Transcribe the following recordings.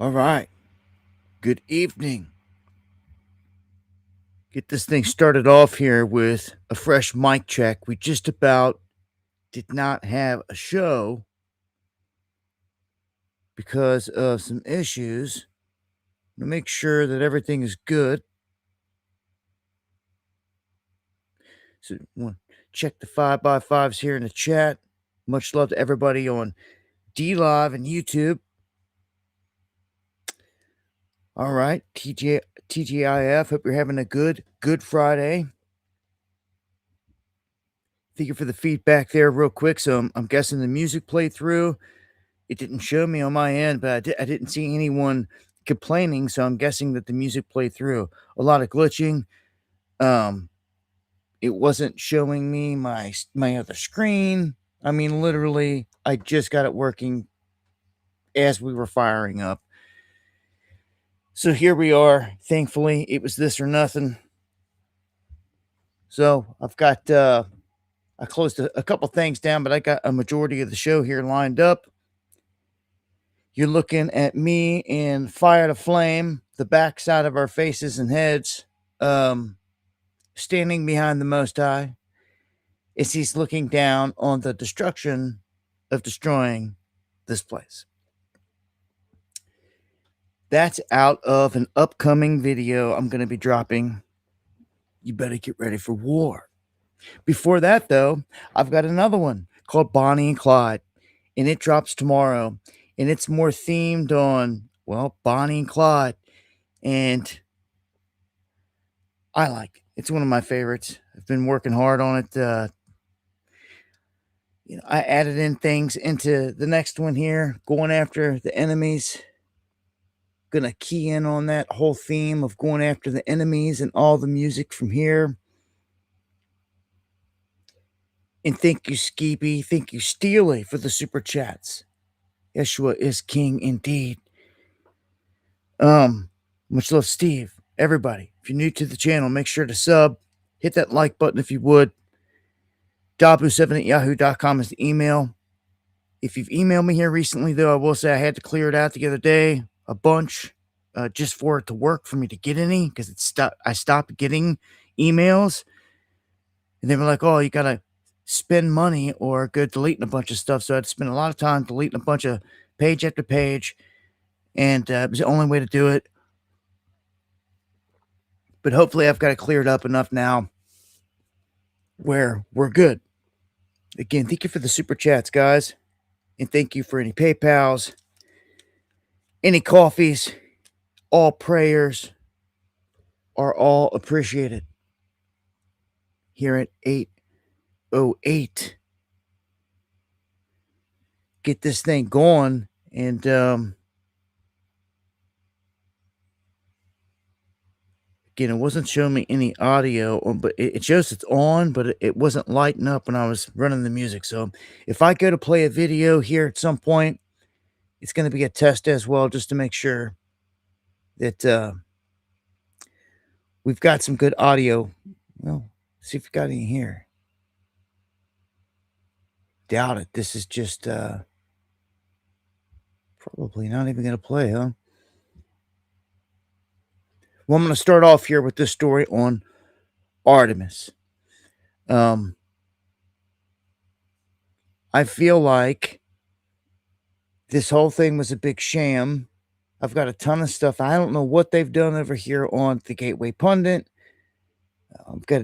All right. Good evening. Get this thing started off here with a fresh mic check. We just about did not have a show because of some issues. To make sure that everything is good. So, check the 5x5s here in the chat. Much love to everybody on D Live and YouTube. All right, TGIF. Hope you're having a good Friday. Thank you for the feedback there, real quick. So I'm guessing the music played through. It didn't show me on my end, but I didn't see anyone complaining. So I'm guessing that the music played through. A lot of glitching. It wasn't showing me my other screen. I mean, literally, I just got it working as we were firing up. So here we are. Thankfully, it was this or nothing. So I've got I closed a couple things down, but I got a majority of the show here lined up. You're looking at me in Fire to Flame, the backside of our faces and heads, standing behind the Most High, as he's looking down on the destruction of destroying this place. That's out of an upcoming video I'm going to be dropping. You better get ready for war. Before that, though, I've got another one called Bonnie and Clyde, and it drops tomorrow. And it's more themed on, well, Bonnie and Clyde. And I like it. It's one of my favorites. I've been working hard on it. I added in things into the next one here, going after the enemies. Gonna key in on that whole theme of going after the enemies and all the music from here. And thank you, Skeepy. Thank you, Steely, for the super chats. Yeshua is king indeed. Much love, Steve. Everybody, if you're new to the channel, make sure to sub. Hit that like button if you would. Dabu7@yahoo.com is the email. If you've emailed me here recently, though, I will say I had to clear it out the other day, a bunch, just for it to work for me to get any, because I stopped getting emails. And they were like, oh, you got to spend money or go deleting a bunch of stuff. So I had to spend a lot of time deleting a bunch of page after page. And it was the only way to do it. But hopefully I've got it cleared up enough now where we're good. Again, thank you for the super chats, guys. And thank you for any PayPals, any coffees. All prayers are all appreciated here at 808. Get this thing going. And again, it wasn't showing me any audio, but it shows it's on, but it wasn't lighting up when I was running the music. So if I go to play a video here at some point, it's going to be a test as well, just to make sure that we've got some good audio. Well, see if we got any here. Doubt it. This is just probably not even going to play, huh? Well, I'm going to start off here with this story on Artemis. I feel like this whole thing was a big sham. I've got a ton of stuff. I don't know what they've done over here on the Gateway Pundit. I've got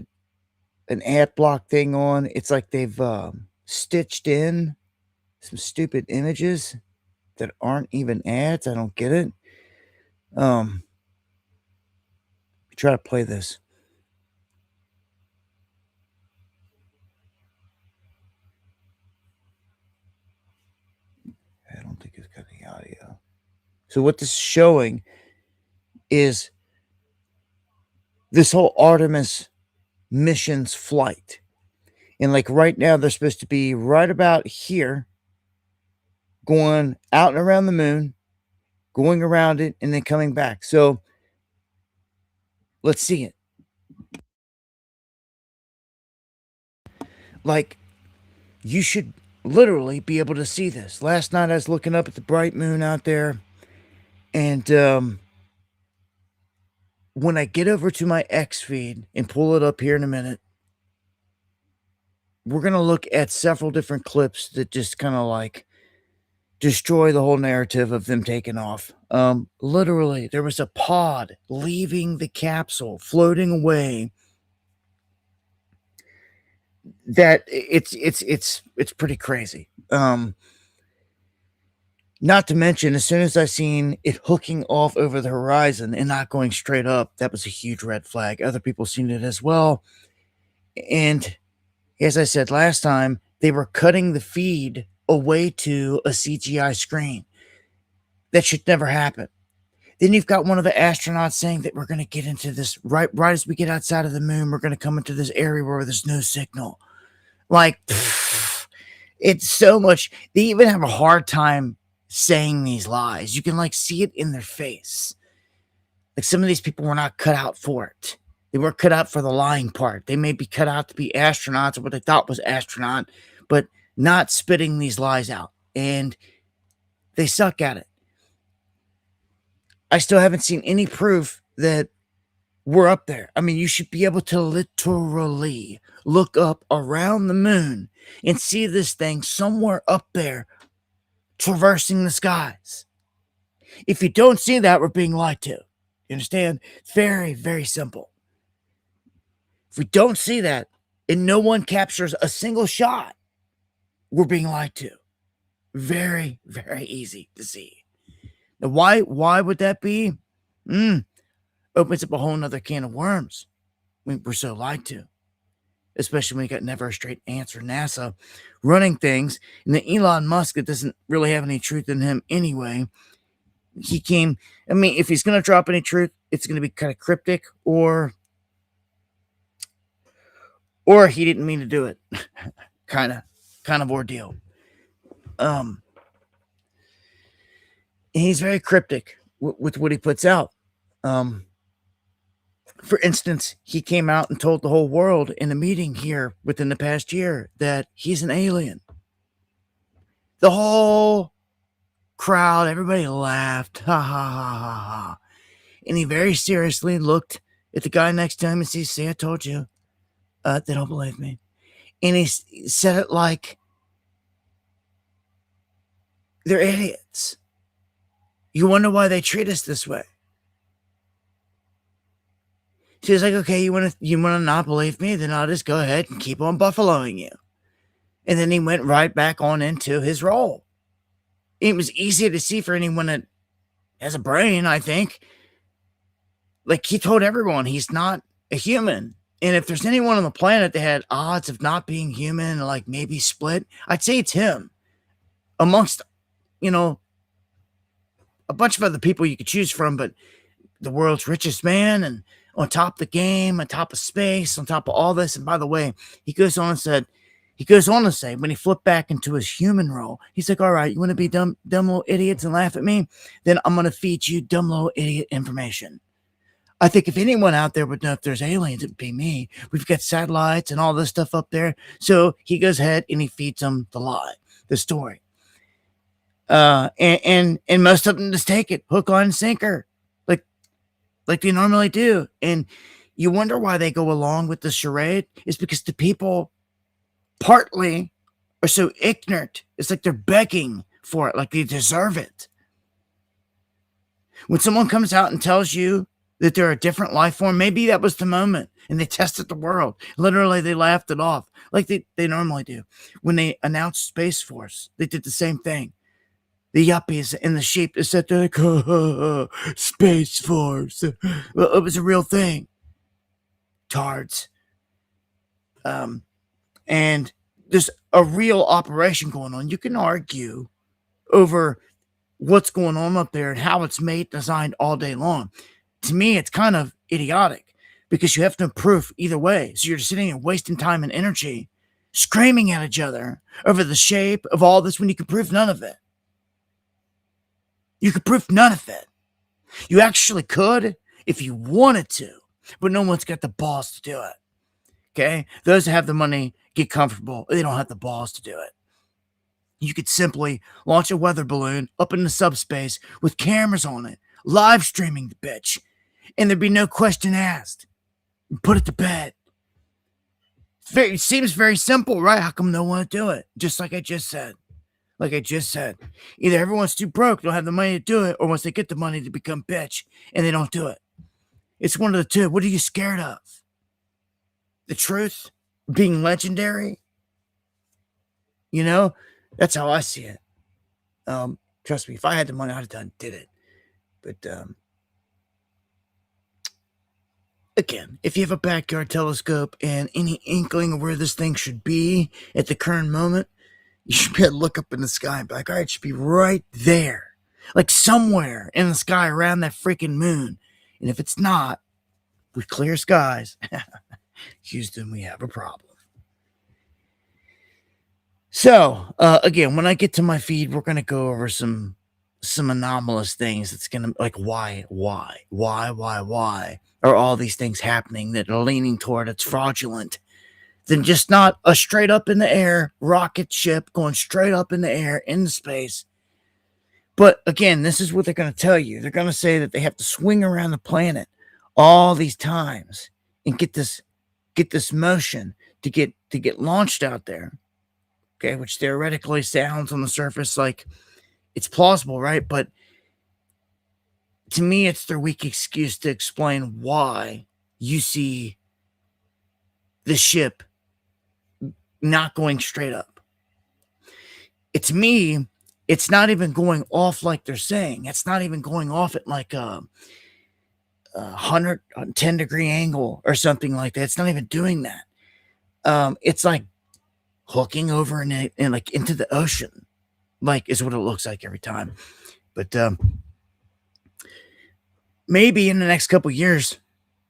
an ad block thing on. It's like they've stitched in some stupid images that aren't even ads. I don't get it. Try to play this. I don't think it's got any audio. So what this is showing is this whole Artemis mission's flight. And like right now, they're supposed to be right about here, going out and around the moon, going around it, and then coming back. So let's see it. Like, you should literally be able to see this. Last night I was looking up at the bright moon out there, And when I get over to my X feed and pull it up here in a minute, we're going to look at several different clips that just kind of like destroy the whole narrative of them taking off. Literally, there was a pod leaving the capsule, floating away. That it's pretty crazy. Not to mention, as soon as I seen it hooking off over the horizon and not going straight up, that was a huge red flag. Other people seen it as well. And as I said last time, they were cutting the feed away to a CGI screen. That should never happen. Then you've got one of the astronauts saying that we're going to get into this right as we get outside of the moon, we're going to come into this area where there's no signal. Like, it's so much. They even have a hard time saying these lies. You can like see it in their face. Like some of these people were not cut out for it. They weren't cut out for the lying part. They may be cut out to be astronauts or what they thought was astronaut, but not spitting these lies out. And they suck at it. I still haven't seen any proof that we're up there. I mean, you should be able to literally look up around the moon and see this thing somewhere up there traversing the skies. If you don't see that, we're being lied to. You understand? It's very, very simple. If we don't see that and no one captures a single shot, we're being lied to. Very, very easy to see. Now, why would that be? Opens up a whole nother can of worms. We're so lied to. Especially when you got never a straight answer. NASA running things. And the Elon Musk, that doesn't really have any truth in him anyway. I mean, if he's going to drop any truth, it's going to be kind of cryptic or he didn't mean to do it. kind of ordeal. He's very cryptic with what he puts out. For instance, he came out and told the whole world in a meeting here within the past year that he's an alien. The whole crowd, everybody laughed. Ha ha ha ha ha. And he very seriously looked at the guy next to him and said, "See, I told you." They don't believe me. And he said it like they're idiots. You wonder why they treat us this way. She was like, "Okay, you want to not believe me? Then I'll just go ahead and keep on buffaloing you." And then he went right back on into his role. It was easy to see for anyone that has a brain, I think. Like, he told everyone he's not a human. And if there's anyone on the planet that had odds of not being human, like maybe split, I'd say it's him. Amongst, a bunch of other people you could choose from, but the world's richest man and on top of the game, on top of space, on top of all this. And by the way, he goes on to say, when he flipped back into his human role, he's like, "All right, you want to be dumb little idiots and laugh at me? Then I'm going to feed you dumb little idiot information." I think if anyone out there would know if there's aliens, it'd be me. We've got satellites and all this stuff up there. So he goes ahead and he feeds them the lie, the story. And most of them just take it hook, on, sinker, like they normally do. And you wonder why they go along with the charade. It's because the people partly are so ignorant. It's like they're begging for it, like they deserve it. When someone comes out and tells you that they're a different life form, maybe that was the moment and they tested the world. Literally, they laughed it off like they normally do. When they announced Space Force, they did the same thing. The yuppies and the sheep that sat there like, Space Force. Well, it was a real thing. Tards. And there's a real operation going on. You can argue over what's going on up there and how it's made, designed all day long. To me, it's kind of idiotic because you have no proof either way. So you're just sitting there wasting time and energy screaming at each other over the shape of all this when you can prove none of it. You could prove none of it. You actually could if you wanted to, but no one's got the balls to do it. Okay? Those that have the money get comfortable. They don't have the balls to do it. You could simply launch a weather balloon up into subspace with cameras on it, live streaming the bitch, and there'd be no question asked. Put it to bed. It seems very simple, right? How come no one would do it? Just like I just said. Like I just said. Either everyone's too broke, don't have the money to do it, or once they get the money, they become bitch and they don't do it. It's one of the two. What are you scared of? The truth? Being legendary? You know? That's how I see it. Trust me, if I had the money, I'd have did it. But again, if you have a backyard telescope and any inkling of where this thing should be at the current moment, you should be able to look up in the sky and be like, all right, it should be right there. Like somewhere in the sky around that freaking moon. And if it's not, with clear skies, Houston, we have a problem. So, again, when I get to my feed, we're going to go over some anomalous things that's going to, like, why are all these things happening that are leaning toward it's fraudulent than just not a straight up in the air rocket ship going straight up in the air into space. But again, this is what they're going to tell you. They're going to say that they have to swing around the planet all these times and get this motion to get launched out there. Okay, which theoretically sounds on the surface like it's plausible, right? But to me, it's their weak excuse to explain why you see the ship not going straight up. It's me. It's not even going off like they're saying. It's not even going off at like a 110-degree angle or something like that. It's not even doing that. It's like hooking over in like into the ocean, like is what it looks like every time. But maybe in the next couple years,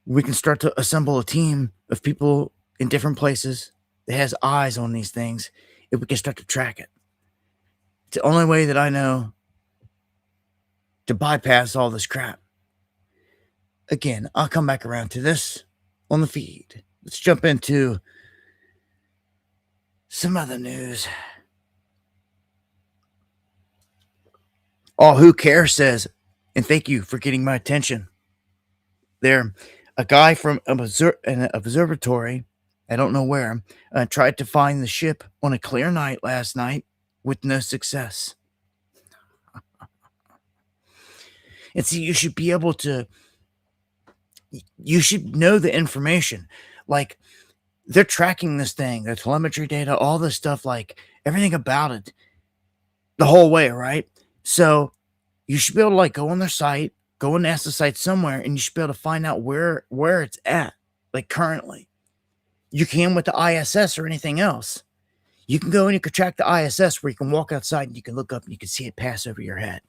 we can start to assemble a team of people in different places that has eyes on these things, and we can start to track it. It's the only way that I know to bypass all this crap. Again, I'll come back around to this on the feed. Let's jump into some other news. Oh, who cares says, and thank you for getting my attention. There, a guy from an observatory, I don't know where, tried to find the ship on a clear night last night with no success. And see, you should be able to, you should know the information. Like, they're tracking this thing, the telemetry data, all this stuff, like everything about it the whole way, right? So you should be able to like go on their site, go on NASA site somewhere, and you should be able to find out where it's at, like currently. You can with the ISS or anything else. You can go and you can track the ISS where you can walk outside and you can look up and you can see it pass over your head.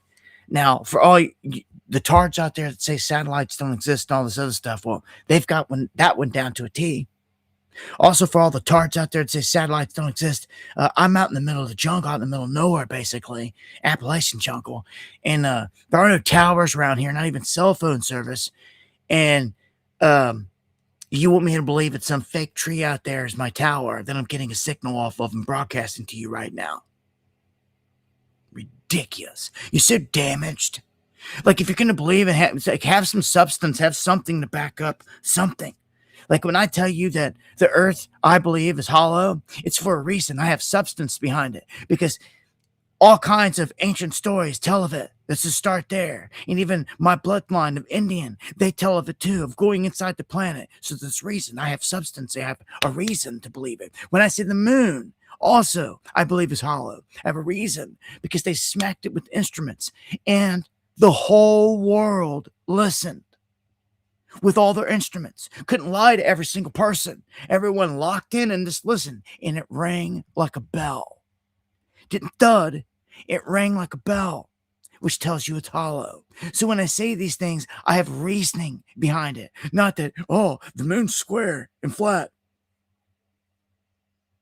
Now, for all the tards out there that say satellites don't exist and all this other stuff, well, they've got that one down to a T. Also, for all the tards out there that say satellites don't exist, I'm out in the middle of the jungle, out in the middle of nowhere, basically, Appalachian jungle. And there are no towers around here, not even cell phone service. And you want me to believe it's some fake tree out there is my tower that I'm getting a signal off of and broadcasting to you right now. Ridiculous. You're so damaged. Like, if you're going to believe and have some substance, have something to back up something. Like when I tell you that the earth, I believe, is hollow, it's for a reason. I have substance behind it because all kinds of ancient stories tell of it. Let's just start there. And even my bloodline of Indian, they tell of it too, of going inside the planet. So there's reason. I have substance. I have a reason to believe it. When I say the moon, also, I believe is hollow. I have a reason because they smacked it with instruments and the whole world listened. With all their instruments. Couldn't lie to every single person. Everyone locked in and just listened. And it rang like a bell. Didn't thud. It rang like a bell, which tells you it's hollow. So when I say these things, I have reasoning behind it. Not that, oh, the moon's square and flat.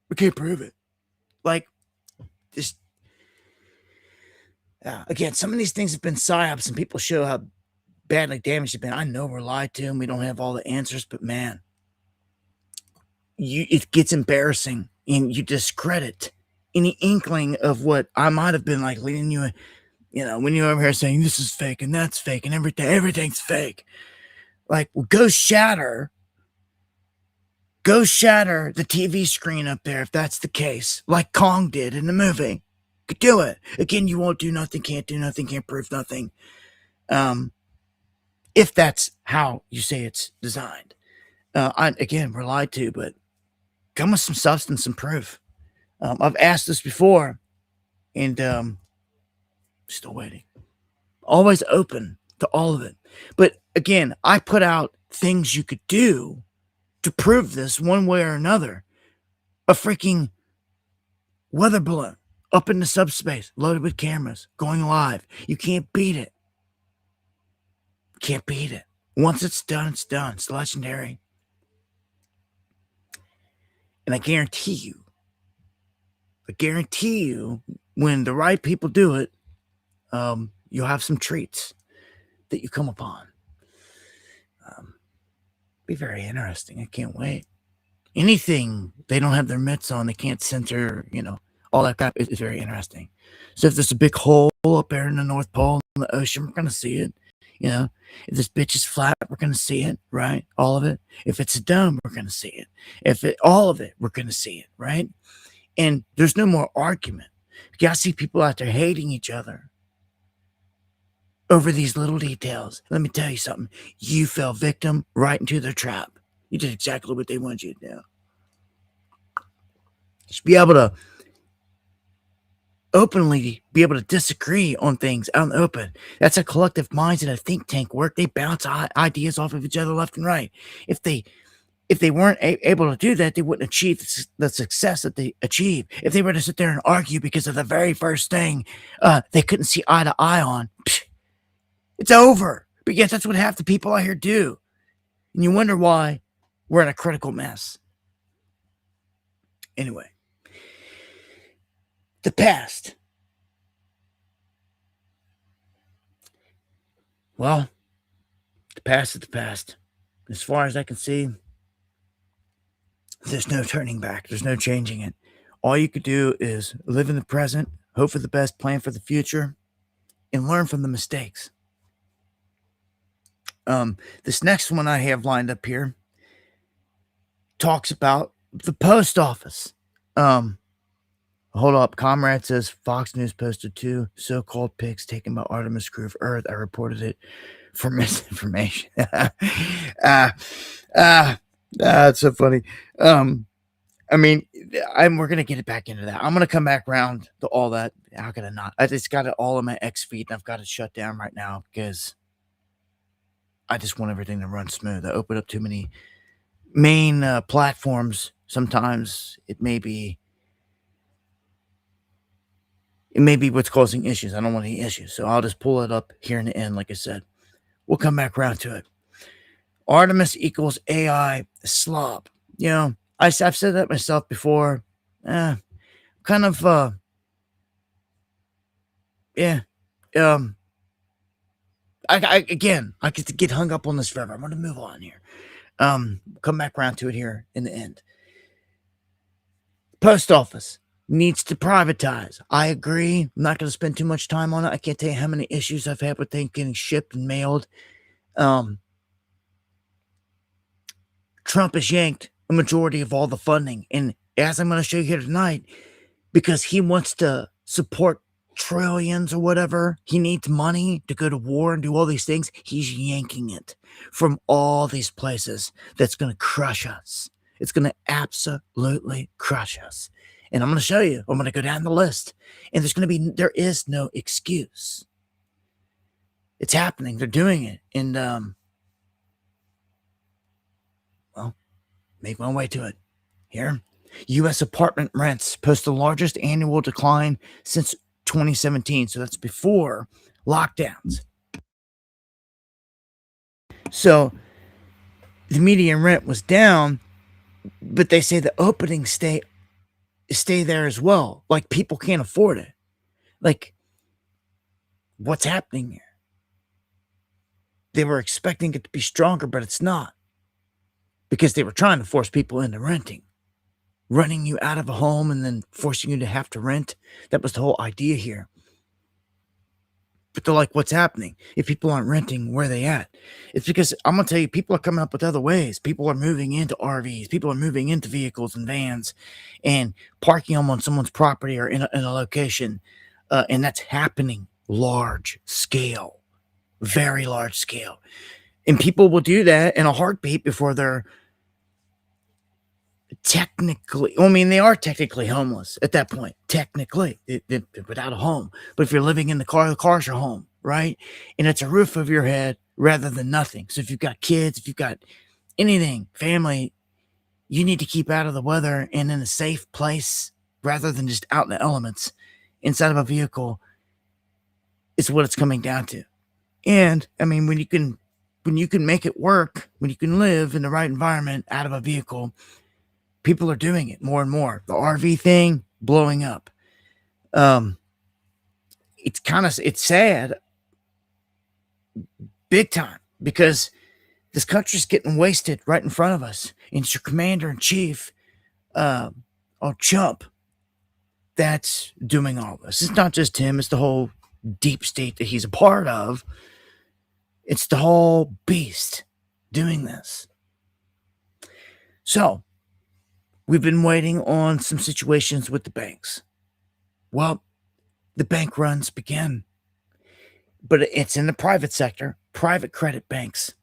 We can't prove it. Like, just, again, some of these things have been psyops and people show how badly damaged have been. I know we're lied to and we don't have all the answers, but man, it gets embarrassing and you discredit any inkling of what I might have been like leading you, when you're over here saying this is fake and that's fake and everything's fake. Like, well, go shatter the TV screen up there if that's the case, like Kong did in the movie. Could do it. Again, you won't do nothing, can't do nothing, can't prove nothing. If that's how you say it's designed. We're lied to, but come with some substance and proof. I've asked this before, and still waiting. Always open to all of it. But again, I put out things you could do to prove this one way or another. A freaking weather balloon up into subspace, loaded with cameras, going live. You can't beat it. Can't beat it. Once it's done, it's done. It's legendary. And I guarantee you, when the right people do it, you'll have some treats that you come upon. Be very interesting. I can't wait. Anything they don't have their mitts on, they can't center, all that crap is very interesting. So if there's a big hole up there in the North Pole in the ocean, we're gonna see it. If this bitch is flat, we're gonna see it, right? All of it. If it's a dome, we're gonna see it. All of it, we're gonna see it, right? And there's no more argument. You gotta see people out there hating each other over these little details. Let me tell you something. You fell victim right into their trap. You did exactly what they wanted you to do. Just be able to openly be able to disagree on things out in the open. That's a collective minds in a think tank work. They bounce ideas off of each other left and right. If they weren't able to do that, they wouldn't achieve the success that they achieve. If they were to sit there and argue because of the very first thing they couldn't see eye to eye on, it's over. But yet that's what half the people out here do. And you wonder why we're in a critical mess. Anyway, the past. Well, the past is the past. As far as I can see, there's no turning back. There's no changing it. All you could do is live in the present, hope for the best, plan for the future, and learn from the mistakes. This next one I have lined up here talks about the post office. Hold up. Comrade says Fox News posted 2 so-called pics taken by Artemis crew of Earth. I reported it for misinformation. That's so funny. We're gonna get it back into that. I'm gonna come back around to all that. How could I not? I just got it all in my X feed, and I've got it shut down right now because I just want everything to run smooth. I open up too many main platforms. Sometimes it may be what's causing issues. I don't want any issues, so I'll just pull it up here in the end. Like I said, we'll come back around to it. Artemis equals AI slob. I've said that myself before. I get to get hung up on this forever. I'm going to move on here. Come back around to it here in the end. Post office needs to privatize. I agree. I'm not going to spend too much time on it. I can't tell you how many issues I've had with things getting shipped and mailed. Trump has yanked a majority of all the funding. And as I'm going to show you here tonight, because he wants to support trillions or whatever, he needs money to go to war and do all these things. He's yanking it from all these places. That's going to crush us. It's going to absolutely crush us. And I'm going to show you. I'm going to go down the list. And there is no excuse. It's happening. They're doing it. And, make my way to it. Here, U.S. apartment rents post the largest annual decline since 2017. So that's before lockdowns. So the median rent was down, but they say the openings stay there as well. Like, people can't afford it. Like, what's happening here? They were expecting it to be stronger, but it's not. Because they were trying to force people into renting. running you out of a home and then forcing you to have to rent. That was the whole idea here. But they're like, what's happening? If people aren't renting, where are they at? It's because I'm gonna tell you, people are coming up with other ways. People are moving into RVs, people are moving into vehicles and vans and parking them on someone's property or in a location. And that's happening large scale, very large scale. And people will do that in a heartbeat before they're technically, I mean, they are technically homeless at that point. Technically, they're without a home. But if you're living in the car's your home, right? And it's a roof over your head rather than nothing. So if you've got kids, if you've got anything, family, you need to keep out of the weather and in a safe place rather than just out in the elements inside of a vehicle is what it's coming down to. And I mean, when you can make it work, when you can live in the right environment out of a vehicle, people are doing it more and more. The RV thing blowing up. Um, it's sad, big time, because this country's getting wasted right in front of us. And it's your commander in chief, or Chump, that's doing all this. It's not just him; it's the whole deep state that he's a part of. It's the whole beast doing this. So we've been waiting on some situations with the banks. Well, the bank runs begin, but it's in the private sector, private credit banks.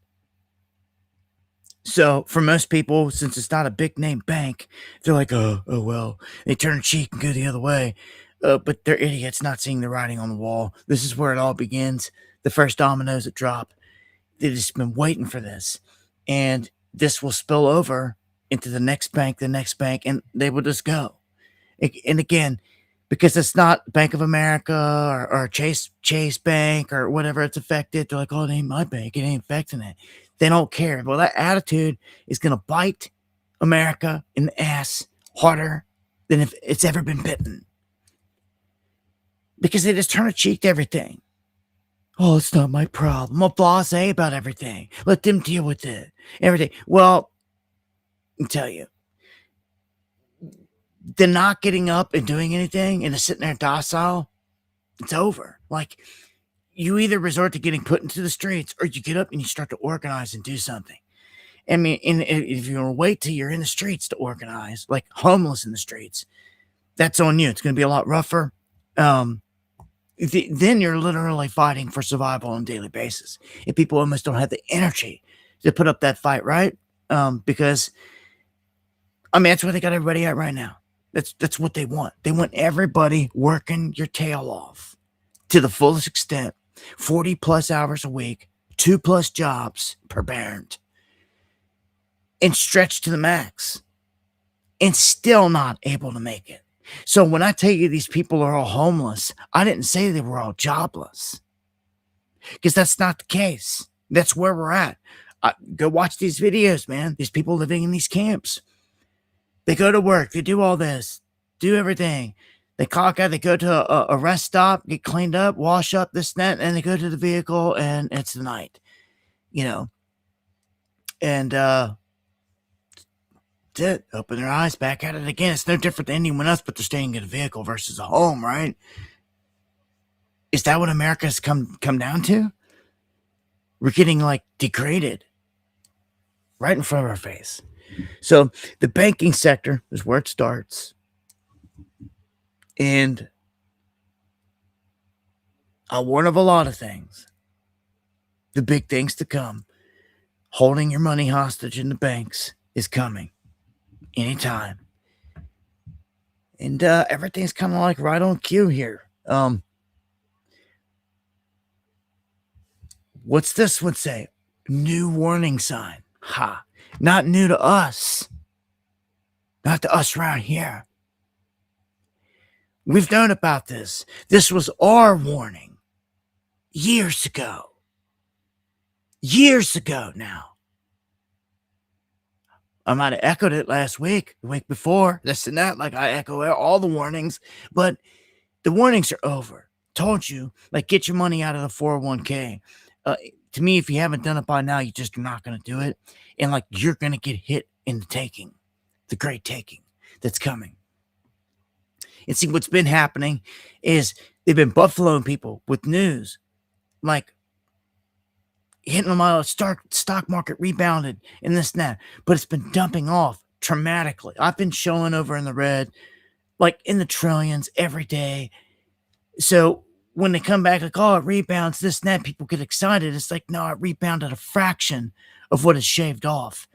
So for most people, since it's not a big name bank, they're like, oh well, they turn a cheek and go the other way. But they're idiots not seeing the writing on the wall. This is where it all begins. The first dominoes that drop. They've just been waiting for this. And this will spill over into the next bank, and they will just go. And again, because it's not Bank of America or Chase Bank or whatever it's affected, they're like, oh, it ain't my bank. It ain't affecting it. They don't care. Well, that attitude is going to bite America in the ass harder than if it's ever been bitten. Because they just turn a cheek to everything. Oh, it's not my problem. I'm blasé about everything. Let them deal with it. Everything. Well, I'll tell you, the not getting up and doing anything and just sitting there docile, it's over. Like, you either resort to getting put into the streets or you get up and you start to organize and do something. I mean, if you're going to wait till you're in the streets to organize, like homeless in the streets, that's on you. It's going to be a lot rougher. Then you're literally fighting for survival on a daily basis. And people almost don't have the energy to put up that fight, right? Because, I mean, that's where they got everybody at right now. That's what they want. They want everybody working your tail off to the fullest extent, 40 plus hours a week, 2+ jobs per parent, and stretched to the max, and still not able to make it. So when I tell you these people are all homeless, I didn't say they were all jobless, because that's not the case. That's where we're at. Go watch these videos, man. These people living in these camps. They go to work. They do all this, do everything. They clock out. They go to a rest stop, get cleaned up, wash up, this, and that, and they go to the vehicle, and it's the night, you know. And that's it. Open their eyes, back at it again. It's no different than anyone else, but they're staying in a vehicle versus a home, right? Is that what America's come down to? We're getting like degraded right in front of our face. So the banking sector is where it starts. And I'll warn of a lot of things. The big things to come. Holding your money hostage in the banks is coming anytime. And everything's kind of like right on cue here. What's this one say? New warning sign. Ha. Not new to us. Not to us around here. We've known about this. This was our warning years ago. Years ago now. I might have echoed it last week, the week before, this and that, like I echo all the warnings, but the warnings are over. Told you, like, get your money out of the 401k. To me, if you haven't done it by now, you just are not going to do it. And like, you're going to get hit in the taking, the great taking. that's coming. And see, what's been happening is they've been buffaloing people with news, like hitting them out, stock market rebounded and this and that, but it's been dumping off dramatically. I've been showing over in the red, like in the trillions every day. So when they come back, like, oh, it rebounds, this and that, people get excited. It's like, no, it rebounded a fraction of what is shaved off.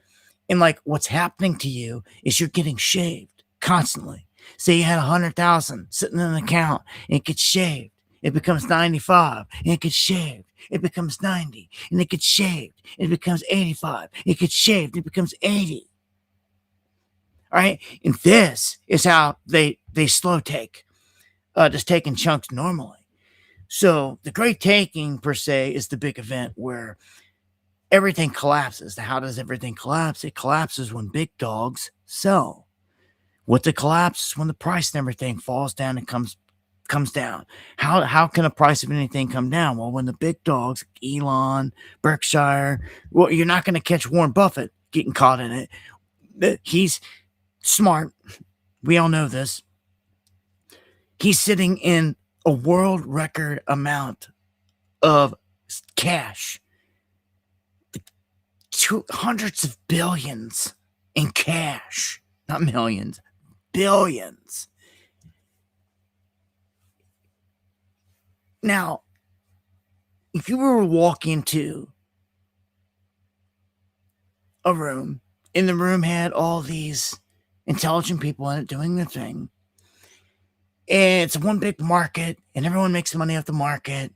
And like, what's happening to you is you're getting shaved constantly. Say you had 100,000 sitting in an account and it gets shaved. It becomes 95 and it gets shaved. It becomes 90 and it gets shaved. It becomes 85. It gets shaved. It becomes 80. All right. And this is how they slow take, just taking chunks normally. So the great taking per se is the big event where everything collapses. How does everything collapse? It collapses when big dogs sell. What the collapse is when the price and everything falls down and comes down. How can the price of anything come down? Well, when the big dogs, Elon, Berkshire, well, you're not going to catch Warren Buffett getting caught in it. He's smart. We all know this. He's sitting in a world record amount of cash. Hundreds of billions in cash. Not millions. Billions. Now, if you were to walk into a room, and the room had all these intelligent people in it doing their thing, and it's one big market, and everyone makes money off the market,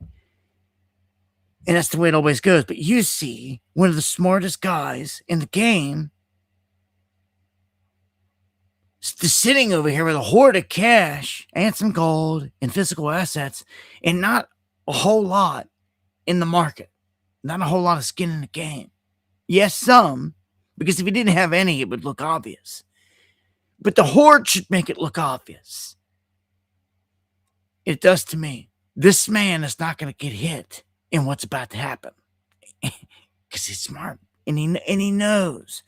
and that's the way it always goes. But you see one of the smartest guys in the game just sitting over here with a hoard of cash and some gold and physical assets and not a whole lot in the market. Not a whole lot of skin in the game. Yes, some, because if he didn't have any, it would look obvious. But the hoard should make it look obvious. It does to me. This man is not going to get hit in what's about to happen because he's smart and he knows.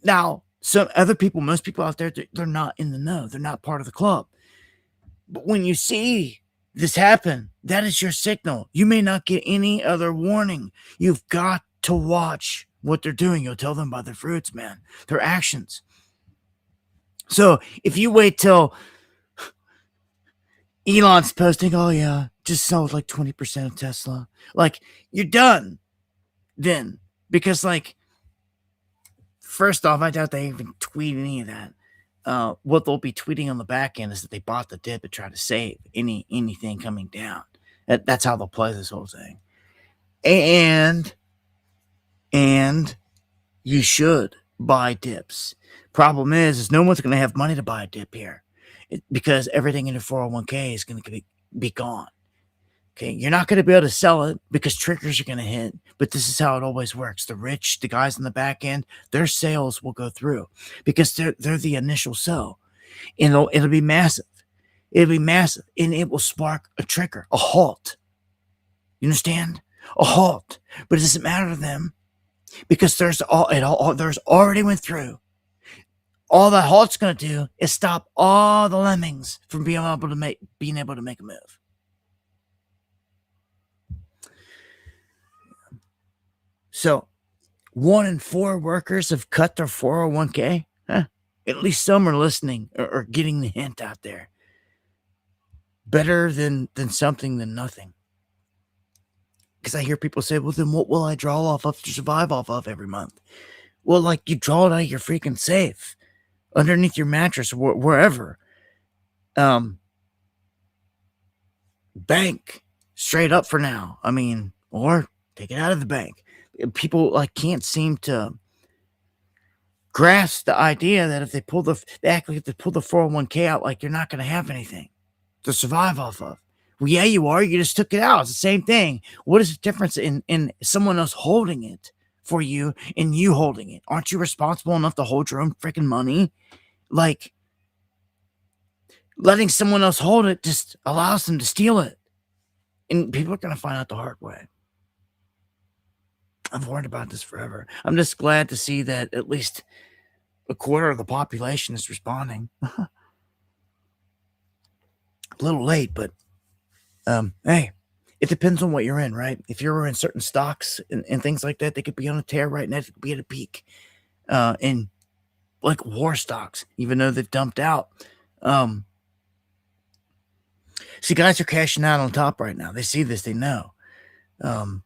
Now, some other people, most people out there, they're not in the know. They're not part of the club. But when you see this happen, that is your signal. You may not get any other warning. You've got to watch what they're doing. You'll tell them by their fruits, man, their actions. So if you wait till Elon's posting, oh yeah, just sold like 20% of Tesla, like you're done then. Because like, first off, I doubt they even tweet any of that. What they'll be tweeting on the back end is that they bought the dip and try to save anything coming down. That's how they'll play this whole thing. And you should buy dips. Problem is no one's going to have money to buy a dip here because everything in your 401k is going to be gone. Okay, you're not going to be able to sell it because triggers are going to hit, but this is how it always works. The rich, the guys on the back end, their sales will go through because they're the initial sell. And it'll be massive. It'll be massive, and it will spark a trigger, a halt. You understand? A halt. But it doesn't matter to them because there's already went through. All that halt's going to do is stop all the lemmings from being able to make a move. So 1 in 4 workers have cut their 401k. Huh? At least some are listening or getting the hint out there. Better than something than nothing. Because I hear people say, well, then what will I draw off of to survive off of every month? Well, like you draw it out of your freaking safe, underneath your mattress, or wherever. Bank, straight up for now. I mean, or take it out of the bank. People like can't seem to grasp the idea that if they act like if they pull the 401k out, like you're not going to have anything to survive off of. Well, yeah, you are. You just took it out. It's the same thing. What is the difference in someone else holding it for you and you holding it? Aren't you responsible enough to hold your own freaking money? Like, letting someone else hold it just allows them to steal it. And people are going to find out the hard way. I've warned about this forever. I'm just glad to see that at least A quarter of the population is responding. A little late, but hey, it depends on what you're in, right? If you're in certain stocks and things like that, they could be on a tear right now. They could be at a peak. And like war stocks, even though they've dumped out. Um, See, guys are cashing out on top right now. They see this, they know. Um,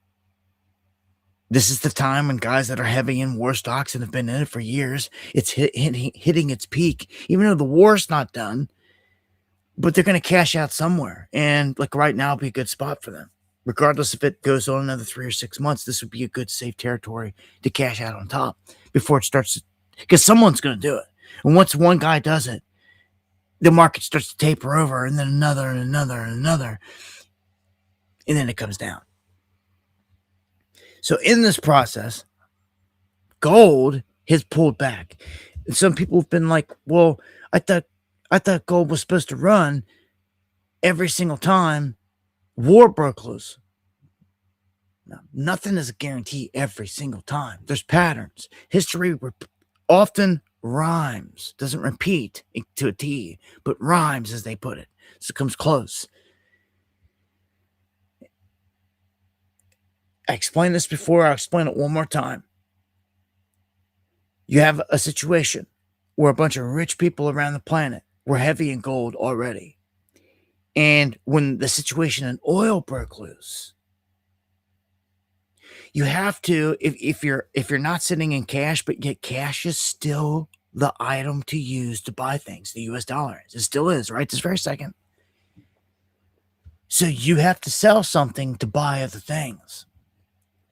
this is the time when guys that are heavy in war stocks and have been in it for years, it's hitting its peak, even though the war's not done. But they're going to cash out somewhere, and like right now, would be a good spot for them. Regardless if it goes on another 3 or 6 months, this would be a good safe territory to cash out on top before it starts, because someone's going to do it. And once one guy does it, the market starts to taper over, and then another and another and another, and then it comes down. So in this process, gold has pulled back. And some people have been like, well, I thought gold was supposed to run every single time war broke loose. No, nothing is a guarantee every single time. There's patterns. History often rhymes, doesn't repeat to a T, but rhymes as they put it. So it comes close. I explained this before. I'll explain it one more time. You have a situation where a bunch of rich people around the planet were heavy in gold already. And when the situation in oil broke loose, you have to, if you're not sitting in cash, but yet cash is still the item to use to buy things. The US dollar is. It still is, right? This very second. So you have to sell something to buy other things.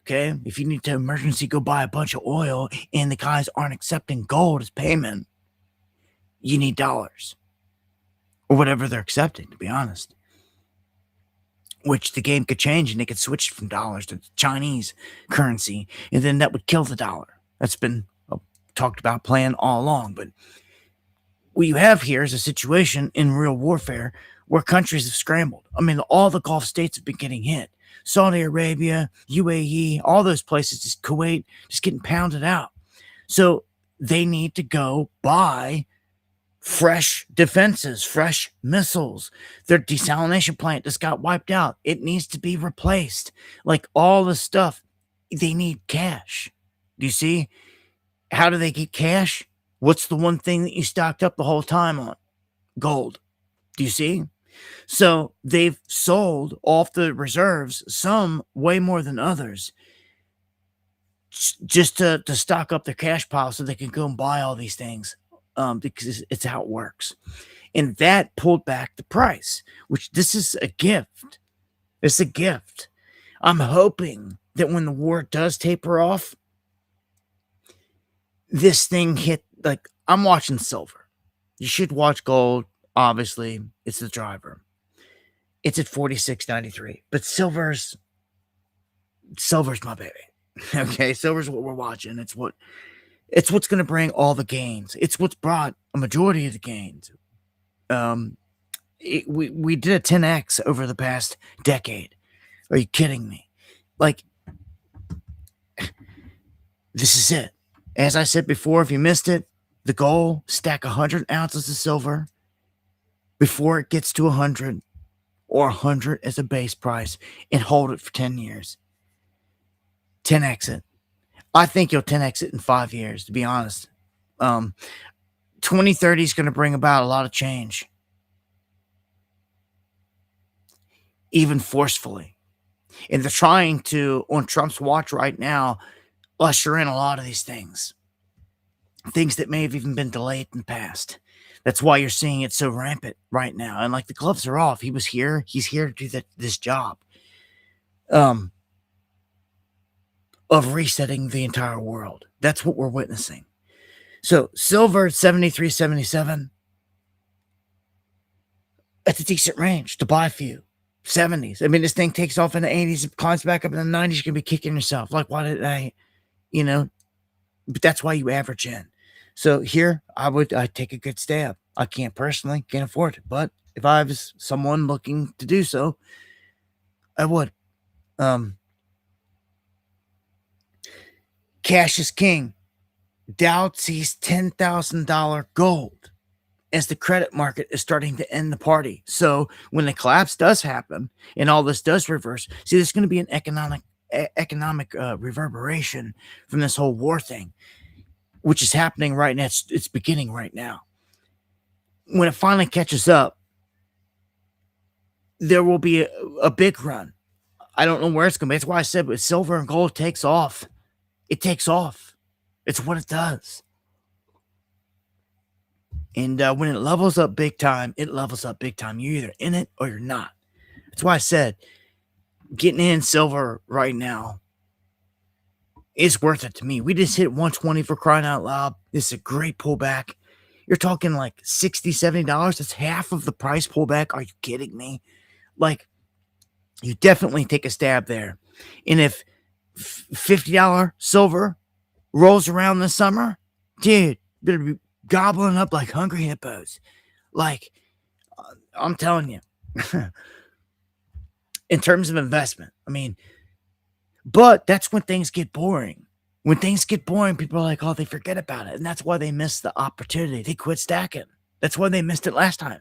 Okay? If you need to emergency go buy a bunch of oil and the guys aren't accepting gold as payment, you need dollars. Or whatever they're accepting, to be honest. Which the game could change and they could switch from dollars to Chinese currency, and then that would kill the dollar. That's been talked about plan all along. But what you have here is a situation in real warfare where countries have scrambled. I mean, all the Gulf states have been getting hit. Saudi Arabia, UAE, all those places, just Kuwait, just getting pounded out. So they need to go buy fresh defenses, fresh missiles. Their desalination plant just got wiped out. It needs to be replaced. Like all the stuff, they need cash. Do you see? How do they get cash? What's the one thing that you stocked up the whole time on? Gold. Do you see? So they've sold off the reserves, some way more than others, just to stock up their cash pile so they can go and buy all these things. Because it's how it works. And that pulled back the price, which this is a gift. It's a gift. I'm hoping that when the war does taper off, this thing hit, like, I'm watching silver. You should watch gold. Obviously, it's the driver. It's at 46.93. But silver's my baby. Okay, silver's what we're watching. It's what's going to bring all the gains. It's what's brought a majority of the gains. We did a 10x over the past decade. Are you kidding me? Like, this is it. As I said before, if you missed it, the goal, stack 100 ounces of silver before it gets to 100, or 100 as a base price, and hold it for 10 years. 10x it. I think you'll 10x it in 5 years, to be honest. 2030 is going to bring about a lot of change, even forcefully. And they're trying to, on Trump's watch right now, usher in a lot of these things that may have even been delayed in the past. That's why you're seeing it so rampant right now. And like, the gloves are off. He was here. He's here to do this job. Of resetting the entire world. That's what we're witnessing. So silver at 73.77. That's a decent range to buy a few. 70s. I mean, this thing takes off in the 80s, it climbs back up in the 90s, you're gonna be kicking yourself. Like, why did I, but that's why you average in. So here I'd take a good stab. I can't afford it. But if I was someone looking to do so, I would. Cash is king. Dowd sees $10,000 gold as the credit market is starting to end the party. So when the collapse does happen and all this does reverse, see, there's going to be an economic reverberation from this whole war thing, which is happening right now. It's beginning right now. When it finally catches up, there will be a big run. I don't know where it's going to be. That's why I said, but silver and gold takes off. It takes off. It's what it does. And when it levels up big time, it levels up big time. You're either in it or you're not. That's why I said getting in silver right now is worth it to me. We just hit 120 for crying out loud. This is a great pullback. You're talking like $60, $70. That's half of the price pullback. Are you kidding me? Like, you definitely take a stab there. And if $50 silver rolls around this summer, dude, better be gobbling up like hungry hippos. Like, I'm telling you, in terms of investment, I mean, but that's when things get boring. When things get boring, people are like, oh, they forget about it. And that's why they missed the opportunity. They quit stacking. That's why they missed it last time.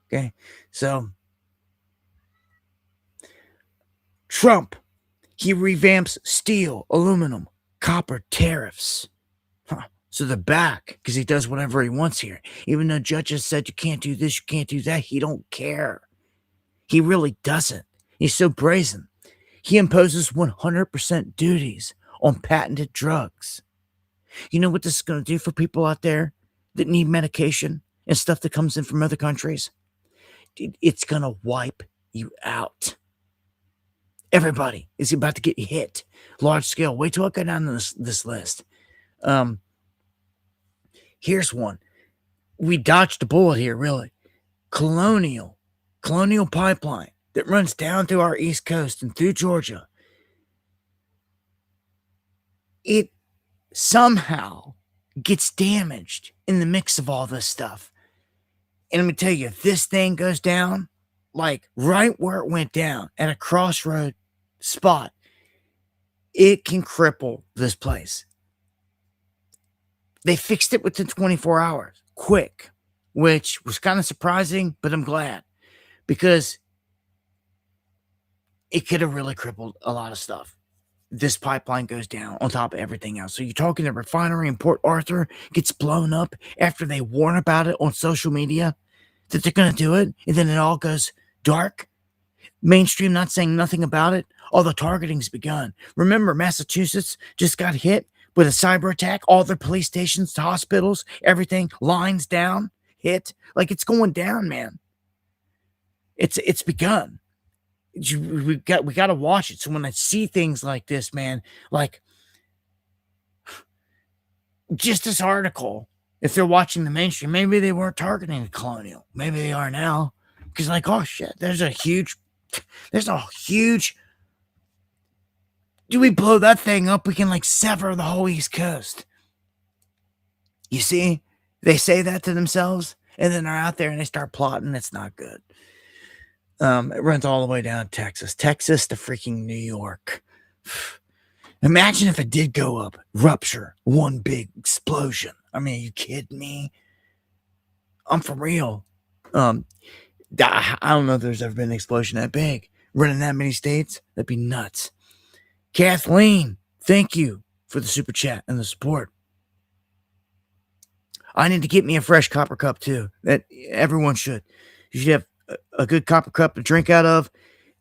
Okay. So Trump, he revamps steel, aluminum, copper tariffs. So they're back because he does whatever he wants here. Even though judges said you can't do this, you can't do that, he don't care. He really doesn't. He's so brazen. He imposes 100% duties on patented drugs. You know what this is going to do for people out there that need medication and stuff that comes in from other countries? It's going to wipe you out. Everybody is about to get hit large scale. Wait till I go down this list. Here's one. We dodged a bullet here, really. Colonial Pipeline that runs down through our East Coast and through Georgia. It somehow gets damaged in the mix of all this stuff. And let me tell you, if this thing goes down, like right where it went down at a crossroad spot, it can cripple this place. They fixed it within 24 hours, quick, which was kind of surprising, but I'm glad because it could have really crippled a lot of stuff. This pipeline goes down on top of everything else. So you're talking the refinery in Port Arthur gets blown up after they warn about it on social media that they're going to do it, and then it all goes dark. Mainstream not saying nothing about it. All the targeting's begun. Remember, Massachusetts just got hit with a cyber attack. All their police stations, hospitals, everything, lines down, hit. Like, it's going down, man. It's begun. We got to watch it. So when I see things like this, man, like just this article, if they're watching the mainstream, maybe they weren't targeting the Colonial. Maybe they are now. Because like, oh shit, there's a huge, do we blow that thing up? We can like sever the whole East Coast. You see, they say that to themselves and then they're out there and they start plotting. It's not good. It runs all the way down to Texas to freaking New York. Imagine if it did go up, rupture, one big explosion. I mean, are you kidding me? I'm for real. I don't know if there's ever been an explosion that big. Running that many states, that'd be nuts. Kathleen, thank you for the super chat and the support. I need to get me a fresh copper cup too. That everyone should. You should have a good copper cup to drink out of,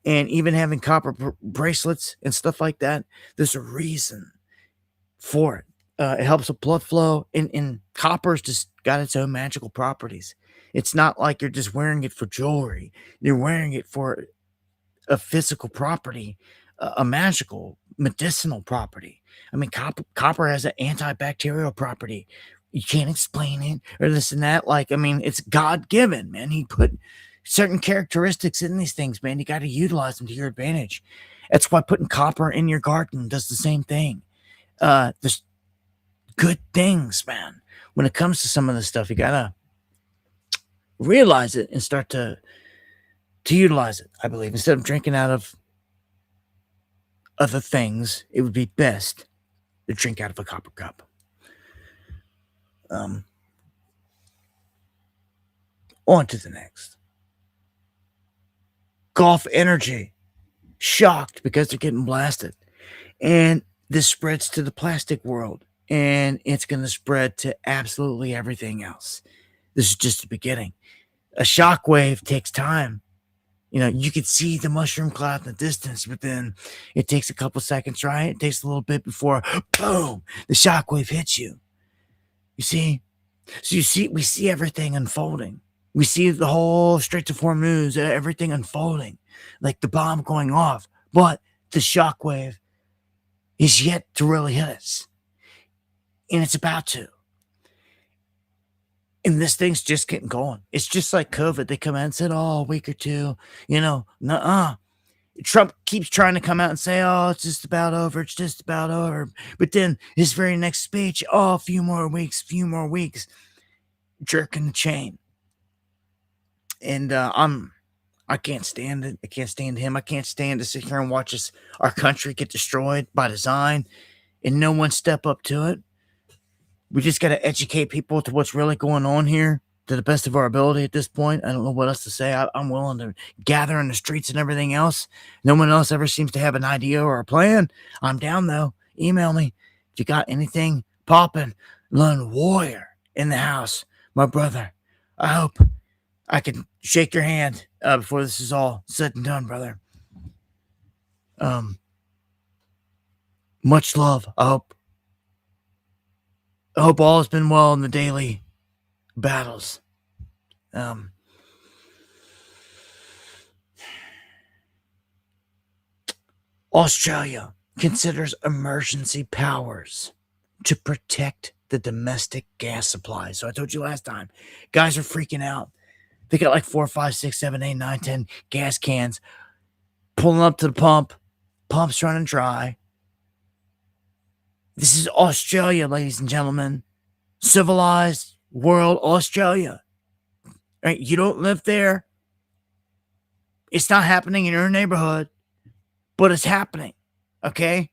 and even having copper bracelets and stuff like that. There's a reason for it. It helps with blood flow, and copper's just got its own magical properties. It's not like you're just wearing it for jewelry. You're wearing it for a physical property, a magical, medicinal property. I mean, copper has an antibacterial property. You can't explain it or this and that. Like, I mean, it's God-given, man. He put certain characteristics in these things, man. You got to utilize them to your advantage. That's why putting copper in your garden does the same thing. There's good things, man. When it comes to some of this stuff, you got to realize it and start to utilize it, I believe, instead of drinking out of other things, it would be best to drink out of a copper cup. Um, on to the next. Gulf Energy shocked because they're getting blasted. And this spreads to the plastic world, and it's going to spread to absolutely everything else. This is just the beginning. A shockwave takes time. You know, you could see the mushroom cloud in the distance, but then it takes a couple seconds, right? It takes a little bit before, boom, the shockwave hits you. You see? So we see everything unfolding. We see the whole Strait of Hormuz, everything unfolding, like the bomb going off. But the shockwave is yet to really hit us. And it's about to. And this thing's just getting going. It's just like COVID. They come out and said, oh, a week or two, nuh-uh. Trump keeps trying to come out and say, oh, it's just about over. It's just about over. But then his very next speech, oh, a few more weeks, jerking the chain. And I can't stand it. I can't stand him. I can't stand to sit here and watch our country get destroyed by design and no one step up to it. We just got to educate people to what's really going on here to the best of our ability at this point. I don't know what else to say. I'm willing to gather in the streets and everything else. No one else ever seems to have an idea or a plan. I'm down, though. Email me if you got anything popping. Lone Warrior in the house, my brother. I hope I can shake your hand before this is all said and done, brother. Much love. I hope all has been well in the daily battles. Australia considers emergency powers to protect the domestic gas supply. So I told you last time, guys are freaking out. They got like 4, 5, 6, 7, 8, 9, 10 gas cans pulling up to the pump. Pump's running dry. This is Australia, ladies and gentlemen. Civilized world, Australia. Right? You don't live there. It's not happening in your neighborhood, but it's happening. Okay?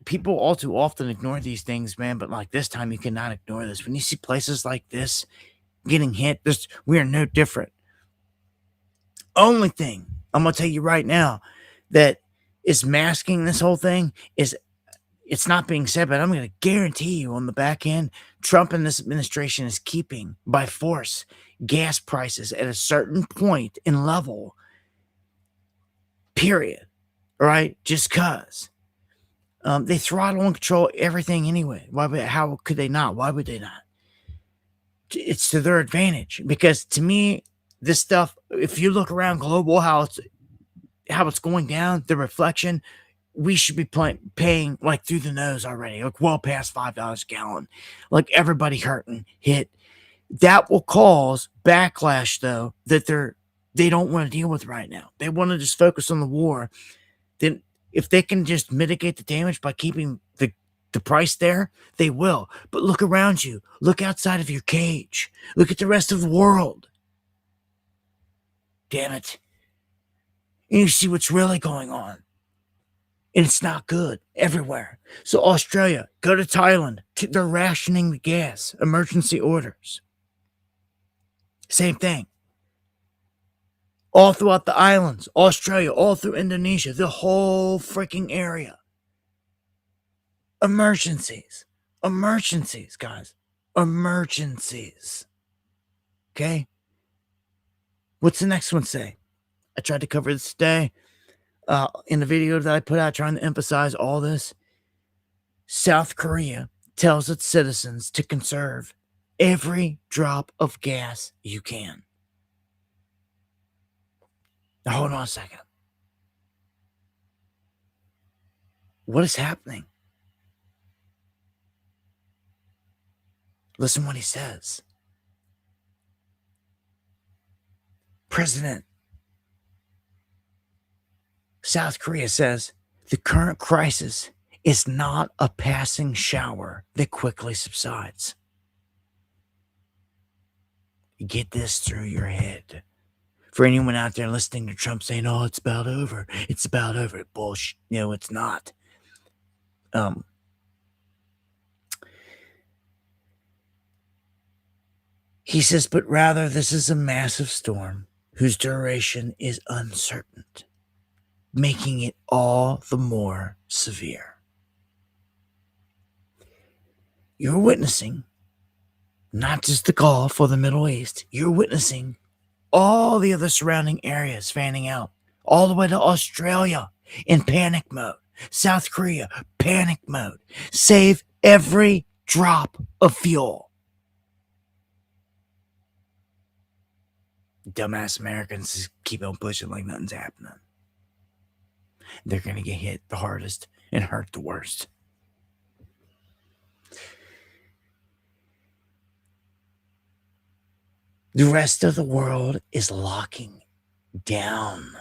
People all too often ignore these things, man, but like this time you cannot ignore this. When you see places like this getting hit, we are no different. Only thing I'm going to tell you right now that is masking this whole thing is it's not being said, but I'm going to guarantee you on the back end, Trump and this administration is keeping by force gas prices at a certain point in level, period. Right? Just because. They throttle and control everything anyway. How could they not? Why would they not? It's to their advantage because to me, this stuff, if you look around global, how it's going down, the reflection, we should be paying like through the nose already, like well past $5 a gallon, like everybody hit. That will cause backlash though that they don't want to deal with right now. They want to just focus on the war. Then if they can just mitigate the damage by keeping the price there, they will. But look around you. Look outside of your cage. Look at the rest of the world. Damn it. And you see what's really going on. And it's not good everywhere. So Australia, go to Thailand. They're rationing the gas. Emergency orders. Same thing. All throughout the islands, Australia, all through Indonesia, the whole freaking area. Emergencies, guys. Emergencies. Okay? What's the next one say? I tried to cover this today in the video that I put out trying to emphasize all this. South Korea tells its citizens to conserve every drop of gas you can. Now, hold on a second. What is happening? Listen what he says. President South Korea says the current crisis is not a passing shower that quickly subsides. Get this through your head. For anyone out there listening to Trump saying, "Oh, it's about over. It's about over." Bullshit. No, it's not. Um, he says, but rather this is a massive storm whose duration is uncertain, making it all the more severe. You're witnessing not just the Gulf or the Middle East, you're witnessing all the other surrounding areas fanning out, all the way to Australia in panic mode, South Korea, panic mode. Save every drop of fuel. Dumbass Americans just keep on pushing like nothing's happening. They're going to get hit the hardest and hurt the worst. The rest of the world is locking down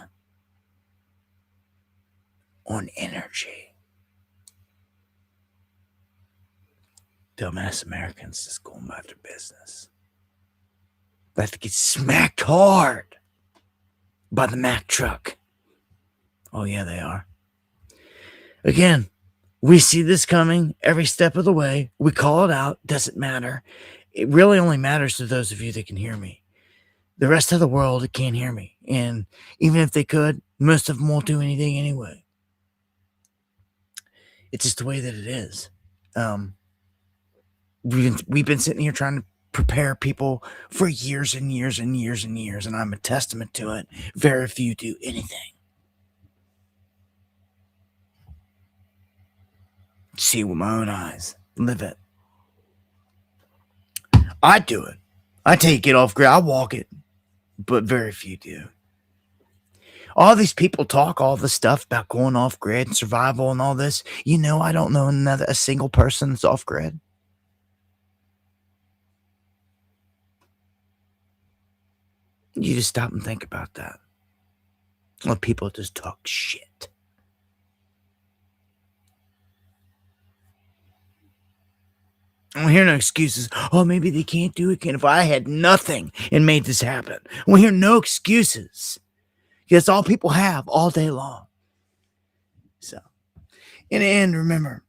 on energy. Dumbass Americans just going about their business. They have to get smacked hard by the Mack truck. Oh, yeah, they are. Again, we see this coming every step of the way. We call it out. Doesn't matter. It really only matters to those of you that can hear me. The rest of the world can't hear me. And even if they could, most of them won't do anything anyway. It's just the way that it is. We've been sitting here trying to prepare people for years and years and years and years, and I'm a testament to it. Very few do anything. See with my own eyes. Live it. I do it. I take it off grid. I walk it. But very few do. All these people talk all this stuff about going off grid and survival and all this. You know, I don't know a single person that's off grid. You just stop and think about that. Well, people just talk shit. I don't hear no excuses. Oh, maybe they can't do it. If I had nothing and made this happen, we hear no excuses. That's all people have all day long. So, in the end, remember,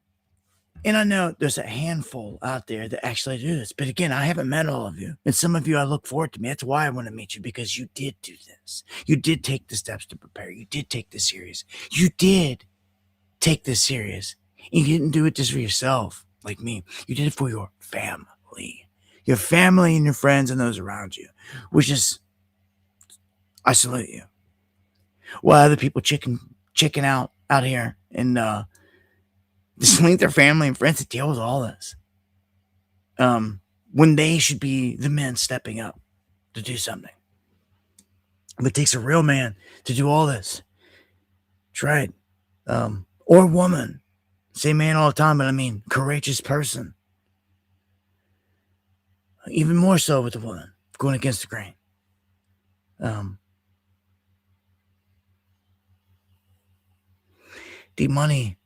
and I know there's a handful out there that actually do this, but again, I haven't met all of you. And some of you I look forward to me. That's why I want to meet you, because you did do this. You did take the steps to prepare. You did take this serious. You did take this serious. You didn't do it just for yourself, like me. You did it for your family and your friends and those around you, which is, I salute you. While other people chicken out here and just leave their family and friends to deal with all this. When they should be the men stepping up to do something. But it takes a real man to do all this. That's right. Or woman. Say man all the time, but I mean courageous person. Even more so with the woman going against the grain. The money.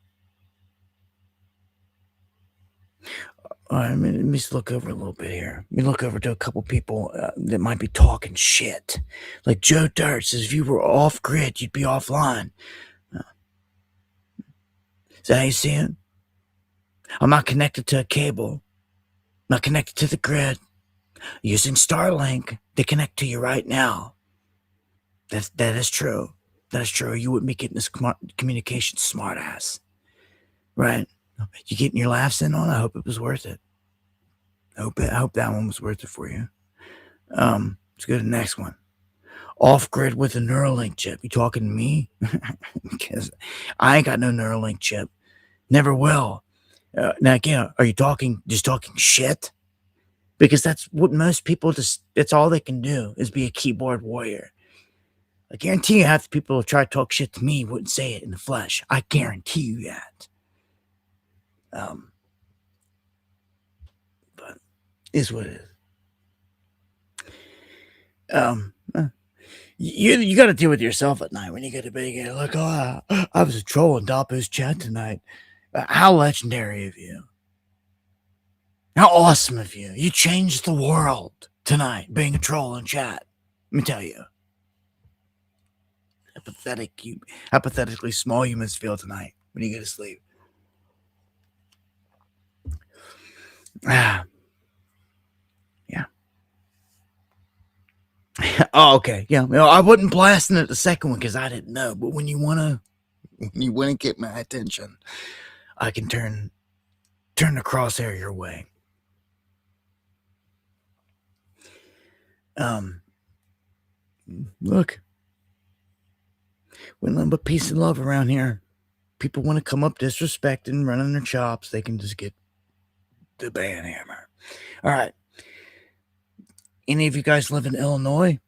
All right, let me just look over a little bit here. Let me look over to a couple people that might be talking shit. Like Joe Dirt says, if you were off grid, you'd be offline. Is that how you see it? I'm not connected to a cable. I'm not connected to the grid. Using Starlink to connect to you right now. That is true. That is true. You wouldn't be getting this communication smart ass. Right? You getting your laughs in on it? I hope it was worth it. I hope that one was worth it for you. Let's go to the next one. Off grid with a Neuralink chip. You talking to me? Because I ain't got no Neuralink chip. Never will. Now again, are you just talking shit? Because that's what most people that's all they can do is be a keyboard warrior. I guarantee you half the people who try to talk shit to me wouldn't say it in the flesh. I guarantee you that. But is what it is. You got to deal with yourself at night when you get to bed. You're like, oh, I was a troll in Dapu's chat tonight. How legendary of you. How awesome of you. You changed the world tonight being a troll in chat. Let me tell you. how pathetically small humans feel tonight when you go to sleep. Ah, yeah. Oh, okay. Yeah. Well, I wasn't blasting it the second one because I didn't know. But when you wanna get my attention, I can turn the crosshair your way. Look, we nothing but peace and love around here. People want to come up disrespecting, running their chops, they can just get the band hammer. All right. Any of you guys live in Illinois?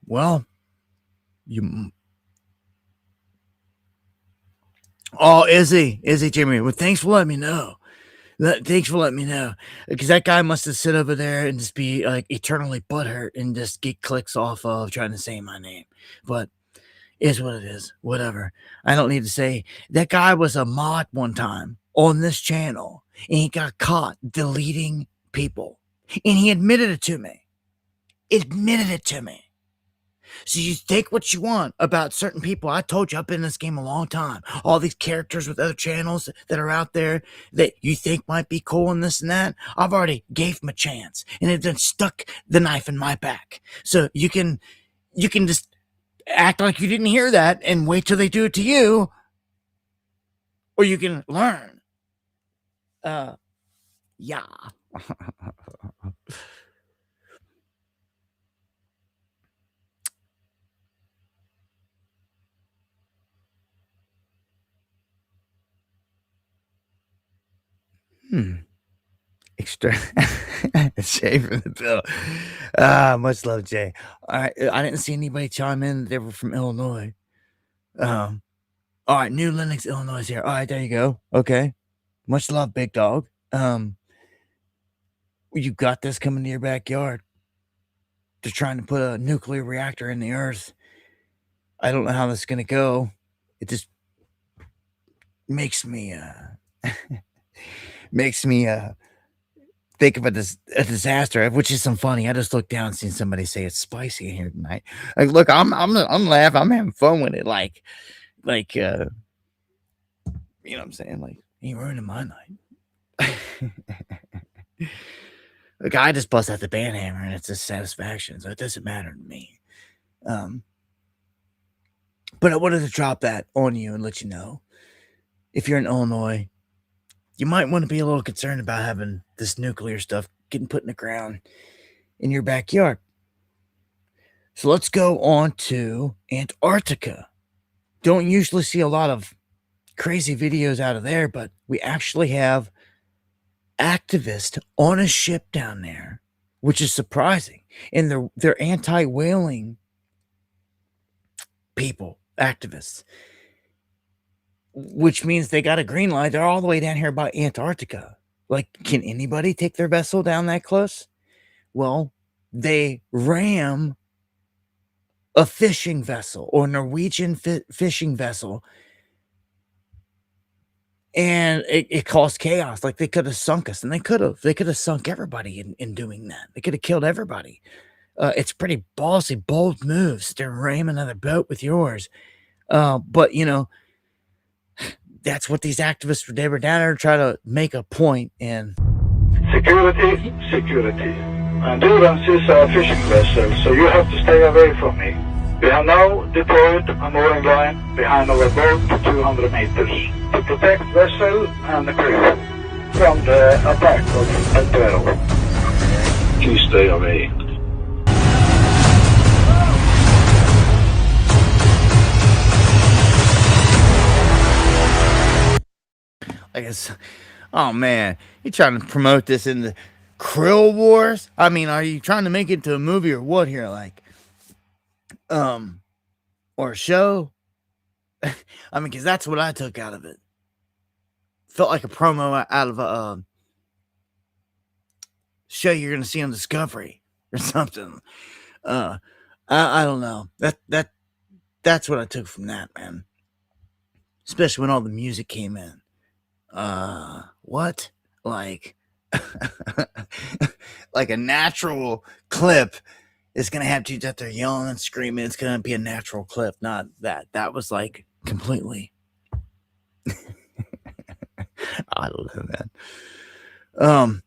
Well, you. Oh, is he, Jimmy? Well, thanks for letting me know. Thanks for letting me know, because that guy must have sit over there and just be like eternally butthurt and just get clicks off of trying to say my name. But is what it is. Whatever. I don't need to say that guy was a mod one time on this channel and he got caught deleting people, and he admitted it to me. So you think what you want about certain people. I told you I've been in this game a long time. All these characters with other channels that are out there that you think might be cool and this and that, I've already gave them a chance, and it then stuck the knife in my back. So you can just act like you didn't hear that and wait till they do it to you, or you can learn. Yeah. Extra Jay from the bill. Much love, Jay. All right, I didn't see anybody chime in. They were from Illinois. All right, New Lenox, Illinois is here. All right, there you go. Okay, much love, big dog. You got this coming to your backyard. They're trying to put a nuclear reactor in the earth. I don't know how this is gonna go. It just makes me think of a disaster, which is some funny. I just looked down and seen somebody say it's spicy in here tonight. Like, look, I'm laughing. I'm having fun with it. Like, you know what I'm saying? Like, ain't ruining my night. Look, I just bust out the band hammer and it's a satisfaction, so it doesn't matter to me. But I wanted to drop that on you and let you know, if you're in Illinois, you might want to be a little concerned about having this nuclear stuff getting put in the ground in your backyard. So let's go on to Antarctica. Don't usually see a lot of crazy videos out of there, but we actually have activists on a ship down there, which is surprising. And they're anti-whaling people, activists, which means they got a green light. They're all the way down here by Antarctica. Like, can anybody take their vessel down that close? Well, they ram a fishing vessel, or Norwegian fishing vessel, and it caused chaos. Like, they could have sunk us, and they could have sunk everybody in doing that. They could have killed everybody. It's pretty ballsy, bold moves to ram another boat with yours. But you know, that's what these activists, they were down there to try to make a point. And security. Endurance is a fishing vessel, so you have to stay away from me. We have now deployed a mooring line behind our boat to 200 meters to protect vessel and the crew from the attack of El Perro. Please stay away. I guess, oh man, you trying to promote this in the Krill Wars? I mean, are you trying to make it into a movie or what here? Like, or a show? I mean, because that's what I took out of it. Felt like a promo out of a show you're gonna see on Discovery or something. I don't know. That's what I took from that, man. Especially when all the music came in. What? Like, like a natural clip is gonna have dudes out there yelling and screaming. It's gonna be a natural clip, not that. That was like completely. I don't know, man.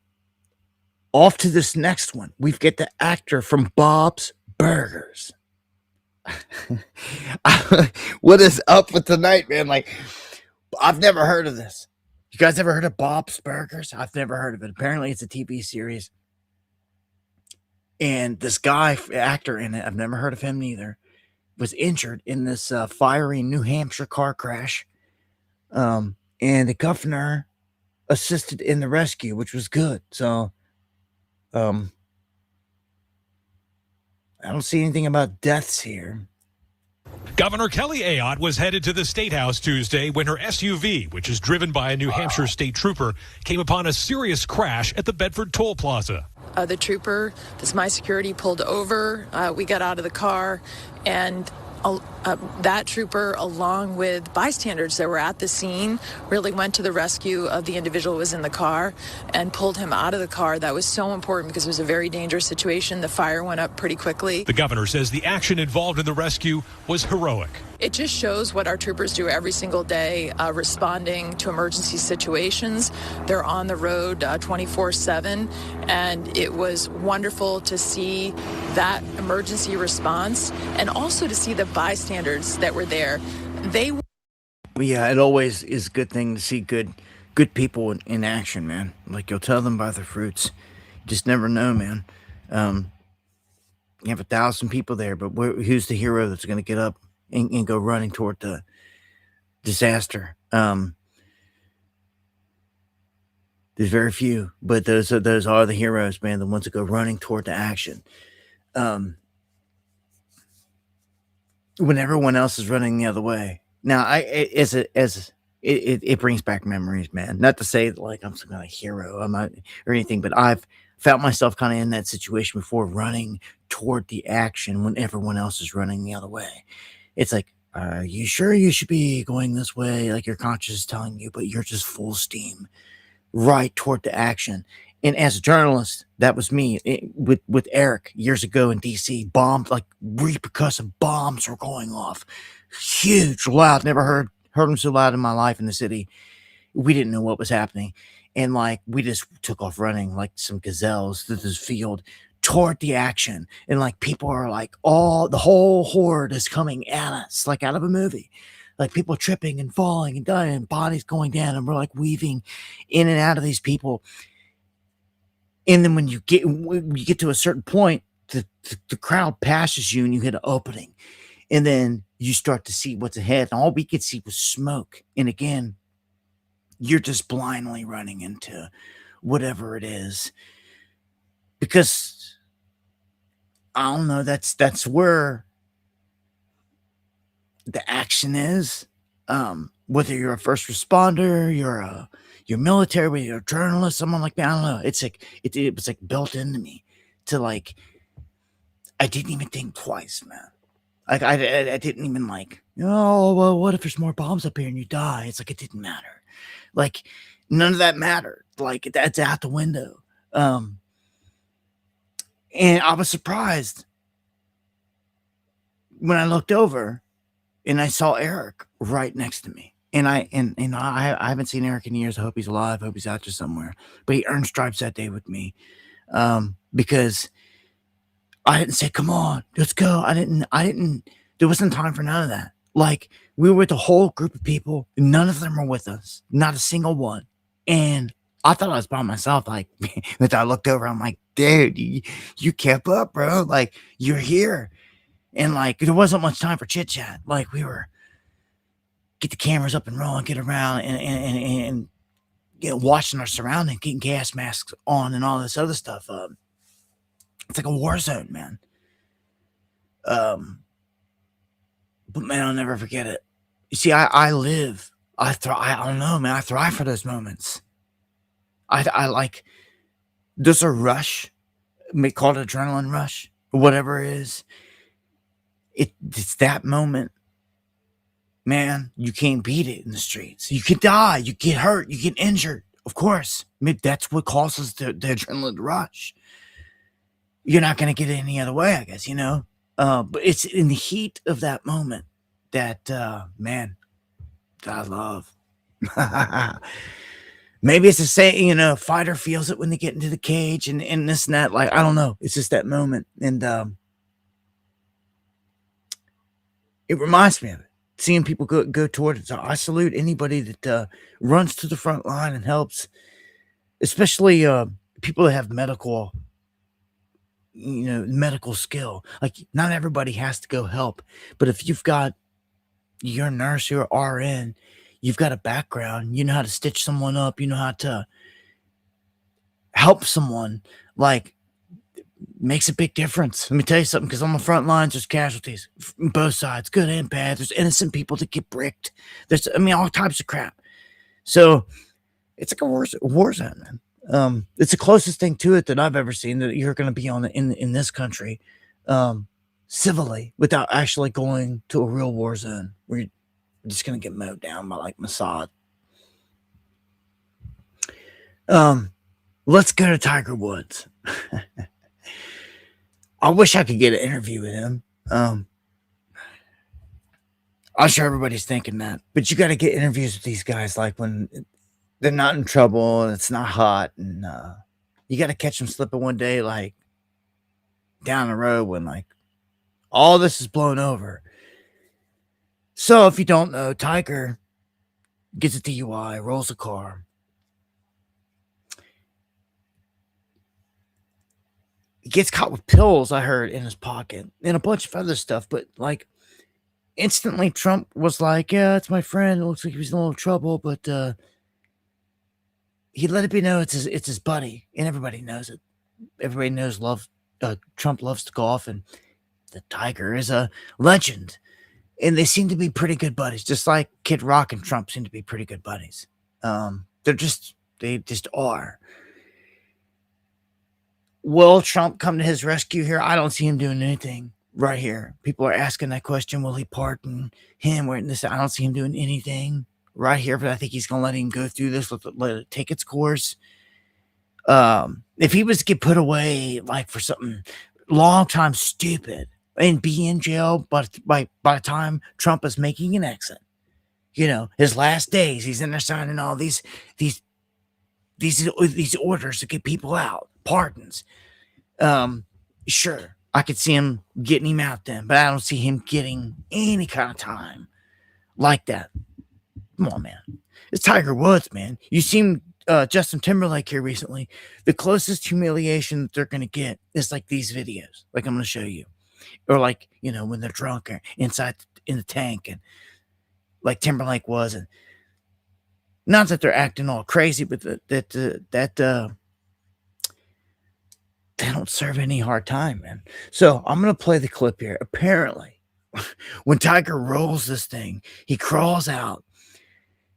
Off to this next one. We've got the actor from Bob's Burgers. What is up with tonight, man? Like, I've never heard of this. You guys ever heard of Bob's Burgers? I've never heard of it. Apparently, it's a TV series. And this guy, actor in it, I've never heard of him neither, was injured in this fiery New Hampshire car crash. And the governor assisted in the rescue, which was good. So, I don't see anything about deaths here. Governor Kelly Ayotte was headed to the State House Tuesday when her SUV, which is driven by a New Hampshire state trooper, came upon a serious crash at the Bedford Toll Plaza. The trooper, that's my security, pulled over. We got out of the car, and that trooper, along with bystanders that were at the scene, really went to the rescue of the individual who was in the car and pulled him out of the car. That was so important because it was a very dangerous situation. The fire went up pretty quickly. The governor says the action involved in the rescue was heroic. It just shows what our troopers do every single day, responding to emergency situations. They're on the road 24/7, and it was wonderful to see that emergency response and also to see the bystanders that were there. Yeah, it always is a good thing to see good people in action, man. Like, you'll tell them by their fruits. You just never know, man. You have 1,000 people there, but who's the hero that's going to get up and go running toward the disaster? There's very few, but those are the heroes, man. The ones that go running toward the action. When everyone else is running the other way. Now, it brings back memories, man. Not to say that, like, I'm some kind of hero, I'm not, or anything, but I've found myself kind of in that situation before, running toward the action when everyone else is running the other way. It's like, are you sure you should be going this way? Like, your conscience is telling you, but you're just full steam right toward the action. And as a journalist, that was me with Eric years ago in DC. Bombs, like repercussive bombs were going off. Huge, loud. Never heard them so loud in my life in the city. We didn't know what was happening. And like, we just took off running like some gazelles through this field toward the action. And like, people are like, the whole horde is coming at us, like out of a movie. Like, people tripping and falling and dying and bodies going down. And we're like weaving in and out of these people. And then when you get to a certain point, the crowd passes you and you hit an opening. And then you start to see what's ahead. And all we could see was smoke. And again, you're just blindly running into whatever it is. Because, I don't know, that's where the action is. Whether you're a first responder, you're military, whether you're a journalist, someone like that, I don't know. It's like it was like built into me to, like, I didn't even think twice, man. Like, I didn't even like, oh, well, what if there's more bombs up here and you die? It's like, it didn't matter. Like, none of that mattered. Like, that's out the window. And I was surprised when I looked over and I saw Eric right next to me. And I haven't seen Eric in years. I hope he's alive. I hope he's out there somewhere. But he earned stripes that day with me, because I didn't say, "Come on, let's go." I didn't. There wasn't time for none of that. Like, we were with a whole group of people. None of them were with us. Not a single one. And I thought I was by myself. Like, but I looked over. I'm like, dude, you kept up, bro. Like, you're here. And like, there wasn't much time for chit chat. Like, we were. Get the cameras up and rolling, get around and watching our surroundings, getting gas masks on and all this other stuff. It's like a war zone, man. But man, I'll never forget it. You see, I don't know, man. I thrive for those moments. I like, there's a rush, may call it adrenaline rush, or whatever it is. It's that moment. Man, you can't beat it in the streets. You can die, you get hurt, you get injured. Of course, maybe that's what causes the adrenaline rush. you're not going to get it any other way, I guess, you know? But it's in the heat of that moment that, man, that I love. Maybe it's the same, you know, fighter feels it when they get into the cage and this and that. Like, I don't know. It's just that moment. And it reminds me of it. Seeing people go toward it. So I salute anybody that runs to the front line and helps, especially people that have medical, you know, medical skill. Like, not everybody has to go help, but if you've got your nurse, your RN, you've got a background, you know how to stitch someone up, you know how to help someone, like, makes a big difference. Let me tell you something, because on the front lines, there's casualties from both sides, good and bad. There's innocent people that get bricked. There's, I mean, all types of crap. So it's like a war zone, man. It's the closest thing to it that I've ever seen that you're going to be on in this country, civilly, without actually going to a real war zone where you're just going to get mowed down by like Mossad. Let's go to Tiger Woods. I wish I could get an interview with him. I'm sure everybody's thinking that, but you got to get interviews with these guys, like when they're not in trouble and it's not hot, and you got to catch them slipping one day, like down the road when like all this is blown over. So if you don't know, Tiger gets a DUI, rolls a car. He gets caught with pills, I heard, in his pocket and a bunch of other stuff. But like instantly Trump was like, yeah, it's my friend. It looks like he was in a little trouble, but he let it be known it's his buddy, and everybody knows it. Everybody knows Trump loves to golf, and the Tiger is a legend. And they seem to be pretty good buddies, just like Kid Rock and Trump seem to be pretty good buddies. They just are. Will Trump come to his rescue here? I don't see him doing anything right here. People are asking that question. Will he pardon him? I don't see him doing anything right here, but I think he's going to let him go through this, let it take its course. If he was to get put away like for something long time stupid and be in jail, but by the time Trump is making an exit, you know, his last days, he's in there signing all these orders to get people out, pardons. Sure, I could see him getting him out then, but I don't see him getting any kind of time like that. Come on, man. It's Tiger Woods, man. You seen Justin Timberlake here recently. The closest humiliation that they're going to get is like these videos, like I'm going to show you. Or like, you know, when they're drunk or inside in the tank, and like Timberlake was. And not that they're acting all crazy, but that they don't serve any hard time, man. So I'm going to play the clip here. Apparently, when Tiger rolls this thing, he crawls out,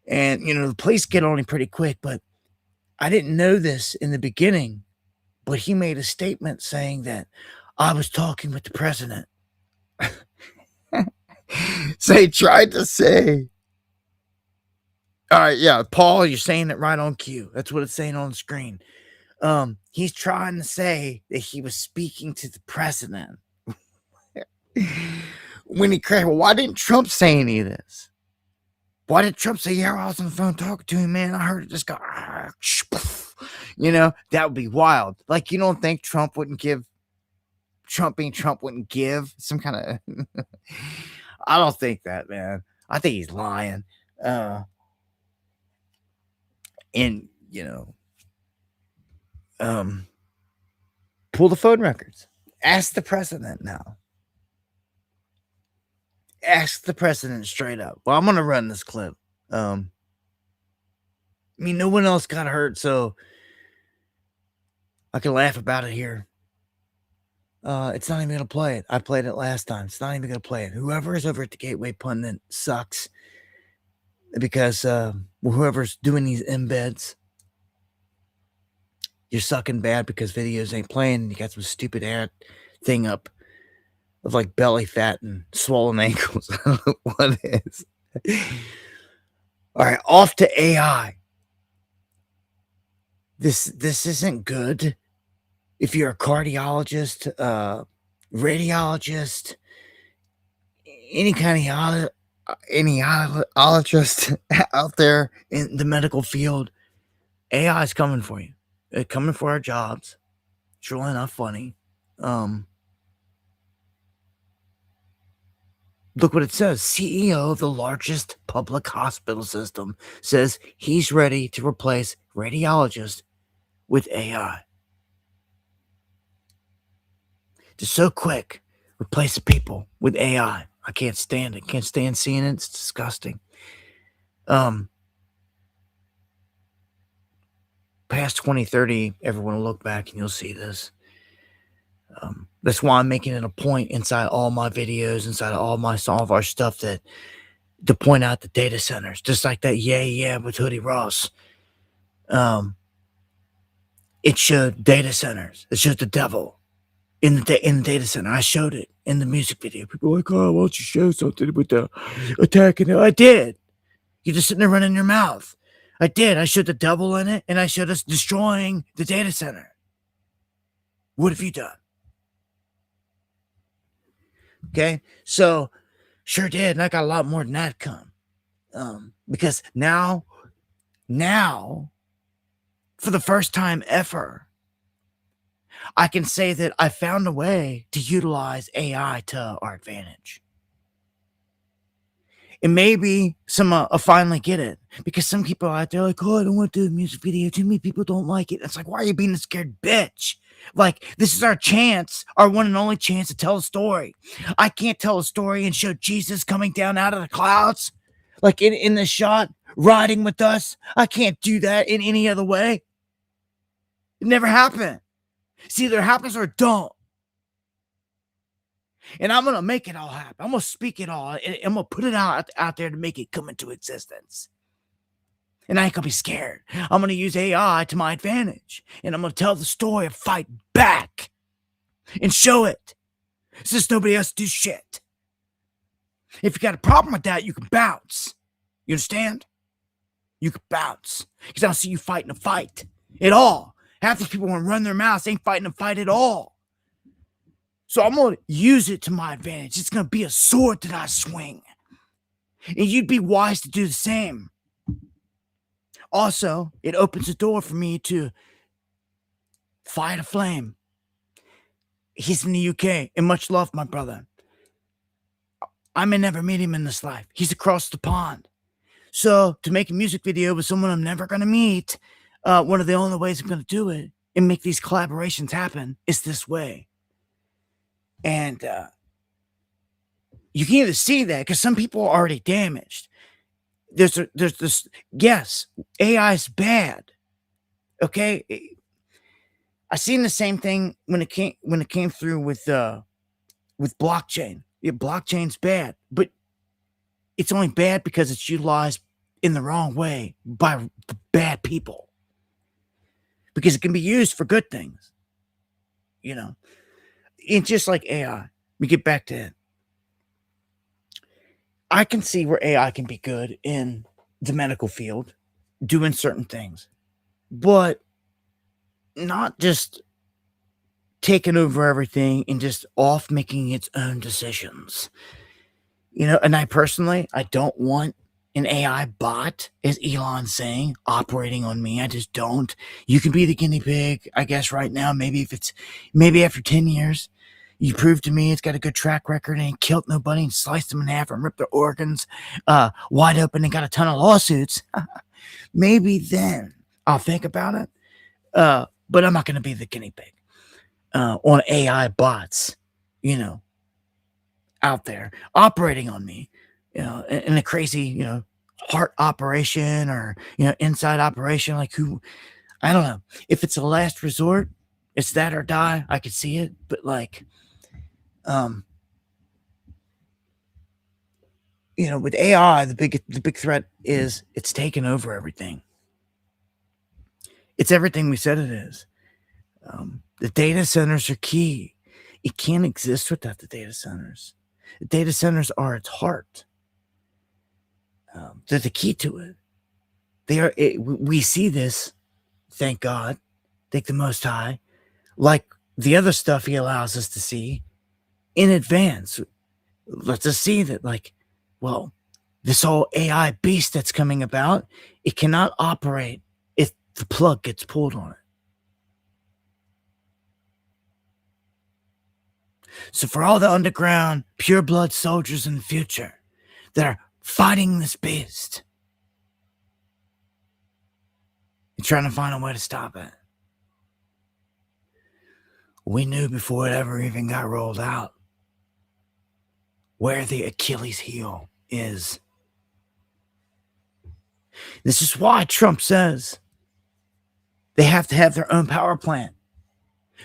and, you know, the police get on him pretty quick, but I didn't know this in the beginning, but he made a statement saying that I was talking with the president. So he tried to say, all right, yeah, Paul, you're saying it right on cue. That's what it's saying on the screen. He's trying to say that he was speaking to the president. When he cried, well, why didn't Trump say any of this? Why did Trump say, yeah, I was on the phone talking to him, man. I heard it just go, you know, that would be wild. Like, you don't think Trump wouldn't give some kind of, I don't think that, man. I think he's lying. And, you know, pull the phone records. Ask the president now. Ask the president straight up. Well, I'm going to run this clip. I mean, no one else got hurt, so I can laugh about it here. It's not even going to play it. I played it last time. It's not even going to play it. Whoever is over at the Gateway Pundit sucks, because whoever's doing these embeds, you're sucking bad because videos ain't playing, and you got some stupid ad thing up of like belly fat and swollen ankles. I don't know what it is. All right, off to AI. This isn't good. if you're a cardiologist, radiologist, any kind of any ologist out there in the medical field, AI is coming for you. It's coming for our jobs. It's really not funny. Look what it says. CEO of the largest public hospital system says he's ready to replace radiologists with AI. Just so quick, replace the people with AI. I can't stand it. Can't stand seeing it. It's disgusting. Past 2030, everyone will look back and you'll see this. That's why I'm making it a point inside all my videos, inside all of our stuff, that to point out the data centers, just like that. Yeah, with Hoodie Ross. It showed data centers. It showed the devil in the data center. I showed it in the music video. People were like, "Oh, why don't you show something with the attacking it?" I did. You're just sitting there running your mouth. I did. I showed the devil in it, and I showed us destroying the data center. What have you done? Okay, so sure did, and I got a lot more than that come. Because now, for the first time ever, I can say that I found a way to utilize AI to our advantage. And maybe some finally get it, because some people out there are like, "Oh, I don't want to do a music video. Too many people don't like it." It's like, why are you being a scared bitch? Like, this is our chance, our one and only chance to tell a story. I can't tell a story and show Jesus coming down out of the clouds, like in the shot, riding with us. I can't do that in any other way. It never happened. It's either happens or it don't. And I'm going to make it all happen. I'm going to speak it all. And I'm going to put it out there to make it come into existence. And I ain't going to be scared. I'm going to use AI to my advantage. And I'm going to tell the story and fight back. And show it. Since nobody else do shit. If you got a problem with that, you can bounce. You understand? You can bounce. Because I don't see you fighting a fight at all. Half these people want to run their mouths. They ain't fighting a fight at all. So I'm going to use it to my advantage. It's going to be a sword that I swing. And you'd be wise to do the same. Also, it opens the door for me to fight a flame. He's in the UK, and much love, my brother. I may never meet him in this life. He's across the pond. So to make a music video with someone I'm never going to meet, one of the only ways I'm going to do it and make these collaborations happen is this way. And you can either see that, because some people are already damaged. There's this, yes, AI is bad. Okay, I seen the same thing when it came through with blockchain. Yeah, blockchain's bad, but it's only bad because it's utilized in the wrong way by the bad people. Because it can be used for good things, you know. It's just like AI. We get back to it. I can see where AI can be good in the medical field, doing certain things, but not just taking over everything and just off making its own decisions. You know, and I don't want an AI bot, as Elon's saying, operating on me. I just don't. You can be the guinea pig, I guess, right now. Maybe after 10 years, you prove to me it's got a good track record and ain't killed nobody and sliced them in half and ripped their organs wide open and got a ton of lawsuits. Maybe then I'll think about it. But I'm not going to be the guinea pig on AI bots, you know, out there operating on me, you know, in a crazy, you know, heart operation or, you know, inside operation. Like, who, I don't know. If it's a last resort, it's that or die. I could see it, but like, you know, with AI, the big threat is it's taken over everything. It's everything we said it is. The data centers are key. It can't exist without the data centers. The data centers are its heart. They're the key to it. They are. We see this. Thank God. Thank the Most High. like the other stuff he allows us to see in advance. Lets us see that, like, well, this whole AI beast that's coming about, it cannot operate if the plug gets pulled on it. So for all the underground, pure blood soldiers in the future that are fighting this beast and trying to find a way to stop it, we knew before it ever even got rolled out where the Achilles heel is. This is why Trump says they have to have their own power plant,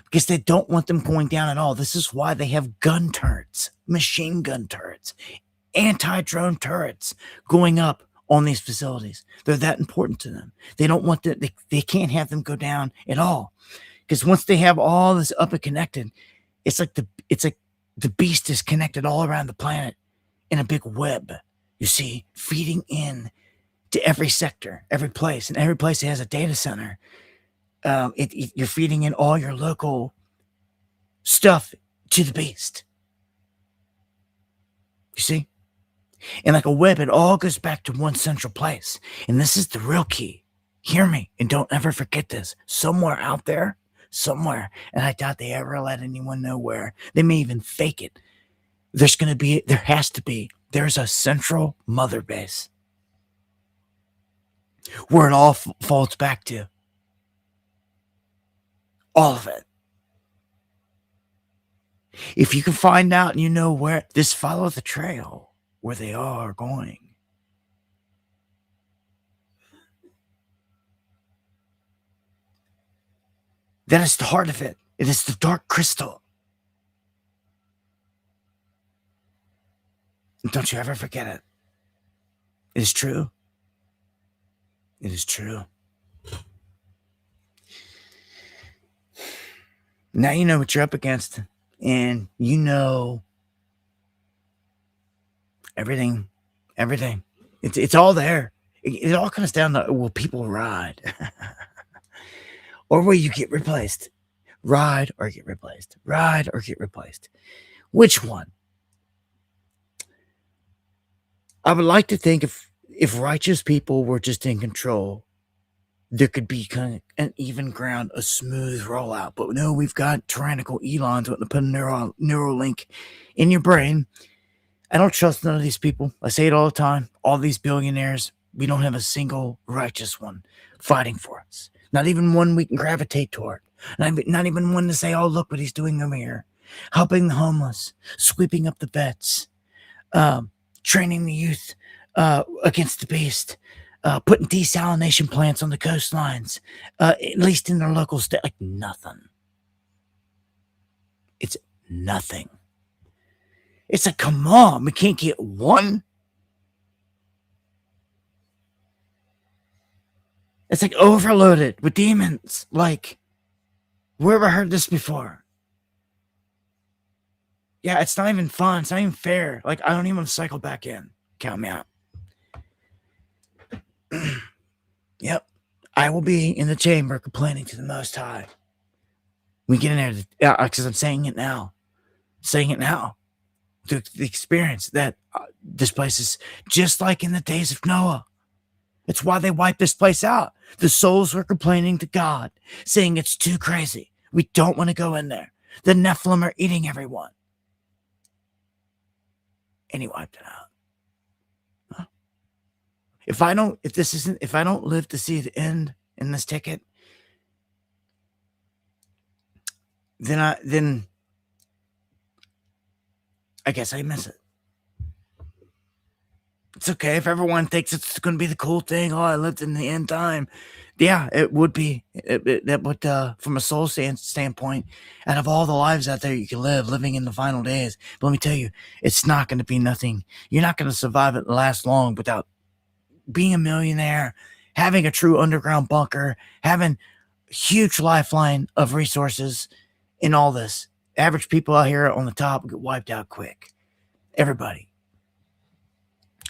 because they don't want them going down at all. This is why they have gun turrets, machine gun turrets, anti-drone turrets going up on these facilities. They're that important to them. They don't want they can't have them go down at all, because once they have all this up and connected, it's like the beast is connected all around the planet in a big web, you see, feeding in to every sector, every place, and every place that has a data center. You're feeding in all your local stuff to the beast. You see? And like a web, it all goes back to one central place. And this is the real key. Hear me, and don't ever forget this. Somewhere out there, somewhere, and I doubt they ever let anyone know where. They may even fake it. There's a central mother base where it all falls back to. All of it. If you can find out and you know where, just follow the trail where they are going. That is the heart of it. It is the dark crystal. And don't you ever forget it. It is true. It is true. Now you know what you're up against, and you know everything. It's all there. It all comes down to, will people ride? Or will you get replaced? Ride or get replaced. Ride or get replaced. Which one? I would like to think if righteous people were just in control, there could be kind of an even ground, a smooth rollout. But no, we've got tyrannical Elons wanting to put a neural link in your brain. I don't trust none of these people. I say it all the time. All these billionaires, we don't have a single righteous one fighting for us. Not even one we can gravitate toward. Not even one to say, oh, look what he's doing over here. Helping the homeless, sweeping up the vets, training the youth against the beast. Putting desalination plants on the coastlines, at least in their local state, like nothing. It's nothing. It's like, come on, we can't get one. It's like overloaded with demons. Like, we ever heard this before? Yeah, it's not even fun. It's not even fair. Like, I don't even want to cycle back in. Count me out. Yep, I will be in the chamber complaining to the Most High. We get in there, because I'm saying it now. The experience that this place is just like in the days of Noah. It's why they wiped this place out. The souls were complaining to God, saying it's too crazy. We don't want to go in there. The Nephilim are eating everyone. And he wiped it out. If I don't live to see the end in this ticket, then I guess I miss it. It's okay if everyone thinks it's going to be the cool thing. Oh, I lived in the end time. Yeah, it would be. That would, from a soul standpoint, out of all the lives out there you can live, living in the final days. But let me tell you, it's not going to be nothing. You're not going to survive it and last long without being a millionaire, having a true underground bunker, having a huge lifeline of resources in all this. Average people out here on the top get wiped out quick. Everybody.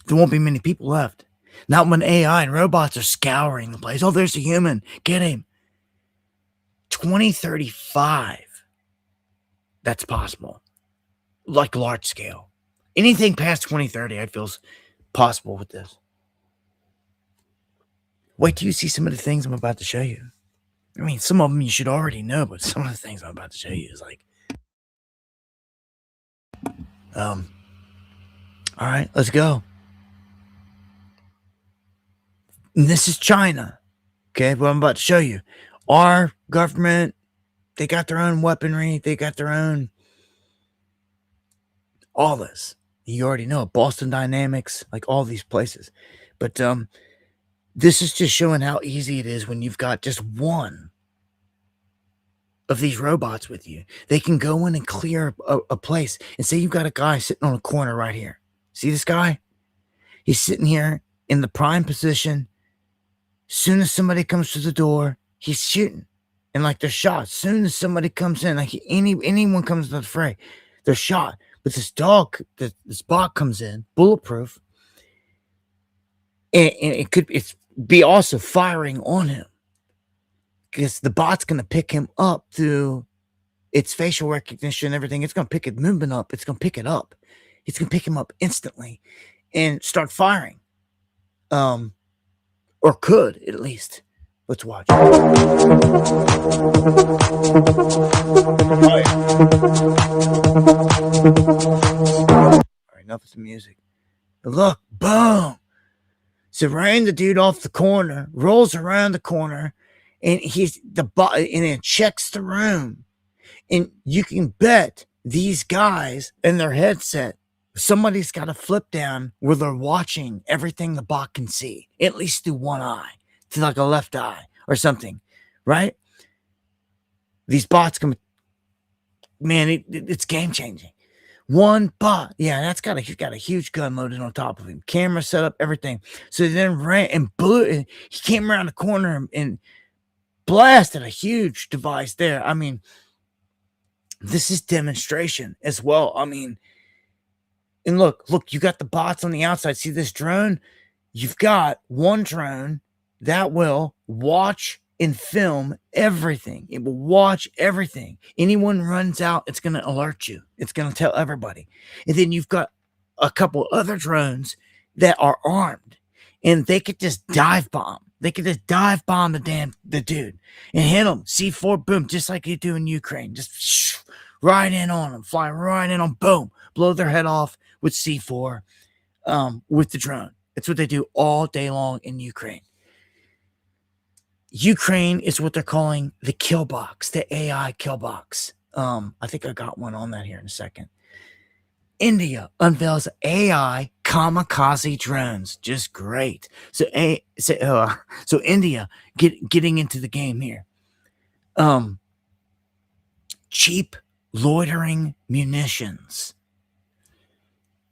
There won't be many people left. Not when AI and robots are scouring the place. Oh, there's a human. Get him. 2035, that's possible. Like large scale. Anything past 2030, I feel is possible with this. Wait till you see some of the things I'm about to show you. I mean, some of them you should already know, but some of the things I'm about to show you is like, all right, let's go. And this is China. Okay, what I'm about to show you. Our government, they got their own weaponry. They got their own, all this. You already know, Boston Dynamics, like all these places. But this is just showing how easy it is when you've got just one of these robots with you. They can go in and clear a place. And say you've got a guy sitting on a corner right here. See this guy? He's sitting here in the prime position. Soon as somebody comes to the door, he's shooting. And like they're shot. Soon as somebody comes in, like anyone comes to the fray, they're shot. But this this bot comes in, bulletproof. And it's be also firing on him. Because the bot's going to pick him up through its facial recognition and everything. It's going to pick his movement up. It's going to pick it up. It's going to pick him up instantly and start firing. Or could, at least. Let's watch. All right, enough of the music. But look, boom. So ran the dude off the corner, rolls around the corner, and and it checks the room. And you can bet these guys in their headset, somebody's got a flip down where they're watching everything the bot can see, at least through one eye, to like a left eye or something, right? These bots can, man, it's game changing. One bot, yeah, he's got a huge gun loaded on top of him, camera set up, everything. So he then ran and blew, and he came around the corner and blasted a huge device there. I mean, this is demonstration as well. I mean, and look, you got the bots on the outside. See this drone? You've got one drone that will watch and film everything. It will watch everything. Anyone runs out, it's going to alert you. It's going to tell everybody. And then you've got a couple other drones that are armed, and they could just dive bomb. They could just dive bomb the dude and hit him. C4, boom, just like you do in Ukraine. Just right in on them, fly right in on, boom, blow their head off with C4, with the drone. It's what they do all day long in Ukraine. Ukraine is what they're calling the kill box, the AI kill box. I think I got one on that here in a second. India unveils AI kamikaze drones. Just great. So India getting into the game here. Cheap loitering munitions.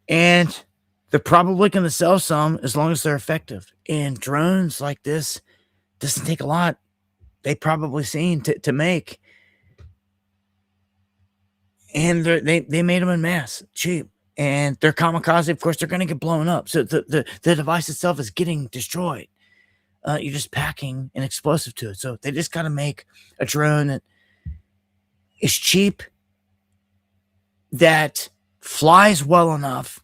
And they're probably going to sell some as long as they're effective. And drones like this doesn't take a lot. They probably seen to make. And they made them in mass, cheap. And they're kamikaze. Of course, they're going to get blown up. So the device itself is getting destroyed. You're just packing an explosive to it. So they just got to make a drone that is cheap, that flies well enough,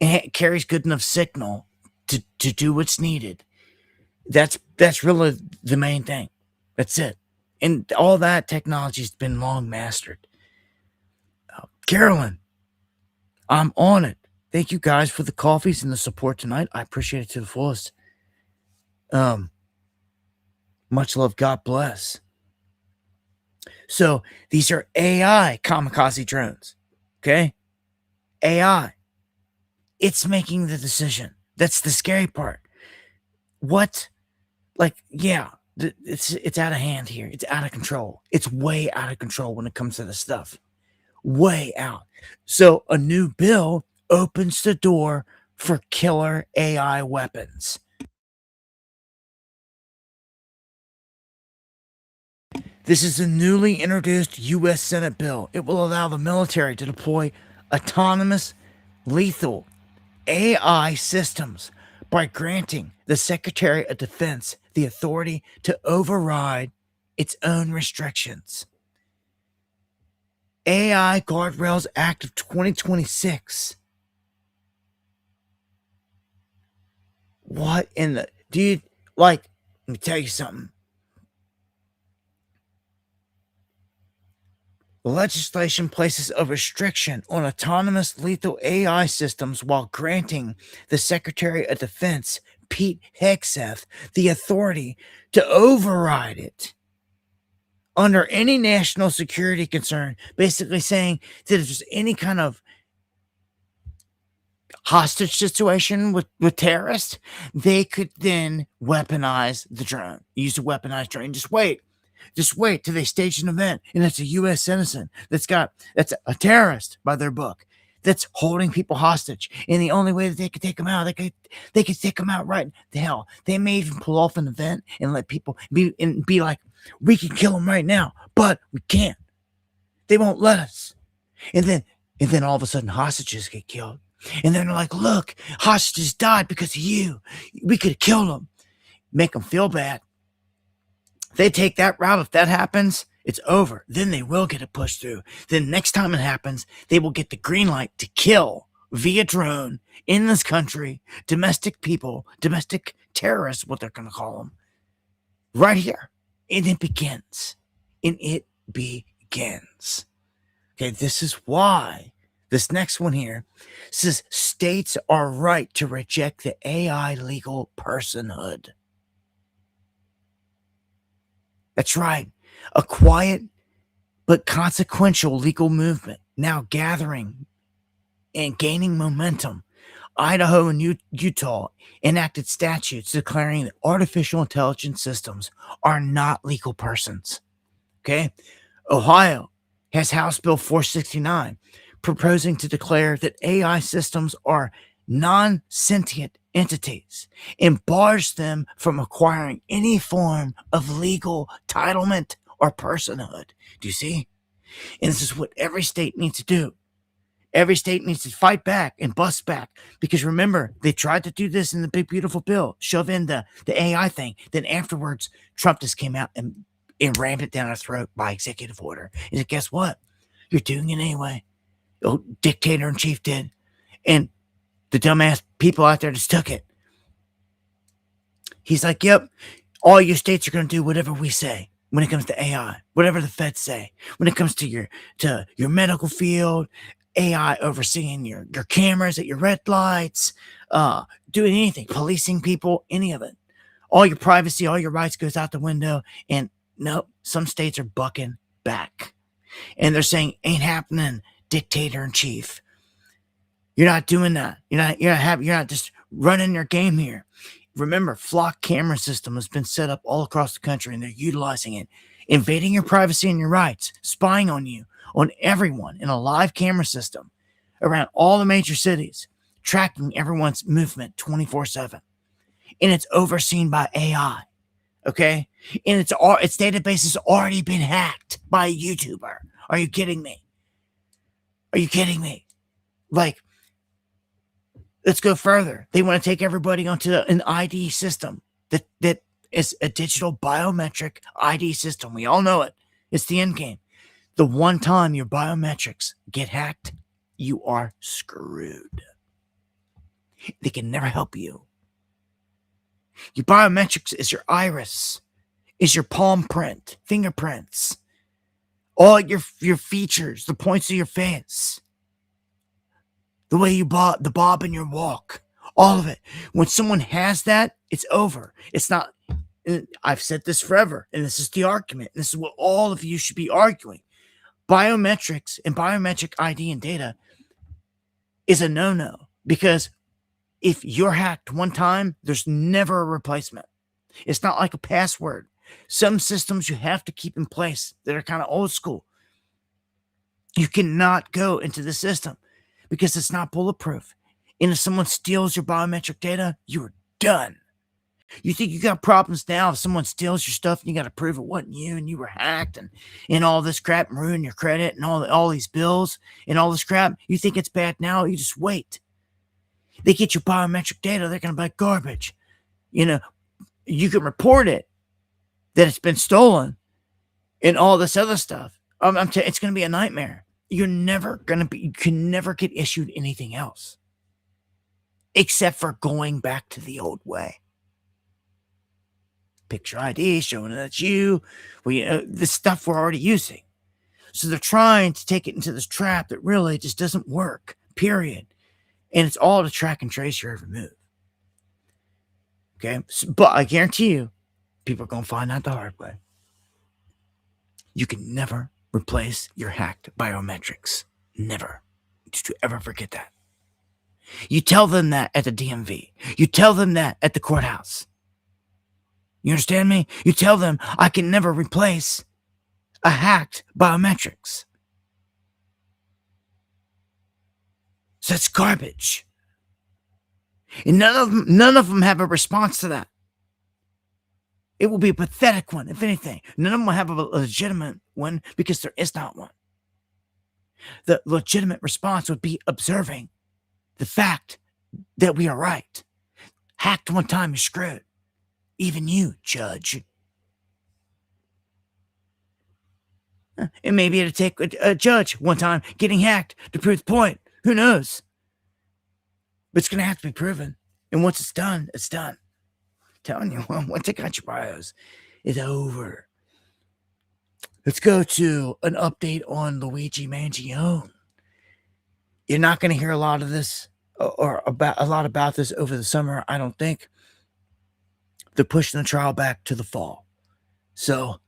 and carries good enough signal to do what's needed. That's really the main thing. That's it. And all that technology has been long mastered. Carolyn, I'm on it. Thank you guys for the coffees and the support tonight. I appreciate it to the fullest. Much love. God bless. So these are AI kamikaze drones. Okay? AI. It's making the decision. That's the scary part. What? Like, yeah, it's out of hand here. It's out of control. It's way out of control when it comes to this stuff. Way out. So a new bill opens the door for killer AI weapons. This is a newly introduced U.S. Senate bill. It will allow the military to deploy autonomous, lethal AI systems by granting the Secretary of Defense the authority to override its own restrictions. AI Guardrails Act of 2026. What in the dude? Like, let me tell you something. The legislation places a restriction on autonomous lethal AI systems while granting the Secretary of Defense, Pete Hegseth, the authority to override it under any national security concern, basically saying that if there's any kind of hostage situation with terrorists, they could then weaponize the drone, use a weaponized drone. Just wait till they stage an event and it's a U.S. citizen that's a terrorist by their book that's holding people hostage. And the only way that they could take them out, they could take them out right the hell. They may even pull off an event and let people be like, we can kill them right now, but we can't. They won't let us. And then all of a sudden hostages get killed. And then they're like, look, hostages died because of you. We could have killed them. Make them feel bad. They take that route. If that happens, it's over. Then they will get it pushed through. Then next time it happens, they will get the green light to kill via drone in this country, domestic people, domestic terrorists, what they're going to call them, right here. And it begins. Okay, this is why this next one here says states are right to reject the AI legal personhood. That's right. A quiet but consequential legal movement now gathering and gaining momentum. Idaho and Utah enacted statutes declaring that artificial intelligence systems are not legal persons. Okay? Ohio has House Bill 469 proposing to declare that AI systems are non-sentient entities and bars them from acquiring any form of legal entitlement or personhood. Do you see? And this is what every state needs to do. Every state needs to fight back and bust back, because remember, they tried to do this in the big beautiful bill, shove in the AI thing. Then afterwards, Trump just came out and rammed it down our throat by executive order. And said, guess what? You're doing it anyway. The dictator in chief did. And the dumbass people out there just took it. He's like, yep, all you states are going to do whatever we say when it comes to AI, whatever the feds say. When it comes to your medical field, AI overseeing your cameras at your red lights, doing anything, policing people, any of it. All your privacy, all your rights goes out the window. And nope, some states are bucking back. And they're saying, ain't happening, dictator in chief. You're not doing that. You're not just running your game here. Remember, flock camera system has been set up all across the country, and they're utilizing it, invading your privacy and your rights, spying on you, on everyone in a live camera system around all the major cities, tracking everyone's movement 24/7. And it's overseen by AI. Okay? And its database has already been hacked by a YouTuber. Are you kidding me? Like, let's go further. They want to take everybody onto an ID system that is a digital biometric ID system. We all know it. It's the end game. The one time your biometrics get hacked, you are screwed. They can never help you. Your biometrics is your iris, is your palm print, fingerprints, all your features, the points of your face, the way you the bob in your walk, all of it. When someone has that, it's over. It's not. I've said this forever, and this is the argument. This is what all of you should be arguing. Biometrics and biometric ID and data is a no-no, because if you're hacked one time, there's never a replacement. It's not like a password. Some systems you have to keep in place that are kind of old school. You cannot go into the system because it's not bulletproof. And if someone steals your biometric data, you're done. You think you got problems now if someone steals your stuff and you got to prove it wasn't you and you were hacked and all this crap and ruin your credit and all these bills and all this crap. You think it's bad now? You just wait. They get your biometric data, they're going to buy garbage. You know, you can report it that it's been stolen, and all this other stuff. It's going to be a nightmare. You can never get issued anything else except for going back to the old way. Picture ID showing that it's you. The stuff we're already using. So they're trying to take it into this trap that really just doesn't work, period. And it's all to track and trace your every move. Okay? But I guarantee you, people are going to find out the hard way. You can never replace your hacked biometrics. Never. Did you ever forget that? You tell them that at the DMV. You tell them that at the courthouse. You understand me? You tell them I can never replace a hacked biometrics. So that's garbage. And none of them have a response to that. It will be a pathetic one, if anything. None of them will have a legitimate one because there is not one. The legitimate response would be observing the fact that we are right. Hacked one time, you're screwed. Even you, Judge. And maybe it'll take a judge one time getting hacked to prove the point. Who knows? But it's going to have to be proven. And once it's done, it's done. I'm telling you, once they got your bios, it's over. Let's go to an update on Luigi Mangione. You're not going to hear a lot of this or about this over the summer, I don't think. They're pushing the trial back to the fall. So,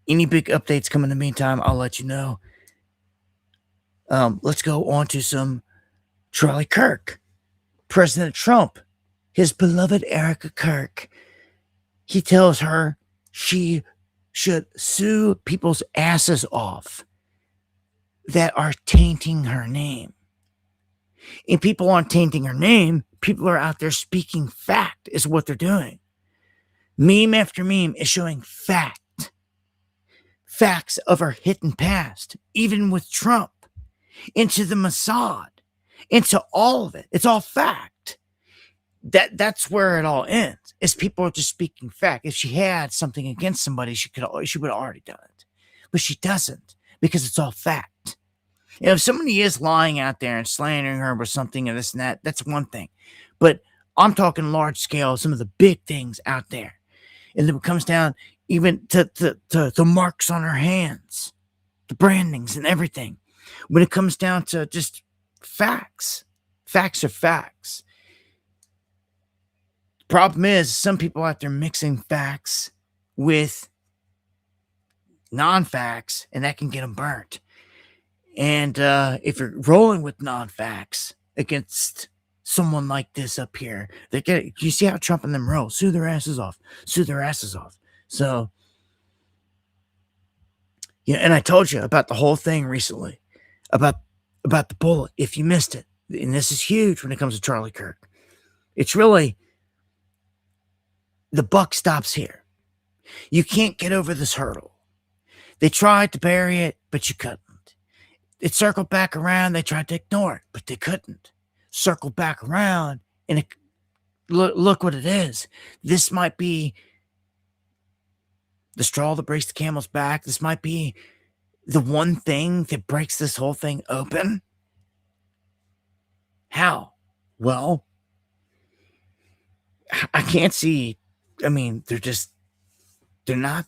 any big updates come in the meantime, I'll let you know. Let's go on to some Charlie Kirk. President Trump, his beloved Erica Kirk, he tells her she should sue people's asses off that are tainting her name. And people aren't tainting her name. People are out there speaking fact is what they're doing. Meme after meme is showing fact. Facts of our hidden past, even with Trump, into the Mossad, into all of it. It's all fact. That's where it all ends. Is people are just speaking fact. If she had something against somebody, she would have already done it. But she doesn't, because it's all fact. You know, if somebody is lying out there and slandering her with something and this and that, that's one thing. But I'm talking large scale, some of the big things out there. And then it comes down even to the marks on her hands, the brandings and everything. When it comes down to just facts, facts are facts. The problem is some people out there mixing facts with non-facts, and that can get them burnt. And if you're rolling with non-facts against someone like this up here, you see how Trump and them roll? Sue their asses off. Sue their asses off. So, yeah, and I told you about the whole thing recently, about the bullet, if you missed it. And this is huge when it comes to Charlie Kirk. It's really, the buck stops here. You can't get over this hurdle. They tried to bury it, but you couldn't. It circled back around. They tried to ignore it, but they couldn't. Circled back around, and look what it is. This might be the straw that breaks the camel's back. This might be the one thing that breaks this whole thing open. How? Well, I can't see. I mean, they're not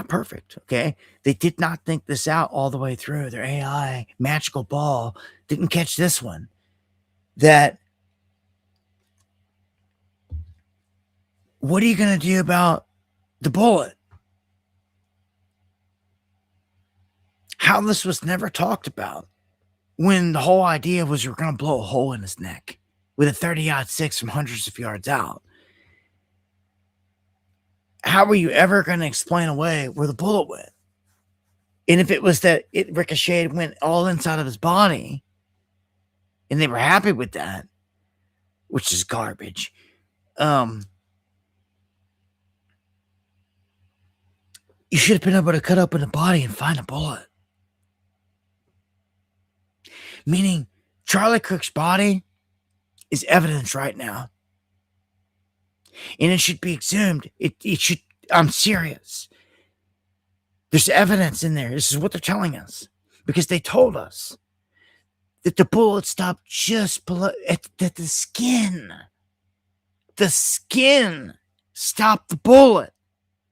perfect, okay? They did not think this out all the way through. Their AI magical ball didn't catch this one. That, what are you going to do about the bullet? How this was never talked about when the whole idea was you're going to blow a hole in his neck with a 30-06 from hundreds of yards out. How were you ever going to explain away where the bullet went? And if it was that it ricocheted, went all inside of his body, and they were happy with that, which is garbage. You should have been able to cut open the body and find a bullet. Meaning, Charlie Kirk's body is evidence right now. And it should be exhumed. It should, I'm serious. There's evidence in there. This is what they're telling us because they told us that the bullet stopped just below at the skin. The skin stopped the bullet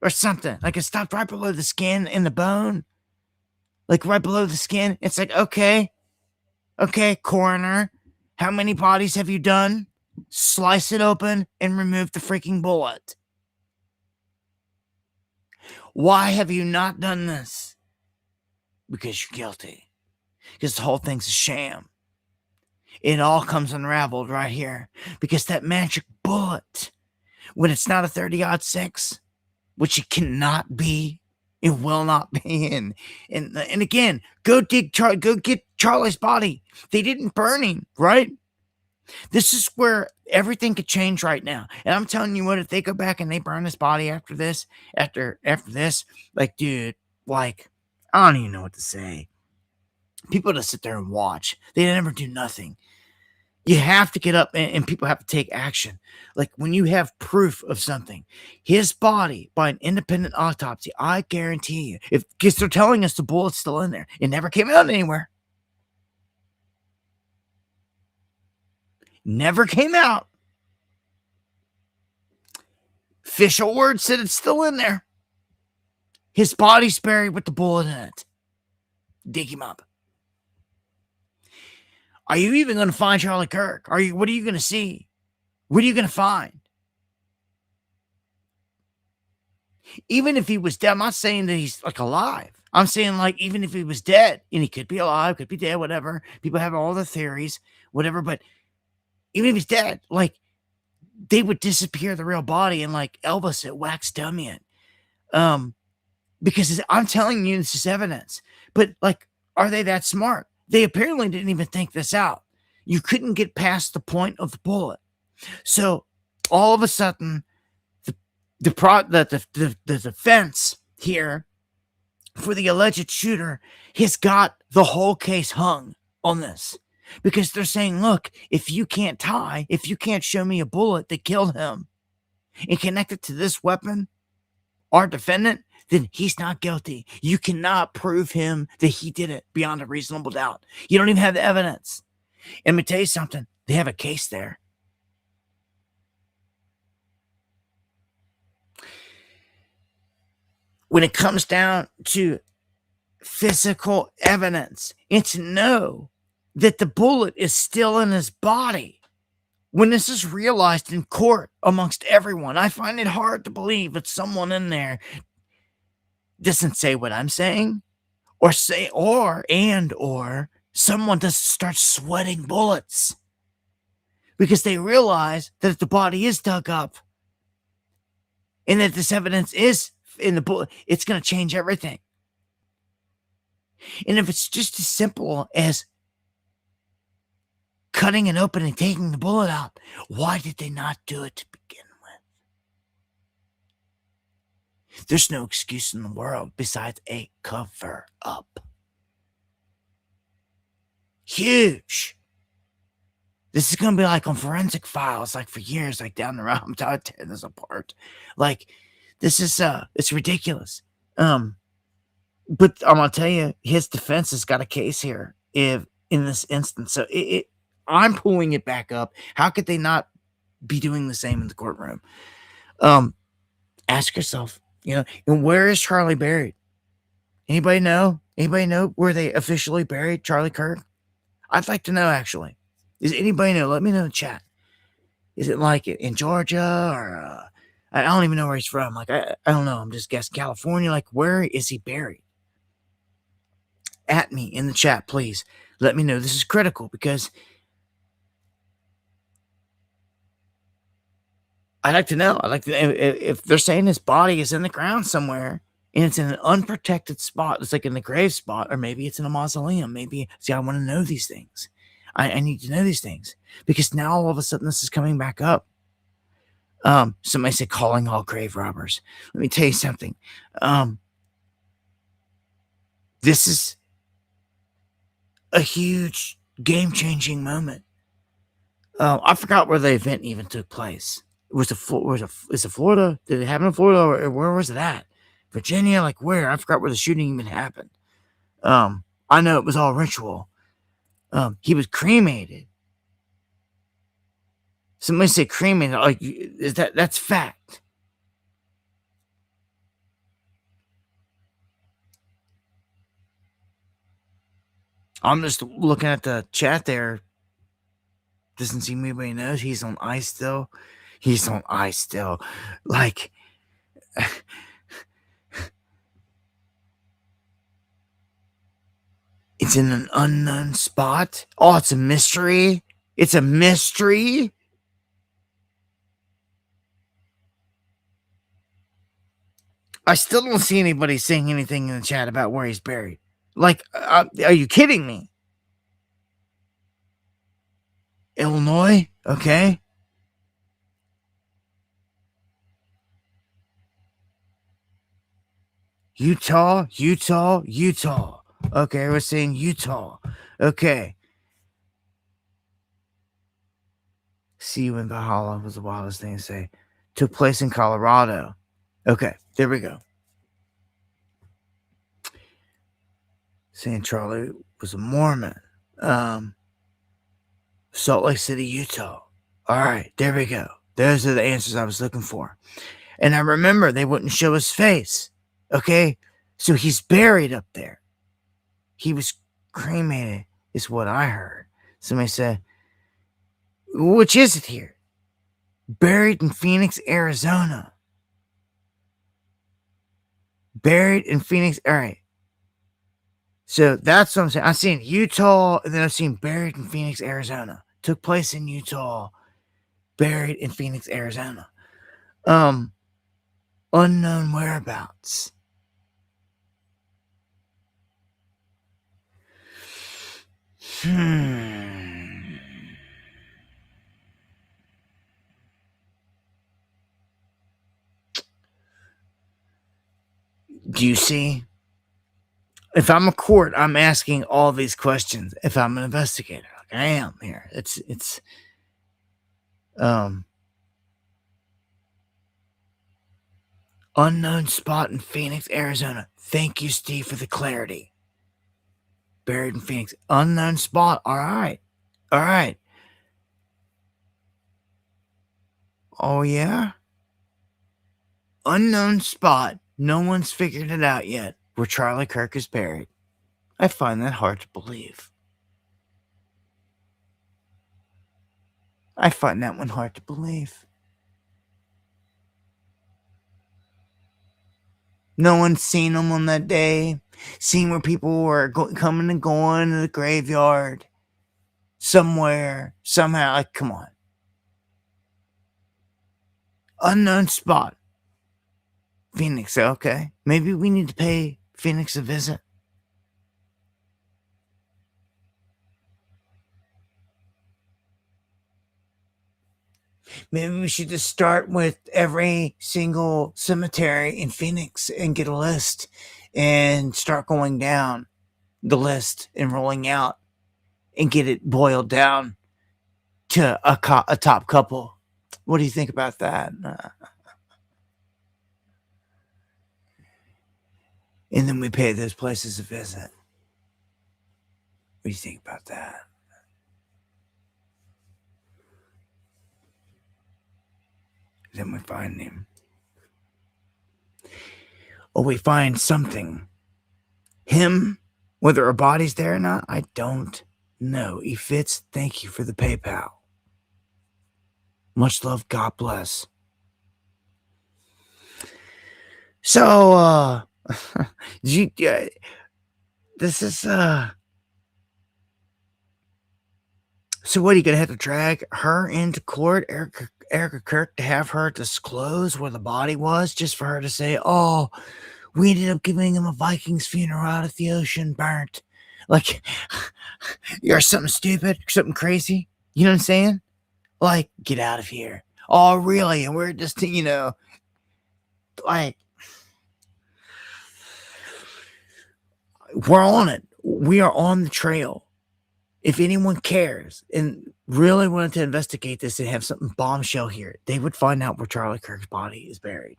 or something. Like it stopped right below the skin in the bone. Like right below the skin. It's like, okay, coroner, how many bodies have you done? Slice it open and remove the freaking bullet. Why have you not done this? Because you're guilty. Because the whole thing's a sham. It all comes unraveled right here. Because that magic bullet, when it's not a 30-06, which it cannot be, it will not be. And again, go get Charlie's body. They didn't burn him, right? This is where everything could change right now. And I'm telling you what, if they go back and they burn his body after this, like, dude, like, I don't even know what to say. People just sit there and watch. They never do nothing. You have to get up and people have to take action. Like when you have proof of something, his body by an independent autopsy, I guarantee you, because they're telling us the bullet's still in there, it never came out anywhere. Never came out. Official word said it's still in there. His body's buried with the bullet in it. Dig him up. Are you even going to find Charlie Kirk? What are you going to see? What are you going to find? Even if he was dead, I'm not saying that he's like alive. I'm saying like even if he was dead, and he could be alive, could be dead, whatever. People have all the theories, whatever. But even if he's dead, like they would disappear the real body and like Elvis it, wax dummy it. Because I'm telling you, this is evidence. But like, are they that smart? They apparently didn't even think this out. You couldn't get past the point of the bullet. So all of a sudden, the defense here for the alleged shooter has got the whole case hung on this. Because they're saying, look, if you can't show me a bullet that killed him and connect it to this weapon, our defendant, then he's not guilty. You cannot prove him that he did it beyond a reasonable doubt. You don't even have the evidence. And let me tell you something. They have a case there. When it comes down to physical evidence, and to know that the bullet is still in his body, when this is realized in court amongst everyone, I find it hard to believe that someone in there doesn't say what I'm saying, or someone doesn't start sweating bullets because they realize that if the body is dug up and that this evidence is in the bullet, it's going to change everything. And if it's just as simple as cutting it open and taking the bullet out, why did they not do it to begin with? There's no excuse in the world besides a cover up. Huge. This is going to be like on Forensic Files, like for years, like down the road. I'm tired of tearing this apart. Like, this is, it's ridiculous. But I'm going to tell you, his defense has got a case here in this instance. So I'm pulling it back up. How could they not be doing the same in the courtroom? Ask yourself, and where is Charlie buried? Anybody know? Anybody know where they officially buried Charlie Kirk? I'd like to know, actually. Does anybody know? Let me know in the chat. Is it like in Georgia or I don't even know where he's from. Like, I don't know. I'm just guessing California. Like, where is he buried? At me in the chat, please. Let me know. This is critical because I'd like to know. If they're saying his body is in the ground somewhere and it's in an unprotected spot, it's like in the grave spot, or maybe it's in a mausoleum. Maybe, see, I want to know these things. I need to know these things because now all of a sudden this is coming back up. Somebody said calling all grave robbers. Let me tell you something. This is a huge game-changing moment. I forgot where the event even took place. Is it Florida? Did it happen in Florida, or where was it at? Virginia? Like where? I forgot where the shooting even happened. I know it was all ritual. He was cremated. Somebody said cremated. Like, is that's fact? I'm just looking at the chat there. Doesn't seem anybody knows he's on ice still. He's on ice still. Like, it's in an unknown spot. Oh, it's a mystery. It's a mystery. I still don't see anybody saying anything in the chat about where he's buried. Like, are you kidding me? Illinois? Okay. Utah. Okay, we're saying Utah. Okay. See you in Valhalla was the wildest thing to say. Took place in Colorado. Okay, there we go. Saying Charlie was a Mormon. Salt Lake City, Utah. All right, there we go. Those are the answers I was looking for. And I remember they wouldn't show his face. Okay, so he's buried up there. He was cremated, is what I heard. Somebody said, which is it here? Buried in Phoenix, Arizona. Buried in Phoenix. All right. So that's what I'm saying. I've seen Utah, and then I've seen buried in Phoenix, Arizona. Took place in Utah, buried in Phoenix, Arizona. Unknown whereabouts. Do you see? If I'm a court, I'm asking all these questions. If I'm an investigator, like I am here, it's unknown spot in Phoenix, Arizona. Thank you, Steve, for the clarity. Buried in Phoenix, unknown spot. All right. Oh yeah, unknown spot. No one's figured it out yet. Where Charlie Kirk is buried. I find that hard to believe. I find that one hard to believe. No one's seen him on that day. Seen where people were coming and going to the graveyard. Somewhere. Somehow. Like, come on. Unknown spot. Phoenix. Okay. Maybe we need to pay Phoenix a visit. Maybe we should just start with every single cemetery in Phoenix and get a list and start going down the list and rolling out and get it boiled down to a top couple. What do you think about that? And then we pay those places a visit. What do you think about that? Then we find him. Or we find something. Him, whether a body's there or not, I don't know. He fits. Thank you for the PayPal. Much love. God bless. So, this is, so what, are you going to have to drag her into court, Erica Kirk, to have her disclose where the body was, just for her to say, oh, we ended up giving him a Vikings funeral out at the ocean, burnt. Like, you're something stupid, something crazy. You know what I'm saying? Like, get out of here. Oh, really? And we're just, like, we're on it. We are on the trail. If anyone cares and really wanted to investigate this and have something bombshell here, they would find out where Charlie Kirk's body is buried.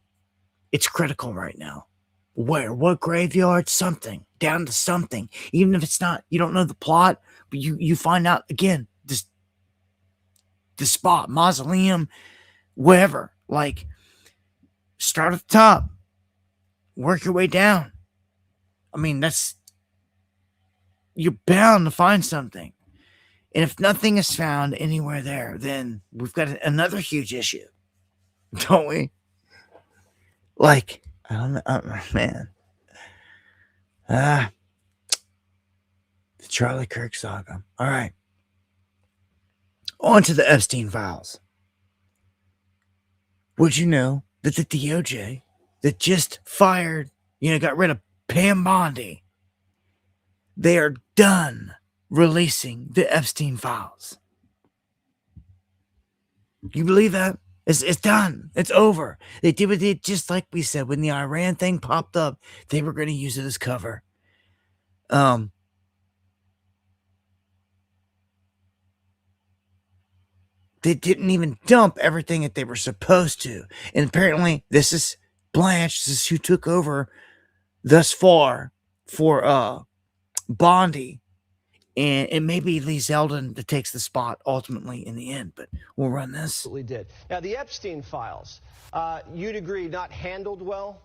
It's critical right now. Where? What graveyard? Something. Down to something. Even if it's not, you don't know the plot, but you find out again, this the spot, mausoleum, wherever. Like, start at the top, work your way down. I mean, you're bound to find something. And if nothing is found anywhere there, then we've got another huge issue, don't we? Like, I don't know, man. The Charlie Kirk saga. All right. On to the Epstein files. Would you know that the DOJ that just fired, got rid of Pam Bondi, they are done releasing the Epstein files? You believe that? It's done. It's over. They did what they, just like we said, when the Iran thing popped up, they were going to use it as cover. They didn't even dump everything that they were supposed to. And apparently, this is Blanche. This is who took over thus far for Bondi. And it may be Lee Zeldin that takes the spot ultimately in the end, but we'll run this. Absolutely did. Now, the Epstein files, you'd agree, not handled well?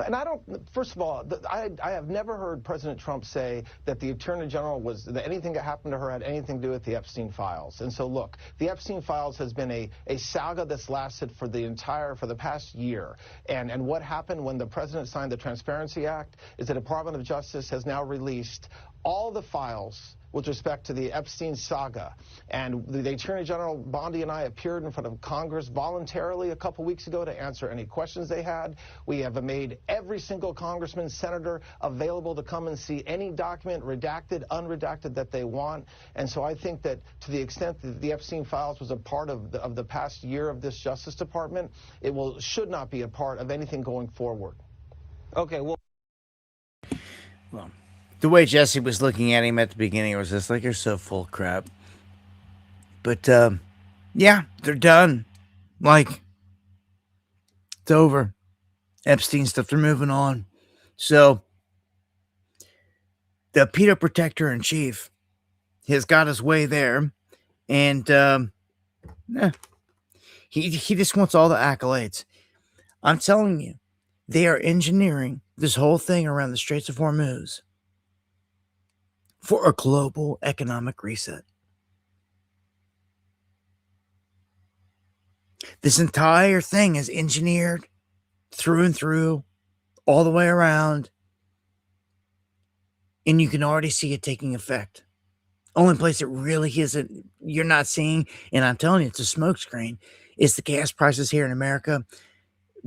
And I don't, first of all, I have never heard President Trump say that the Attorney General that anything that happened to her had anything to do with the Epstein files. And so, look, the Epstein files has been a saga that's lasted for the past year. And what happened when the President signed the Transparency Act is the Department of Justice has now released all the files with respect to the Epstein saga. And the Attorney General Bondi and I appeared in front of Congress voluntarily a couple weeks ago to answer any questions they had. We have made every single congressman, senator available to come and see any document, redacted, unredacted, that they want. And so I think that to the extent that the Epstein files was a part of the past year of this Justice Department, it should not be a part of anything going forward. Okay, well, the way Jesse was looking at him at the beginning was just like, you're so full of crap. But, yeah, they're done. Like, it's over. Epstein stuff, they're moving on. So, the PETA protector in chief has got his way there. And, he just wants all the accolades. I'm telling you, they are engineering this whole thing around the Straits of Hormuz for a global economic reset. This entire thing is engineered through and through, all the way around, and you can already see it taking effect. Only place it really isn't, you're not seeing, and I'm telling you, it's a smokescreen, is the gas prices here in America,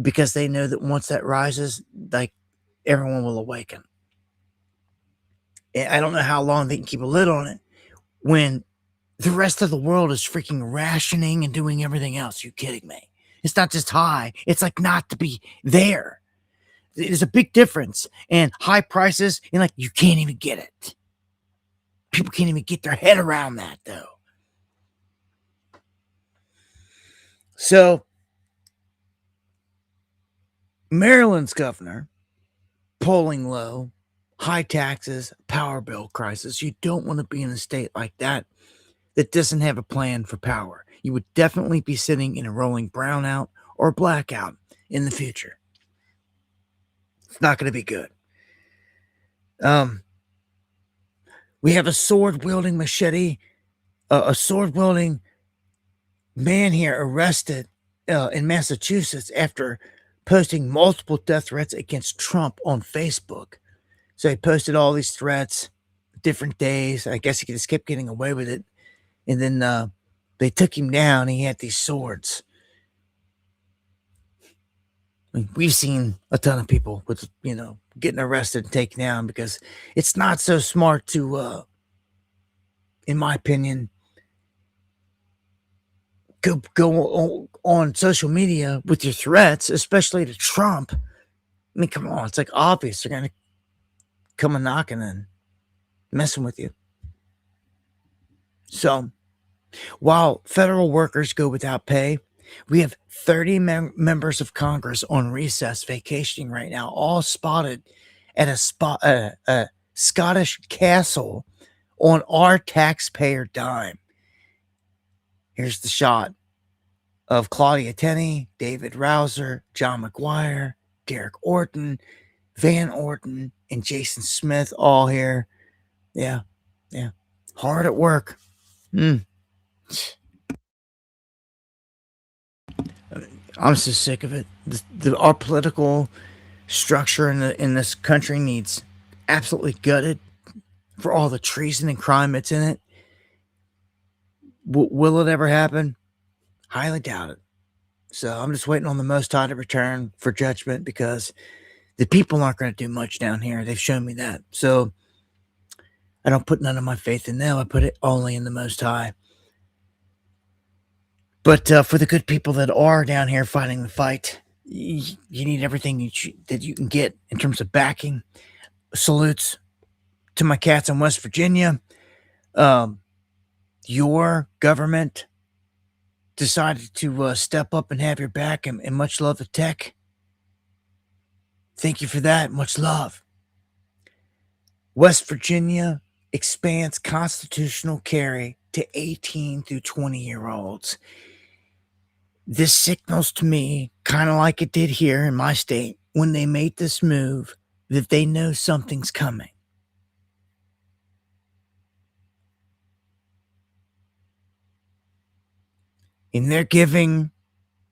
because they know that once that rises, like, everyone will awaken. I don't know how long they can keep a lid on it when the rest of the world is freaking rationing and doing everything else. Are you kidding me? It's not just high. It's like not to be there. There's a big difference. And high prices, and like, you can't even get it. People can't even get their head around that, though. So, Maryland's governor, polling low, high taxes, power bill crisis. You don't want to be in a state like that doesn't have a plan for power. You would definitely be sitting in a rolling brownout or blackout in the future. It's not going to be good. We have a sword-wielding machete, a sword-wielding man here arrested in Massachusetts after posting multiple death threats against Trump on Facebook. So he posted all these threats, different days. I guess he just kept getting away with it. And then they took him down. He had these swords. I mean, we've seen a ton of people with, getting arrested and taken down because it's not so smart to, in my opinion, go on social media with your threats, especially to Trump. I mean, come on. It's like obvious they're going to come a knocking and messing with you. So, while federal workers go without pay, We have 30 members of Congress on recess vacationing right now, all spotted at a Scottish castle on our taxpayer dime. Here's the shot of Claudia Tenney, David Rouser, John McGuire, Derek Orton, Van Orton, and Jason Smith all here. Yeah. Hard at work. I'm so sick of it. Our political structure in this country needs absolutely gutted for all the treason and crime that's in it. Will it ever happen? Highly doubt it. So I'm just waiting on the Most High to return for judgment, because the people aren't going to do much down here. They've shown me that. So I don't put none of my faith in them. I put it only in the Most High. But for the good people that are down here fighting the fight, you need everything that you can get in terms of backing. Salutes to my cats in West Virginia. Your government decided to step up and have your back, and much love to Tech. Thank you for that. Much love. West Virginia expands constitutional carry to 18 through 20-year-olds. This signals to me, kind of like it did here in my state, when they made this move, that they know something's coming. And they're giving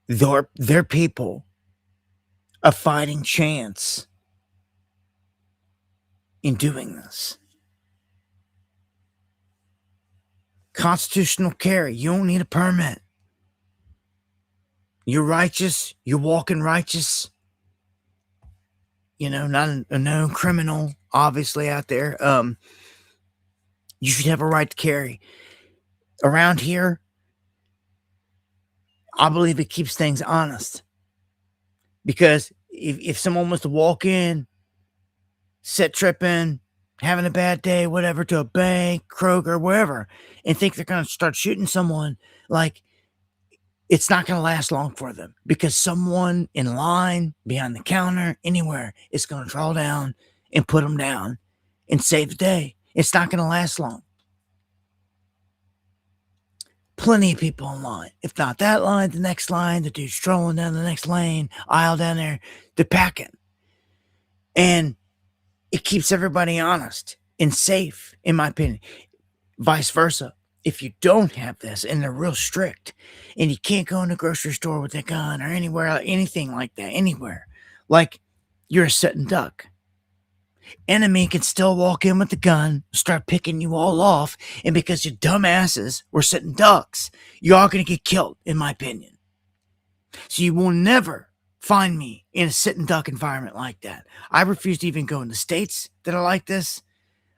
their people a fighting chance in doing this. Constitutional carry. You don't need a permit. You're righteous. You're walking righteous. Not a known criminal, obviously, out there. You should have a right to carry. Around here, I believe it keeps things honest. Because if someone was to walk in, set tripping, having a bad day, whatever, to a bank, Kroger, wherever, and think they're going to start shooting someone, it's not going to last long for them, because someone in line, behind the counter, anywhere, is going to draw down and put them down and save the day. It's not going to last long. Plenty of people in line. If not that line, the next line, the dude strolling down the next lane, aisle down there, they're packing. And it keeps everybody honest and safe, in my opinion. Vice versa. If you don't have this and they're real strict, and you can't go in the grocery store with a gun or anywhere, anything like that, anywhere, you're a sitting duck. Enemy can still walk in with the gun, start picking you all off, and because you dumbasses were sitting ducks, you're all going to get killed, in my opinion. So you will never find me in a sitting duck environment like that. I refuse to even go in the states that are like this,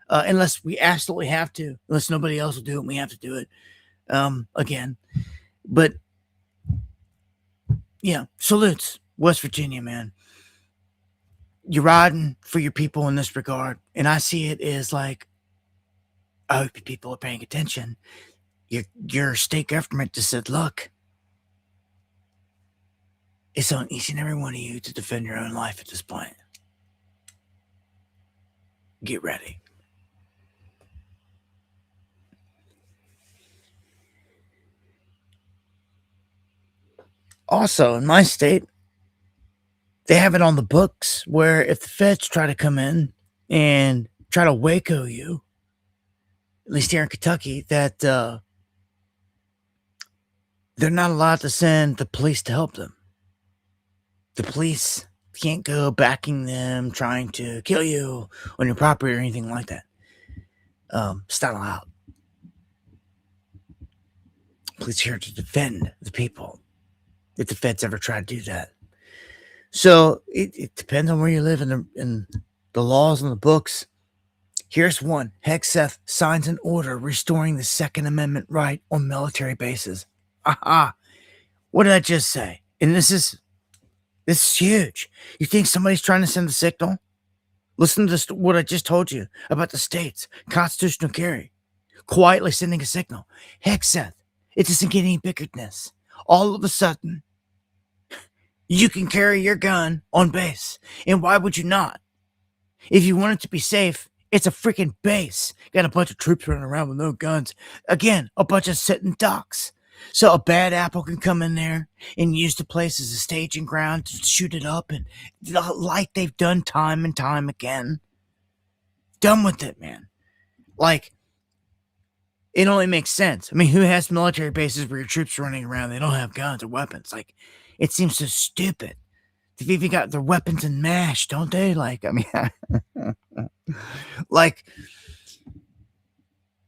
unless we absolutely have to, unless nobody else will do it, and we have to do it again. But, salutes, West Virginia, man. You're riding for your people in this regard, and I see it as I hope people are paying attention. Your state government just said, look, it's on each and every one of you to defend your own life at this point. Get ready. Also, in my state, they have it on the books where if the feds try to come in and try to Waco you, at least here in Kentucky, that they're not allowed to send the police to help them. The police can't go backing them, trying to kill you on your property or anything like that. It's not allowed. Police are here to defend the people if the feds ever try to do that. So it depends on where you live in the laws and the books. Here's one. Hegseth signs an order restoring the Second Amendment right on military bases. Aha. What did I just say? And this is huge. You think somebody's trying to send a signal? Listen to what I just told you about the states. Constitutional carry. Quietly sending a signal. Hegseth. It doesn't get any bigger than this. all of a sudden, you can carry your gun on base. And why would you not? If you want it to be safe, it's a freaking base. Got a bunch of troops running around with no guns. Again, a bunch of sitting ducks. So a bad apple can come in there and use the place as a staging ground to shoot it up, and like they've done time and time again. Done with it, man. Like, it only makes sense. I mean, who has military bases where your troops are running around? They don't have guns or weapons. Like, it seems so stupid. They've even got their weapons in MASH, don't they? Like, I mean, like,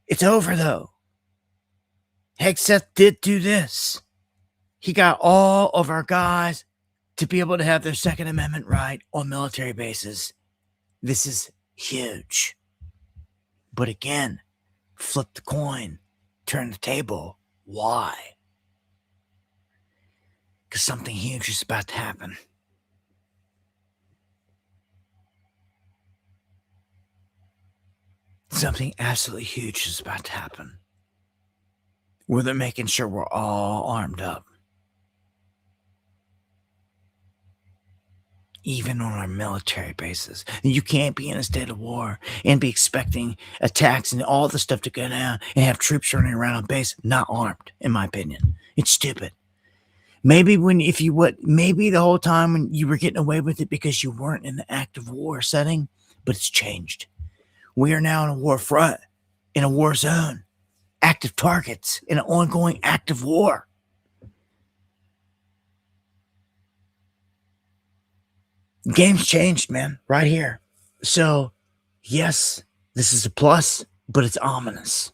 it's over though. Hegseth did do this. He got all of our guys to be able to have their Second Amendment right on military bases. This is huge. But again, flip the coin, turn the table. Why? Because something huge is about to happen. Something absolutely huge is about to happen. Where they're making sure we're all armed up. Even on our military bases. You can't be in a state of war and be expecting attacks and all the stuff to go down and have troops running around on base not armed, in my opinion. It's stupid. Maybe maybe the whole time when you were getting away with it because you weren't in the active war setting, but it's changed. We are now in a war front, in a war zone, active targets, in an ongoing active war. The game's changed, man, right here. So, yes, this is a plus, but it's ominous.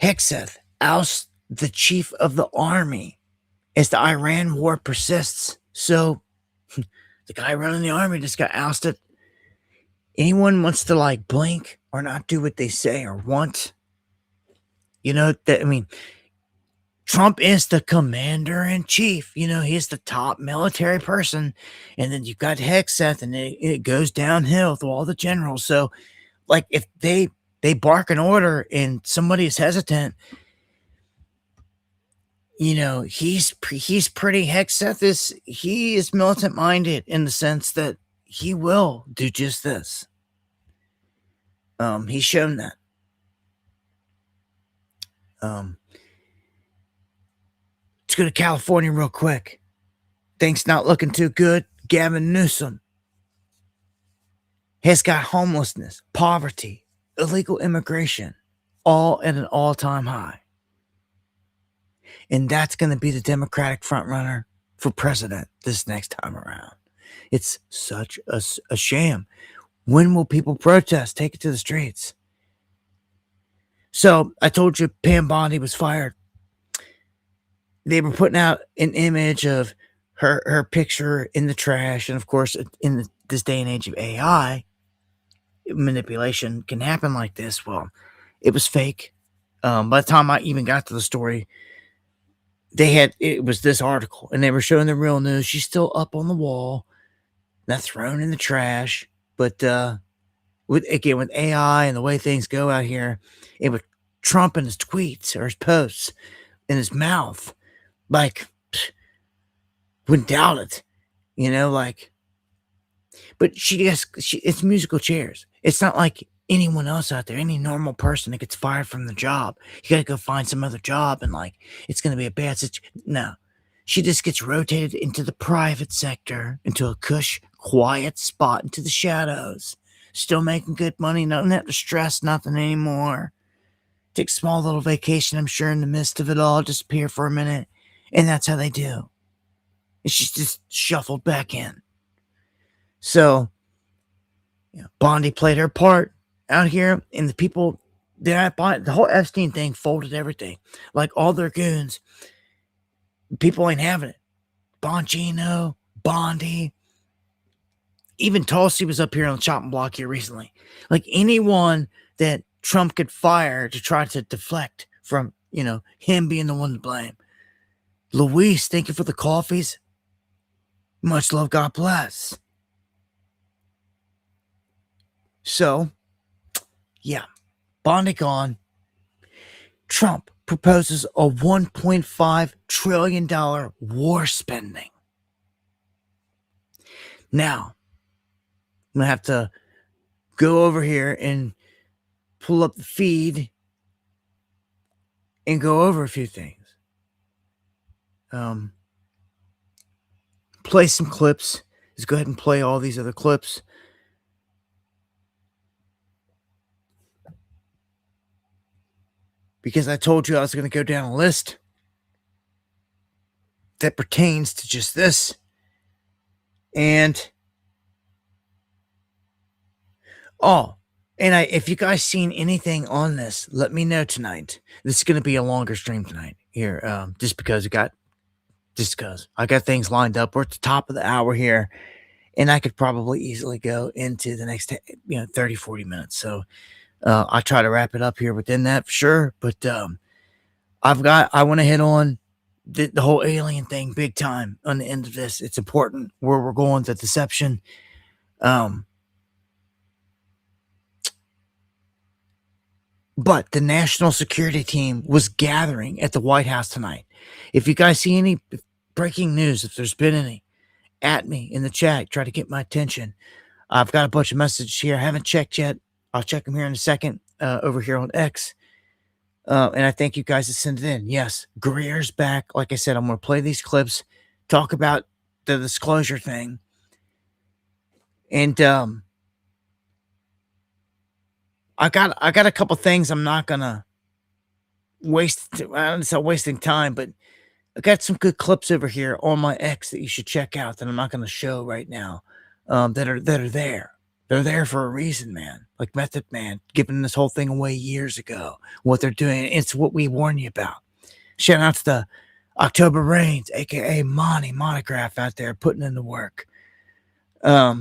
Hegseth ousts the chief of the army as the Iran war persists. So, the guy running the army just got ousted. Anyone wants to like blink or not do what they say or want, Trump is the commander in chief. He's the top military person. And then you've got Hegseth, and it goes downhill through all the generals. So, like, if they bark an order and somebody is hesitant, he's pretty. Hegseth he is militant minded in the sense that he will do just this. He's shown that. Let's go to California real quick. Things not looking too good. Gavin Newsom has got homelessness, poverty, illegal immigration, all at an all-time high. And that's going to be the Democratic frontrunner for president this next time around. It's such a shame. When will people protest? Take it to the streets. So I told you Pam Bondi was fired. They were putting out an image of her picture in the trash. And of course, in this day and age of AI, manipulation can happen like this. Well, it was fake. By the time I even got to the story, it was this article, and they were showing the real news. She's still up on the wall, not thrown in the trash. But with AI and the way things go out here, it was Trump and his tweets or his posts in his mouth. Like, wouldn't doubt it, but it's musical chairs. It's not like anyone else out there, any normal person that gets fired from the job. You got to go find some other job and it's going to be a bad situation. No, she just gets rotated into the private sector, into a cush, quiet spot, into the shadows, still making good money. Don't have to stress nothing anymore. Take a small little vacation, I'm sure, in the midst of it all, disappear for a minute. And that's how they do. And she's just shuffled back in. So, Bondi played her part out here, and the people the whole Epstein thing folded everything. Like all their goons, people ain't having it. Bongino, Bondi, even Tulsi was up here on the chopping block here recently. Like anyone that Trump could fire to try to deflect from, him being the one to blame. Luis, thank you for the coffees. Much love, God bless. So, yeah, bonding on. Trump proposes a $1.5 trillion war spending. Now, I'm going to have to go over here and pull up the feed and go over a few things. Play some clips. Let's go ahead and play all these other clips. Because I told you I was going to go down a list that pertains to just this. And if you guys seen anything on this, let me know tonight. This is going to be a longer stream tonight here, just because I got things lined up. We're at the top of the hour here, and I could probably easily go into the next 30, 40 minutes. So I'll try to wrap it up here within that for sure. But I want to hit on the whole alien thing big time on the end of this. It's important where we're going, the deception. But the national security team was gathering at the White House tonight. If you guys see any breaking news, if there's been any, at me in the chat, try to get my attention. I've got a bunch of messages here. I haven't checked yet. I'll check them here in a second over here on X. And I thank you guys that sent it in. Yes, Greer's back. Like I said, I'm going to play these clips, talk about the disclosure thing. And I got a couple things I'm not going to waste. It's not wasting time, but I got some good clips over here on my X that you should check out that I'm not going to show right now that are there. They're there for a reason, man. Like Method Man giving this whole thing away years ago. What they're doing, it's what we warn you about. Shout out to the October Rains, a.k.a. Monograph out there putting in the work. Let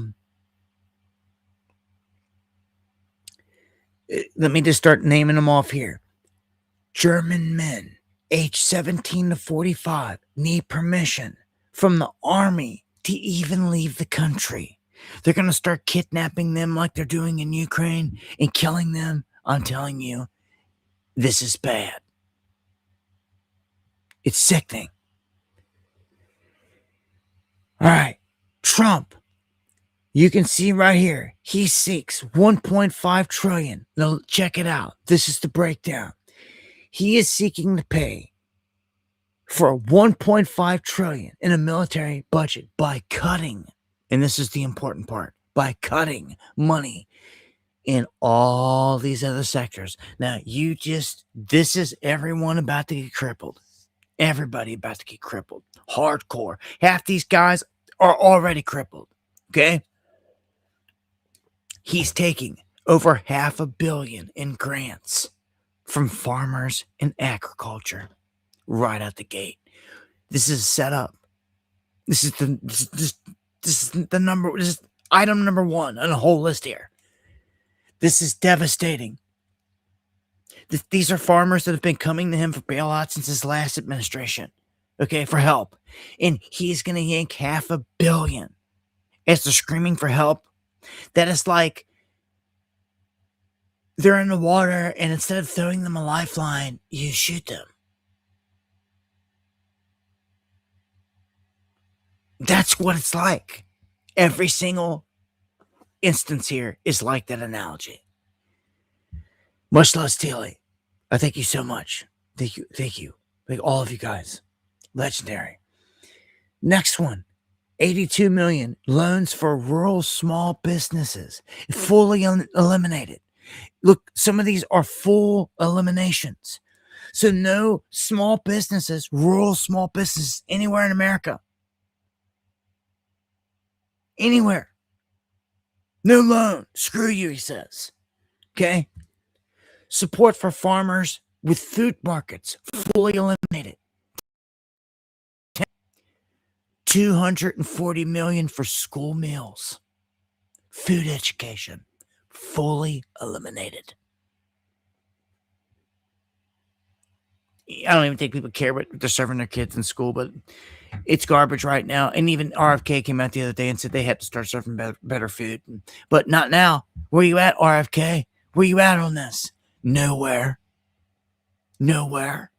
me just start naming them off here. German men, age 17 to 45, need permission from the army to even leave the country. They're going to start kidnapping them like they're doing in Ukraine and killing them. I'm telling you, this is bad. It's sickening. All right, Trump. You can see right here, he seeks 1.5 trillion. Now, check it out. This is the breakdown. He is seeking to pay for 1.5 trillion in a military budget by cutting, and this is the important part, by cutting money in all these other sectors. Now, this is everyone about to get crippled. Everybody about to get crippled. Hardcore. Half these guys are already crippled. Okay? He's taking over $500 million in grants from farmers and agriculture right out the gate. This is set up. This is the number. This is item number one on the whole list here. This is devastating. These are farmers that have been coming to him for bailouts since his last administration. Okay, for help. And he's going to yank $500 million as they're screaming for help. That is like they're in the water, and instead of throwing them a lifeline, you shoot them. That's what it's like. Every single instance here is like that analogy. Much love, Steely. I thank you so much. Thank you. Thank all of you guys. Legendary. Next one. 82 million loans for rural small businesses. Fully eliminated. Look, some of these are full eliminations. So no small businesses, rural small businesses anywhere in America. Anywhere. No loan. Screw you, he says. Okay? Support for farmers with food markets. Fully eliminated. $240 million for school meals. Food education. Fully eliminated. I don't even think people care what they're serving their kids in school, but it's garbage right now. And even RFK came out the other day and said they had to start serving better food. But not now. Where you at, RFK? Where you at on this? Nowhere. Nowhere.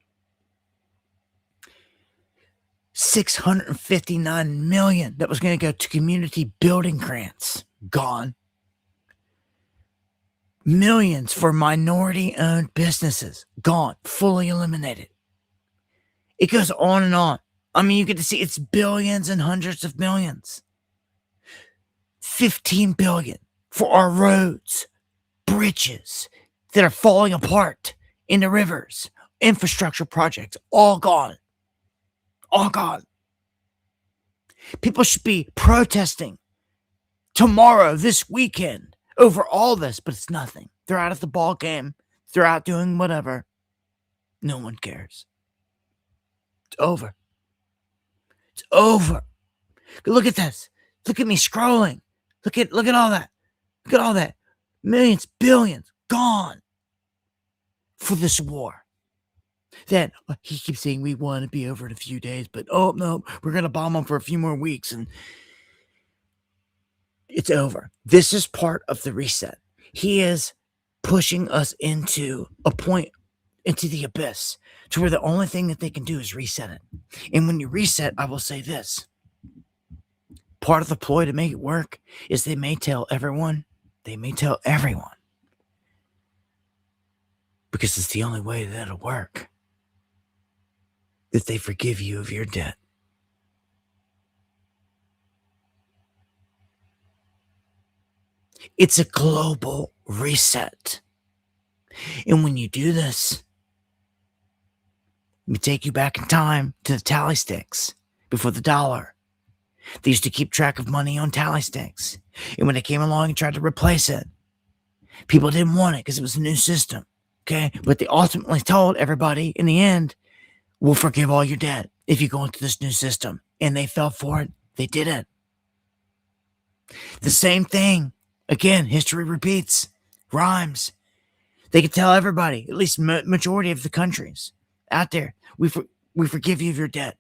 659 million that was going to go to community building grants. Gone. Millions for minority-owned businesses. Gone. Fully eliminated. It goes on and on. I mean, you get to see it's billions and hundreds of millions. 15 billion for our roads, bridges that are falling apart in the rivers, infrastructure projects, all gone. All gone. People should be protesting tomorrow, this weekend, over all this, but it's nothing. They're out of the ball game. They're out doing whatever. No one cares. It's over. It's over. Look at this. Look at me scrolling. Look at all that. Look at all that. Millions, billions, gone for this war. Then he keeps saying we want to be over in a few days, but oh no, we're going to bomb them for a few more weeks and it's over. This is part of the reset. He is pushing us into a point, into the abyss, to where the only thing that they can do is reset it. And when you reset, I will say this. Part of the ploy to make it work is they may tell everyone, because it's the only way that it'll work, that they forgive you of your debt. It's a global reset. And when you do this, we take you back in time to the tally sticks before the dollar. They used to keep track of money on tally sticks. And when they came along and tried to replace it, people didn't want it because it was a new system. Okay? But they ultimately told everybody in the end, we'll forgive all your debt if you go into this new system. And they fell for it. They did it. The same thing. Again, history repeats. Rhymes. They could tell everybody, at least majority of the countries out there, we forgive you of your debt.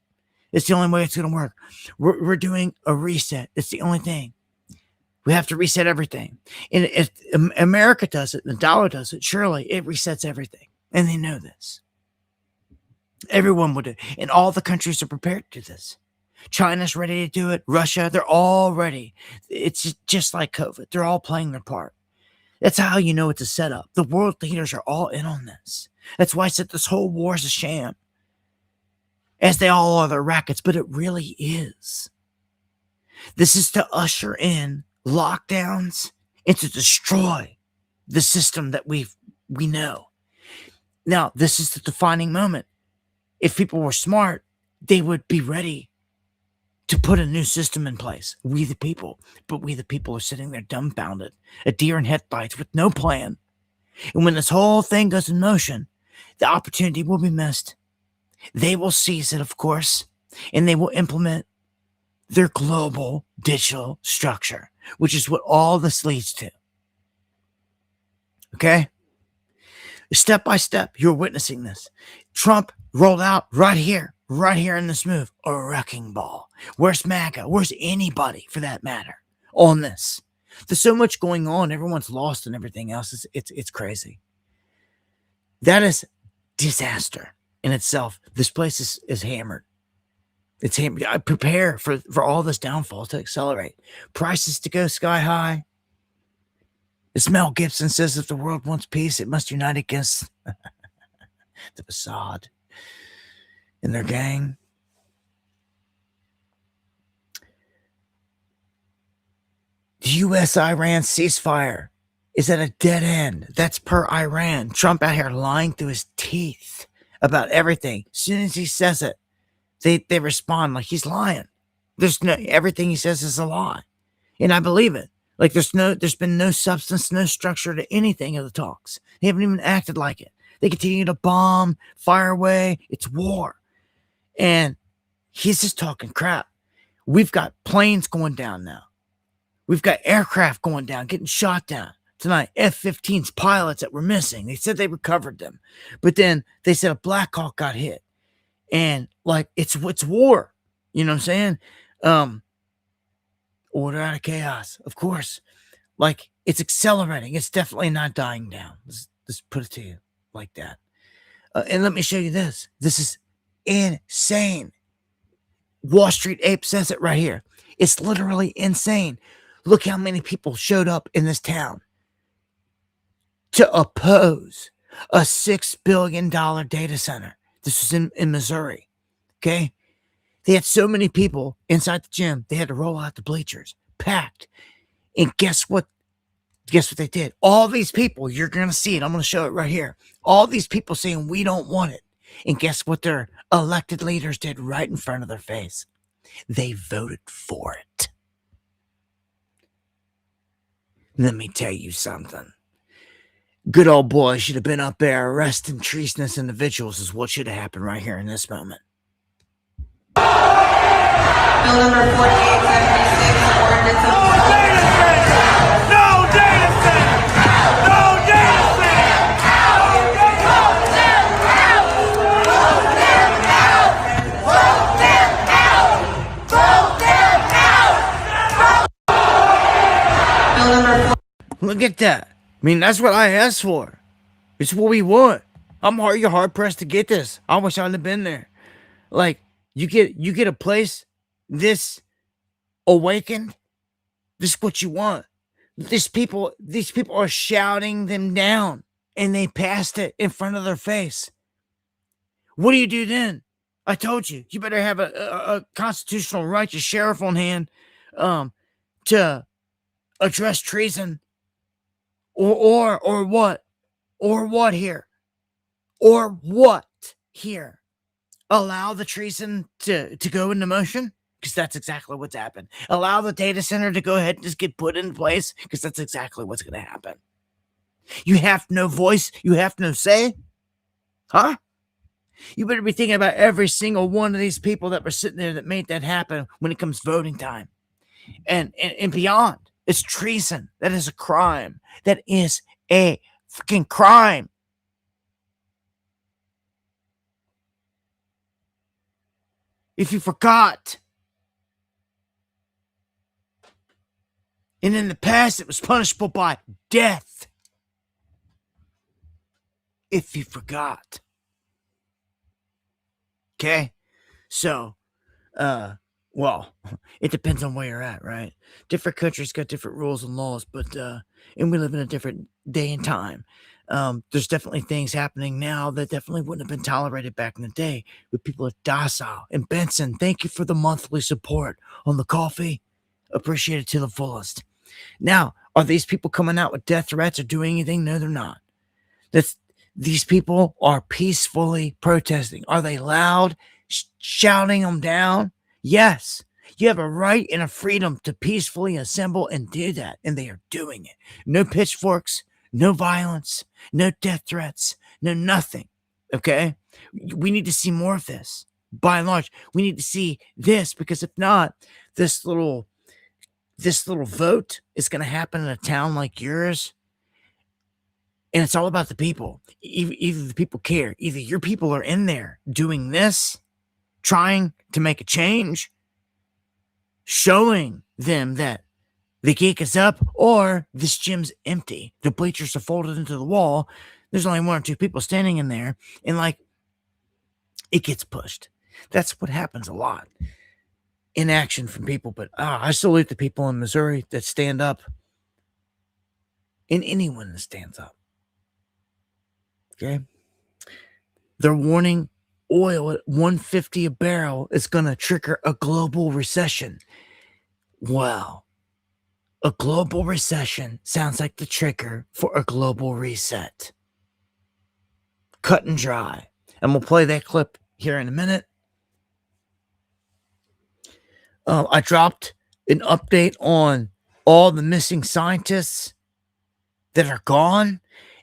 It's the only way it's going to work. We're doing a reset. It's the only thing. We have to reset everything. And if America does it, the dollar does it, surely it resets everything. And they know this. Everyone would do it. And all the countries are prepared to do this. China's ready to do it. Russia, they're all ready. It's just like COVID. They're all playing their part. That's how you know it's a setup. The world leaders are all in on this. That's why I said this whole war is a sham. As they all are their rackets, but it really is. This is to usher in lockdowns and to destroy the system that we know. Now, this is the defining moment. If people were smart, they would be ready to put a new system in place. We the people. But we the people are sitting there dumbfounded, a deer in headlights with no plan. And when this whole thing goes in motion, the opportunity will be missed. They will seize it, of course, and they will implement their global digital structure, which is what all this leads to. Okay? Step by step, you're witnessing this. Trump rolled out right here in this move, a wrecking ball. Where's MAGA? Where's anybody, for that matter, on this? There's so much going on. Everyone's lost and everything else. It's crazy. That is disaster in itself. This place is hammered. It's hammered. I prepare for all this downfall to accelerate. Prices to go sky high. As Mel Gibson says, if the world wants peace, it must unite against the Assad and their gang. The U.S.-Iran ceasefire is at a dead end. That's per Iran. Trump out here lying through his teeth about everything. As soon as he says it, they respond like he's lying. Everything he says is a lie. And I believe it. Like there's been no substance, no structure to anything of the talks. They haven't even acted like it. They continue to bomb, fire away. It's war. And he's just talking crap. We've got planes going down now. We've got aircraft going down, getting shot down. Tonight, F-15's pilots that were missing. They said they recovered them. But then they said a Black Hawk got hit. And like it's war. You know what I'm saying? Order out of chaos, of course. Like it's accelerating. It's definitely not dying down. Just put it to you like that. And let me show you this. This is insane. Wall Street Ape says it right here. It's literally insane. Look how many people showed up in this town to oppose a $6 billion data center. This was in Missouri. Okay. They had so many people inside the gym, they had to roll out the bleachers, packed. And guess what? Guess what they did? All these people, you're going to see it. I'm going to show it right here. All these people saying we don't want it. And guess what their elected leaders did right in front of their face? They voted for it. Let me tell you something. Good old boy should have been up there arresting treasonous individuals is what should have happened right here in this moment. Bill number 4876, ordinance of Look at that. I mean, that's what I asked for. It's what we want. You're hard pressed to get this. I wish I'd have been there. Like, you get a place this awakened. This is what you want. These people are shouting them down, and they passed it in front of their face. What do you do then? I told you, you better have a constitutional righteous sheriff on hand, to address treason, or what, here, allow the treason to go into motion. Because that's exactly what's happened. Allow the data center to go ahead and just get put in place, because that's exactly what's going to happen. You have no voice. You have no say. Huh? You better be thinking about every single one of these people that were sitting there that made that happen when it comes voting time. And beyond. It's treason. That is a crime. That is a freaking crime. If you forgot. And in the past, it was punishable by death. If you forgot. Okay? So, well, it depends on where you're at, right? Different countries got different rules and laws, but, and we live in a different day and time. There's definitely things happening now that definitely wouldn't have been tolerated back in the day, with people are docile. And Benson, thank you for the monthly support on the coffee. Appreciate it to the fullest. Now, are these people coming out with death threats or doing anything? No, they're not. These people are peacefully protesting. Are they loud, shouting them down? Yes. You have a right and a freedom to peacefully assemble and do that, and they are doing it. No pitchforks, no violence, no death threats, no nothing. Okay? We need to see more of this. By and large, we need to see this, because if not, this little vote is going to happen in a town like yours. And it's all about the people. Either the people care. Either your people are in there doing this, trying to make a change, showing them that the geek is up, or this gym's empty. The bleachers are folded into the wall. There's only one or two people standing in there. And it gets pushed. That's what happens a lot. Inaction from people. But I salute the people in Missouri that stand up. And anyone that stands up. Okay? They're warning oil at $150 a barrel is going to trigger a global recession. Well, a global recession sounds like the trigger for a global reset. Cut and dry. And we'll play that clip here in a minute. I dropped an update on all the missing scientists that are gone,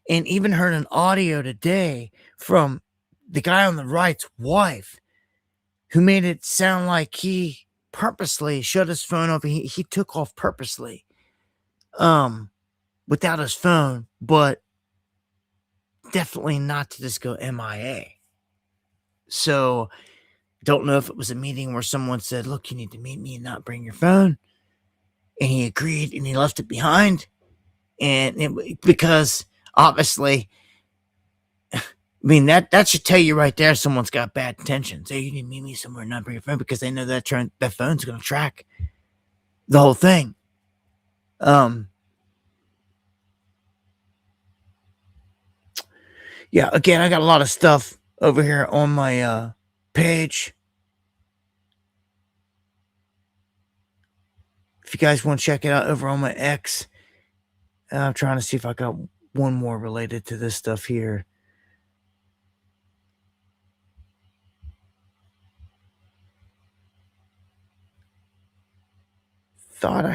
and even heard an audio today from the guy on the right's wife, who made it sound like he purposely shut his phone off. He took off purposely, without his phone, but definitely not to just go MIA. So, don't know if it was a meeting where someone said, look, you need to meet me and not bring your phone. And he agreed, and he left it behind. And because obviously I mean, that should tell you right there someone's got bad intentions. Hey, you need to meet me somewhere, not bring your phone, because they know that phone's going to track the whole thing. Yeah, again, I got a lot of stuff over here on my page. If you guys want to check it out over on my X, I'm trying to see if I got one more related to this stuff here. Thought I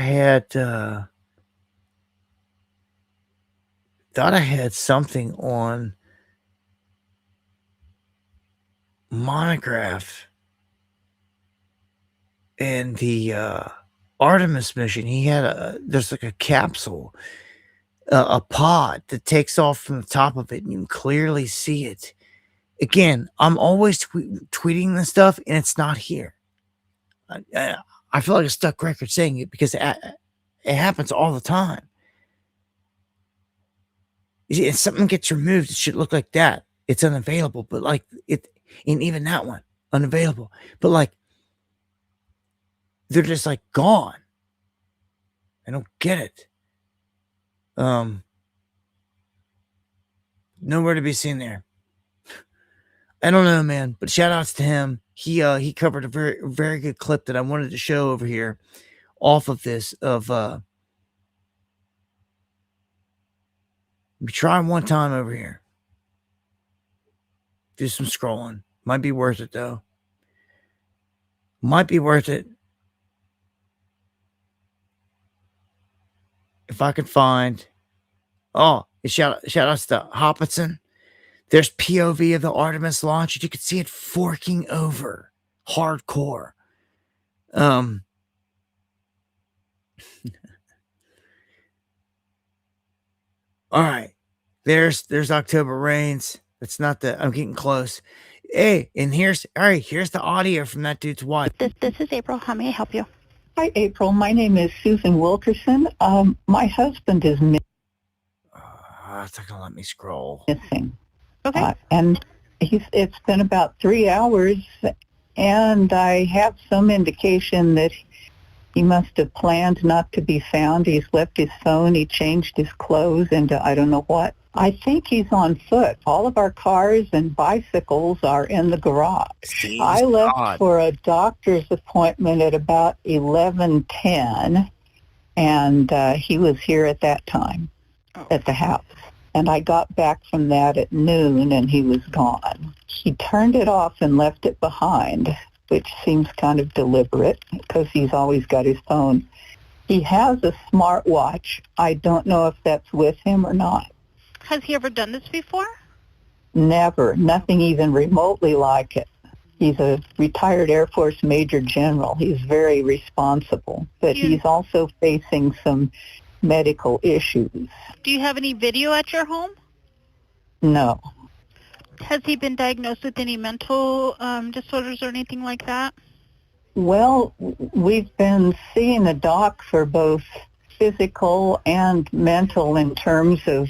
had something on Monograph and the Artemis mission. He had there's like a capsule, a pod that takes off from the top of it, and you can clearly see it. Again, I'm always tweeting this stuff, and it's not here. I feel like a stuck record saying it because it happens all the time. You see, if something gets removed, it should look like that. It's unavailable, but like it, and even that one unavailable, but like they're just like gone. I don't get it. Nowhere to be seen there. I don't know, man, but shout outs to him. He covered a very, very good clip that I wanted to show over here off of this of try one time over here. Do some scrolling. Might be worth it though. Might be worth it. If I can find, shout outs to Hopkinson. There's POV of the Artemis launch, and you can see it forking over hardcore. All right. There's October Rains. That's not the, I'm getting close. Hey, and here's the audio from that dude's wife. This is April. How may I help you? Hi, April. My name is Susan Wilkerson. My husband is It's not gonna let me scroll. missing. Okay. And it's been about 3 hours, and I have some indication that he must have planned not to be found. He's left his phone. He changed his clothes into I don't know what. I think he's on foot. All of our cars and bicycles are in the garage. Jeez, I left God. for a doctor's appointment at about 11:10, and he was here at that time at the house. And I got back from that at noon, and he was gone. He turned it off and left it behind, which seems kind of deliberate because he's always got his phone. He has a smartwatch. I don't know if that's with him or not. Has he ever done this before? Never. Nothing even remotely like it. He's a retired Air Force Major General. He's very responsible, but he's also facing some medical issues. Do you have any video at your home? No. Has he been diagnosed with any mental disorders or anything like that? Well, we've been seeing a doc for both physical and mental in terms of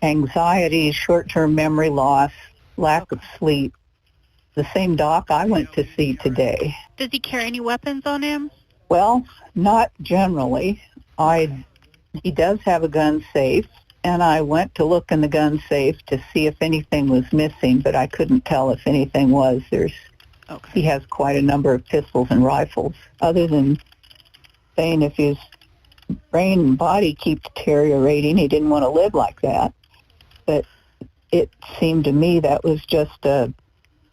anxiety, short-term memory loss, lack of sleep. The same doc I went to see today. Does he carry any weapons on him? Well, not generally. He does have a gun safe, and I went to look in the gun safe to see if anything was missing, but I couldn't tell if anything was. He has quite a number of pistols and rifles. Other than saying if his brain and body keep deteriorating, he didn't want to live like that. But it seemed to me that was just a,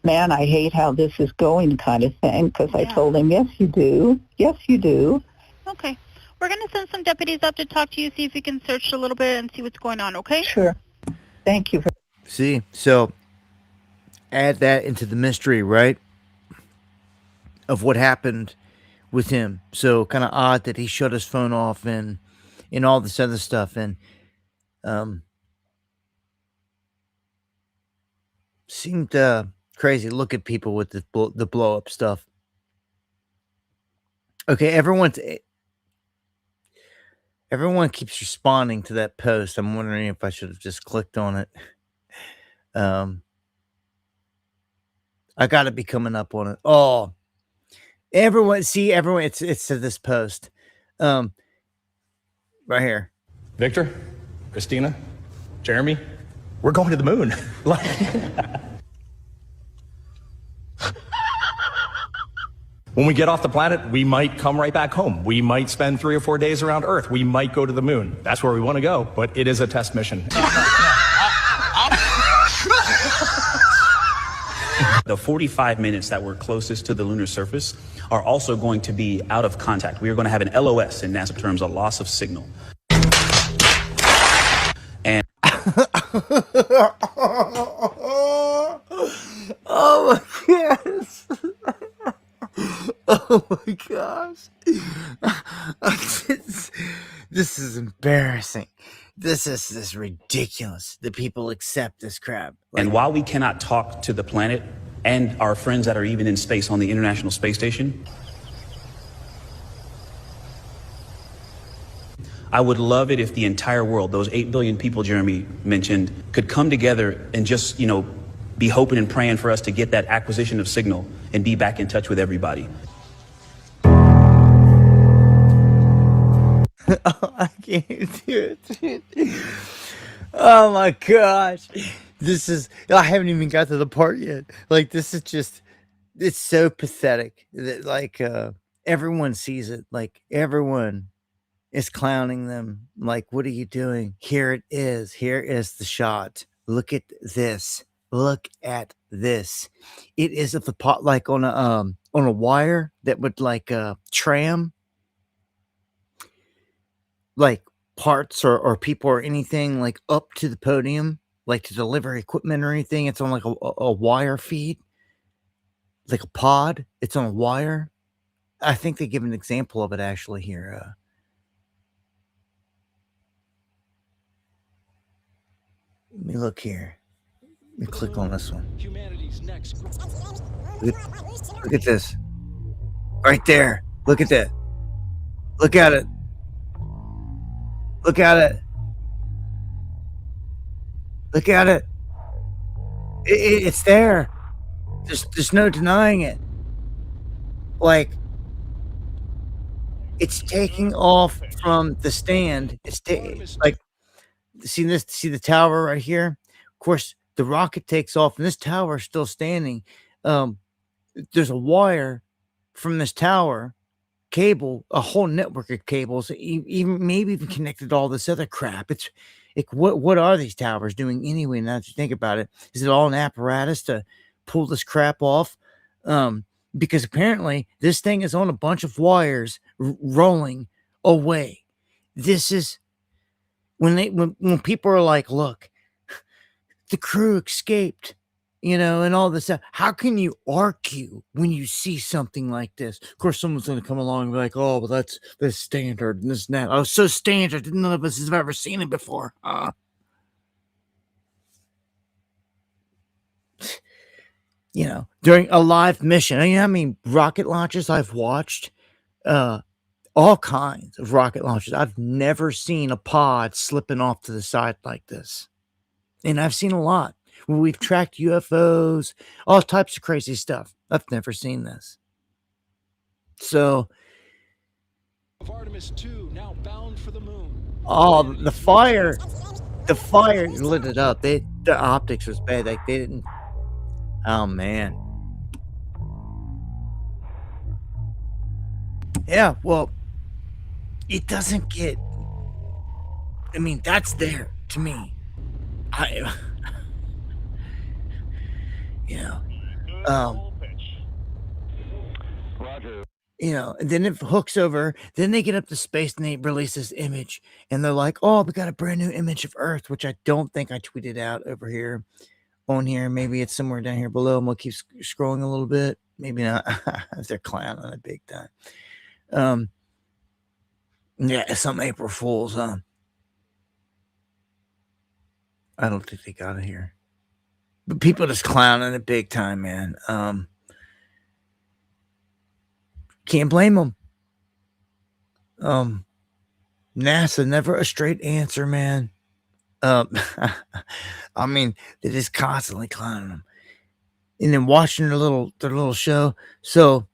man, I hate how this is going kind of thing, because I told him, yes, you do. Yes, you do. Okay. We're going to send some deputies up to talk to you, see if we can search a little bit and see what's going on, okay? Sure. Thank you. See, so add that into the mystery, right? Of what happened with him. So kind of odd that he shut his phone off and all this other stuff. And seemed crazy. Look at people with the blow up stuff. Okay, everyone keeps responding to that post. I'm wondering if I should have just clicked on it. I got to be coming up on it. Oh, everyone, it's to this post. Right here. Victor, Christina, Jeremy, we're going to the moon. When we get off the planet, we might come right back home. We might spend 3 or 4 days around Earth. We might go to the moon. That's where we want to go, but it is a test mission. The 45 minutes that we're closest to the lunar surface are also going to be out of contact. We are going to have an LOS in NASA terms, a loss of signal. And oh my gosh. Oh my gosh. This is embarrassing. This is ridiculous that people accept this crap. And while we cannot talk to the planet and our friends that are even in space on the International Space Station, I would love it if the entire world, those 8 billion people Jeremy mentioned, could come together and just, be hoping and praying for us to get that acquisition of signal and be back in touch with everybody. Oh, I can't do it, dude. Oh my gosh. I haven't even got to the part yet. Like, this is just, it's so pathetic that, like, everyone sees it. Like, everyone is clowning them. Like, what are you doing? Here it is. Here is the shot. Look at this. Look at this. It is at the pot, like on a wire that would like tram like parts or people or anything like up to the podium, like to deliver equipment or anything. It's on like a wire feed, like a pod. It's on a wire. I think they give an example of it actually here. Let me look here. Let me click on this one. Look at this. Right there. Look at that. Look at it. Look at it. Look at it. It's there. There's no denying it. Like, it's taking off from the stand. It's like, see the tower right here? Of course, the rocket takes off and this tower is still standing. There's a wire from this tower cable, a whole network of cables, maybe even connected to all this other crap. It's like, what are these towers doing anyway? Now that you think about it, is it all an apparatus to pull this crap off? Because apparently this thing is on a bunch of wires rolling away. This is when people are like, look, the crew escaped, and all this stuff. How can you argue when you see something like this? Of course, someone's going to come along and be like, oh, well, that's standard and this and that. Oh, so standard. None of us have ever seen it before. During a live mission, I mean, rocket launches I've watched, all kinds of rocket launches. I've never seen a pod slipping off to the side like this. And I've seen a lot. We've tracked UFOs, all types of crazy stuff. I've never seen this. So, Artemis 2 now bound for the moon. Oh, the fire lit it up. The optics was bad. Like, they didn't. Oh man. Yeah, well, it doesn't get. I mean, that's there to me. And then it hooks over, then they get up to space and they release this image and they're like, oh, we got a brand new image of Earth, which I don't think I tweeted out over here on here. Maybe it's somewhere down here below. I'm going to keep scrolling a little bit. Maybe not. They're clowning it big time. Yeah, some April Fools, huh? I don't think they got it here. But people just clowning it big time, man. Can't blame them. NASA, never a straight answer, man. I mean, they just constantly clowning them. and then watching their little show. So,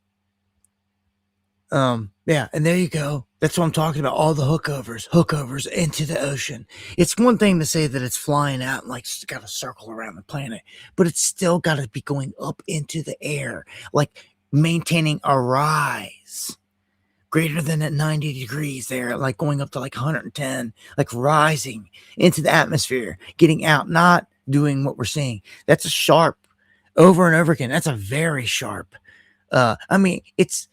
yeah, and there you go. That's what I'm talking about. All the hookovers into the ocean. It's one thing to say that it's flying out and like it's got to circle around the planet, but it's still got to be going up into the air, like maintaining a rise greater than at 90 degrees there, like going up to like 110, like rising into the atmosphere, getting out, not doing what we're seeing. That's a sharp over and over again. That's a very sharp. I mean, it's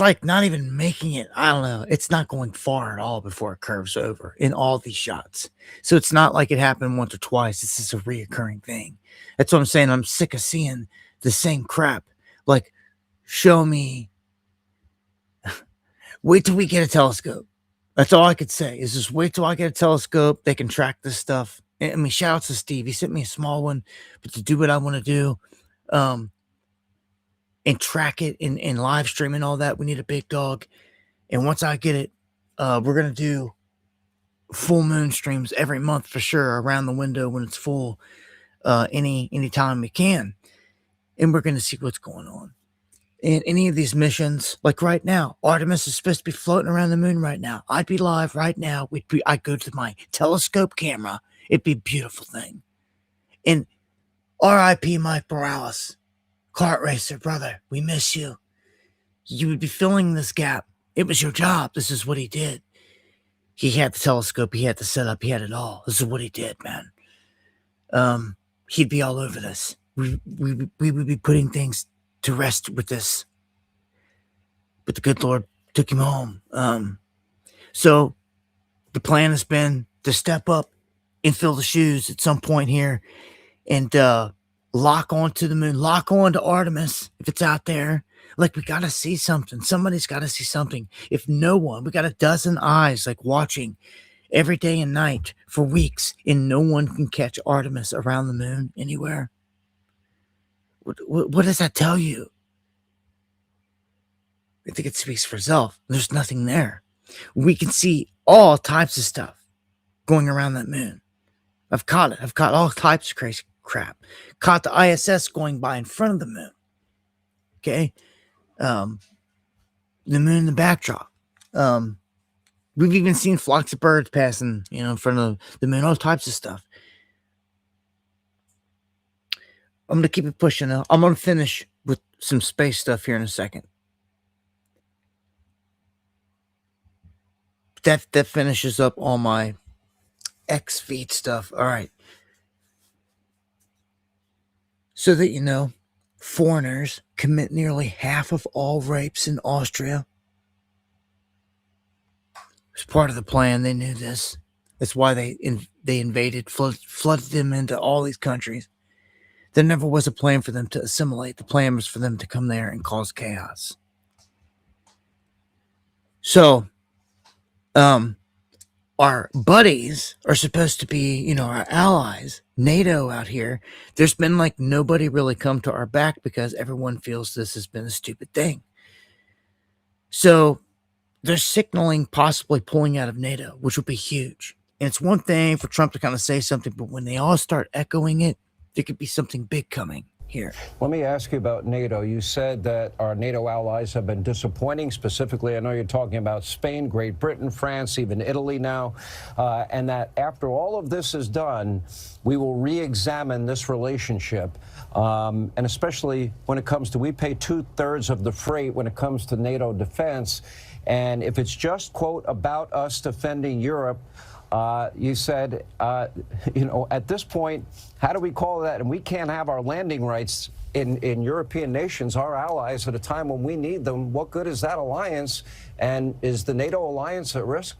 like not even making it. I don't know. It's not going far at all before it curves over in all these shots. So it's not like it happened once or twice. This is a reoccurring thing. That's what I'm saying. I'm sick of seeing the same crap. Like, show me. Wait till we get a telescope. That's all I could say is just wait till I get a telescope. They can track this stuff. I mean, shout out to Steve. He sent me a small one, but to do what I want to do, and track it and live stream and all that, we need a big dog. And once I get it, we're going to do full moon streams every month for sure around the window when it's full, any time we can. And we're going to see what's going on. And any of these missions, like right now, Artemis is supposed to be floating around the moon right now. I'd be live right now. I'd go to my telescope camera. It'd be a beautiful thing. And R.I.P. Mike Morales. Kart racer, brother, we miss you. You would be filling this gap. It was your job. This is what he did. He had the telescope. He had the setup. He had it all. This is what he did, man. He'd be all over this. We would be putting things to rest with this. But the good Lord took him home. So the plan has been to step up and fill the shoes at some point here and lock onto the moon, lock on to Artemis if it's out there. Like, we got to see something. Somebody's got to see something. If no one, we got a dozen eyes like watching every day and night for weeks, and no one can catch Artemis around the moon anywhere. What does that tell you? I think it speaks for itself. There's nothing there. We can see all types of stuff going around that moon. I've caught it. I've caught all types of crazy crap. Caught the ISS going by in front of the moon. Okay. The moon in the backdrop. We've even seen flocks of birds passing, in front of the moon, all types of stuff. I'm going to keep it pushing now. I'm going to finish with some space stuff here in a second. That finishes up all my X-Feed stuff. All right. So that you know, foreigners commit nearly half of all rapes in Austria. It's part of the plan. They knew this. That's why they invaded, flooded them into all these countries. There never was a plan for them to assimilate. The plan was for them to come there and cause chaos. So, our buddies are supposed to be, our allies, NATO out here. There's been like nobody really come to our back because everyone feels this has been a stupid thing. So they're signaling possibly pulling out of NATO, which would be huge. And it's one thing for Trump to kind of say something, but when they all start echoing it, there could be something big coming here. Let me ask you about NATO. You said that our NATO allies have been disappointing. Specifically, I know you're talking about Spain, Great Britain, France, even Italy now, and that after all of this is done, we will re-examine this relationship, and especially when it comes to, we pay 2/3 of the freight when it comes to NATO defense, and if it's just, quote, about us defending Europe, you said, at this point, how do we call that? And we can't have our landing rights in European nations, our allies, at a time when we need them. What good is that alliance? And is the NATO alliance at risk?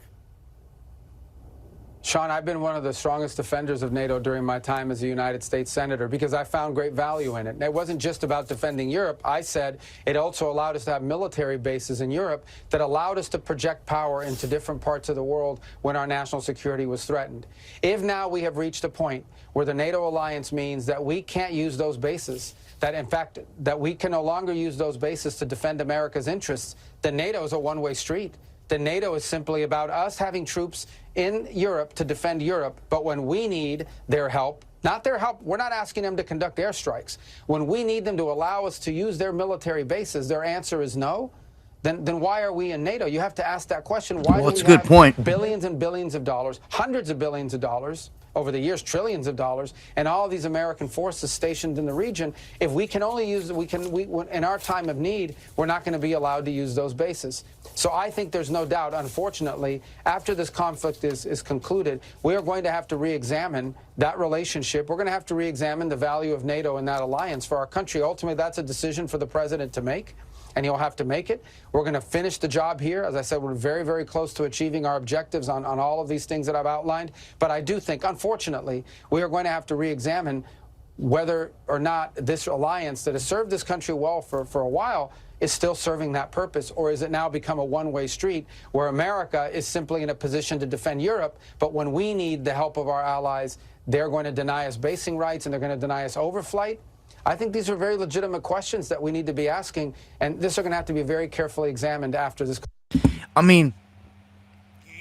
Sean, I've been one of the strongest defenders of NATO during my time as a United States Senator because I found great value in it. And it wasn't just about defending Europe. I said it also allowed us to have military bases in Europe that allowed us to project power into different parts of the world when our national security was threatened. If now we have reached a point where the NATO alliance means that we can't use those bases, that in fact, that we can no longer use those bases to defend America's interests, then NATO is a one-way street. Then NATO is simply about us having troops in Europe to defend Europe, but when we need their help, Not their help. We're not asking them to conduct airstrikes. When we need them to allow us to use their military bases, their answer is no. Then why are we in NATO? You have to ask that question. Why Well, do that's we a good have point. billions and billions of dollars, hundreds of billions of dollars, over the years, trillions of dollars, and all these American forces stationed in the region? If we can only use, in our time of need, we're not going to be allowed to use those bases. So I think there's no doubt, unfortunately, after this conflict is concluded, we are going to have to re-examine that relationship. We're going to have to re-examine the value of NATO and that alliance for our country. Ultimately, that's a decision for the president to make, and he'll have to make it. We're going to finish the job here. As I said, we're very, very close to achieving our objectives on all of these things that I've outlined. But I do think, unfortunately, we are going to have to re-examine whether or not this alliance that has served this country well for a while is still serving that purpose, or is it now become a one-way street where America is simply in a position to defend Europe, but when we need the help of our allies, they're going to deny us basing rights and they're going to deny us overflight? I think these are very legitimate questions that we need to be asking, and this are going to have to be very carefully examined after this. I mean,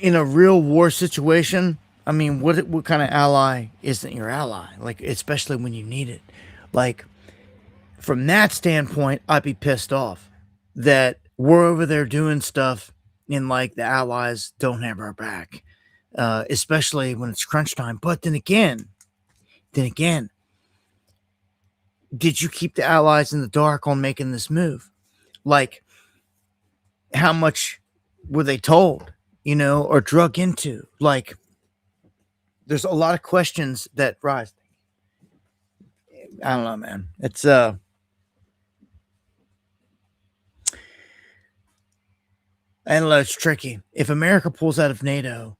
in a real war situation, I mean, what kind of ally isn't your ally? Like, especially when you need it. Like, from that standpoint, I'd be pissed off that we're over there doing stuff and, like, the allies don't have our back, especially when it's crunch time. But then again, did you keep the allies in the dark on making this move? Like, how much were they told, or drug into? Like, there's a lot of questions that rise. I don't know, man. It's, I don't know, it's tricky. If America pulls out of NATO,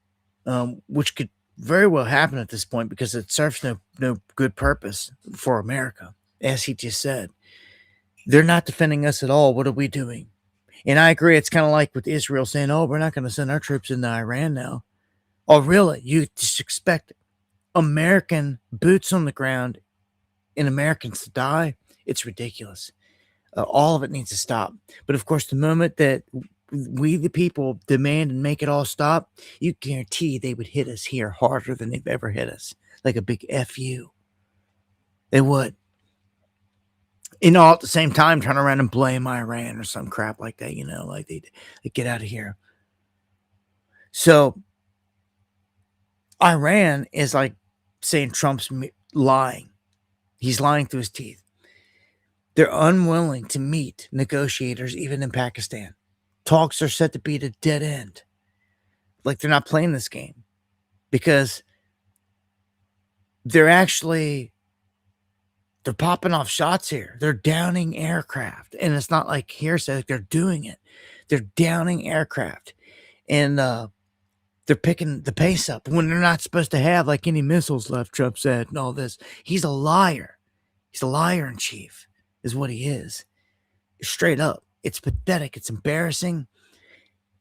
which could very well happen at this point because it serves no good purpose for America, as he just said. They're not defending us at all. What are we doing? And I agree. It's kind of like with Israel saying, oh, we're not going to send our troops into Iran now. Oh, really? You just expect American boots on the ground and Americans to die? It's ridiculous. All of it needs to stop. But of course, the moment that we, the people, demand and make it all stop, you guarantee they would hit us here harder than they've ever hit us. Like a big F-U. They would. All at the same time, turn around and blame Iran or some crap like that, like they get out of here. So Iran is like saying Trump's lying. He's lying through his teeth. They're unwilling to meet negotiators, even in Pakistan. Talks are set to be at a dead end. Like, they're not playing this game because they're popping off shots here. They're downing aircraft. And it's not like hearsay, like they're doing it. They're downing aircraft. And they're picking the pace up when they're not supposed to have like any missiles left, Trump said, and all this. He's a liar. He's a liar in chief, is what he is. Straight up. It's pathetic. It's embarrassing.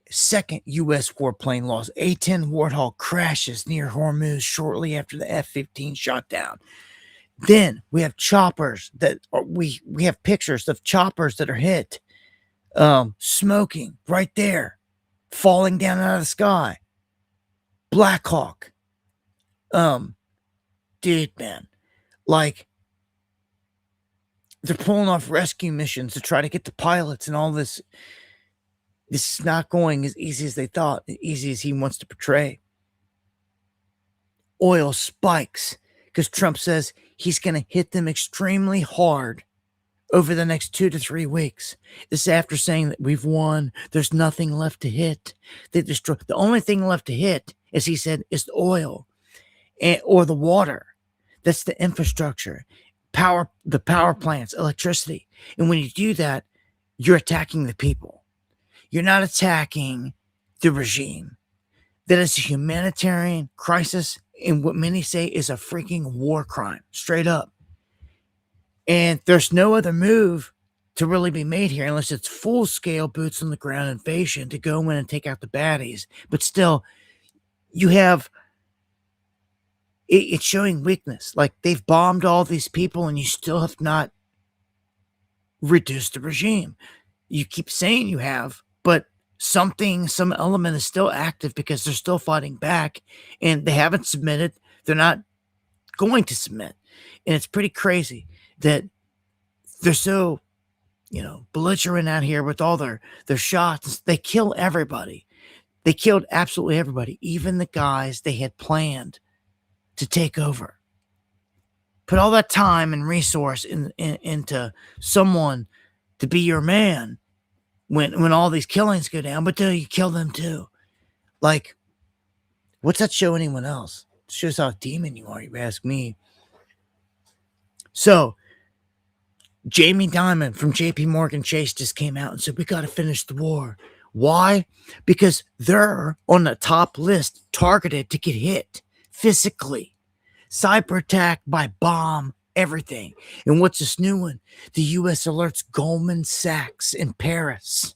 Second U.S. warplane loss. A-10 Warthog crashes near Hormuz shortly after the F-15 shot down. Then we have choppers that we have pictures of choppers that are hit, smoking right there, falling down out of the sky. Black Hawk. Dude, man, like, they're pulling off rescue missions to try to get the pilots and all this. This is not going as easy as they thought, as easy as he wants to portray. Oil spikes because Trump says he's going to hit them extremely hard over the next 2 to 3 weeks. This after saying that we've won, there's nothing left to hit. They destroy. The only thing left to hit, as he said, is the oil or the water. That's the infrastructure, the power plants, electricity. And when you do that, you're attacking the people. You're not attacking the regime. That is a humanitarian crisis and what many say is a freaking war crime, straight up. And there's no other move to really be made here unless it's full-scale boots on the ground invasion to go in and take out the baddies. But still, you have it's showing weakness. Like, they've bombed all these people and you still have not reduced the regime. You keep saying you have, but some element is still active because they're still fighting back and they haven't submitted. They're not going to submit. And it's pretty crazy that they're so, belligerent out here with all their shots. They kill everybody. They killed absolutely everybody, even the guys they had planned to take over. Put all that time and resource into someone to be your man when all these killings go down, but then you kill them too. Like, what's that show anyone else? It shows how demon you are, you ask me. So, Jamie Dimon from JP Morgan Chase just came out and said, we got to finish the war. Why? Because they're on the top list, targeted to get hit physically. Cyber attack by bomb, everything. And what's this new one? The U.S. alerts Goldman Sachs in Paris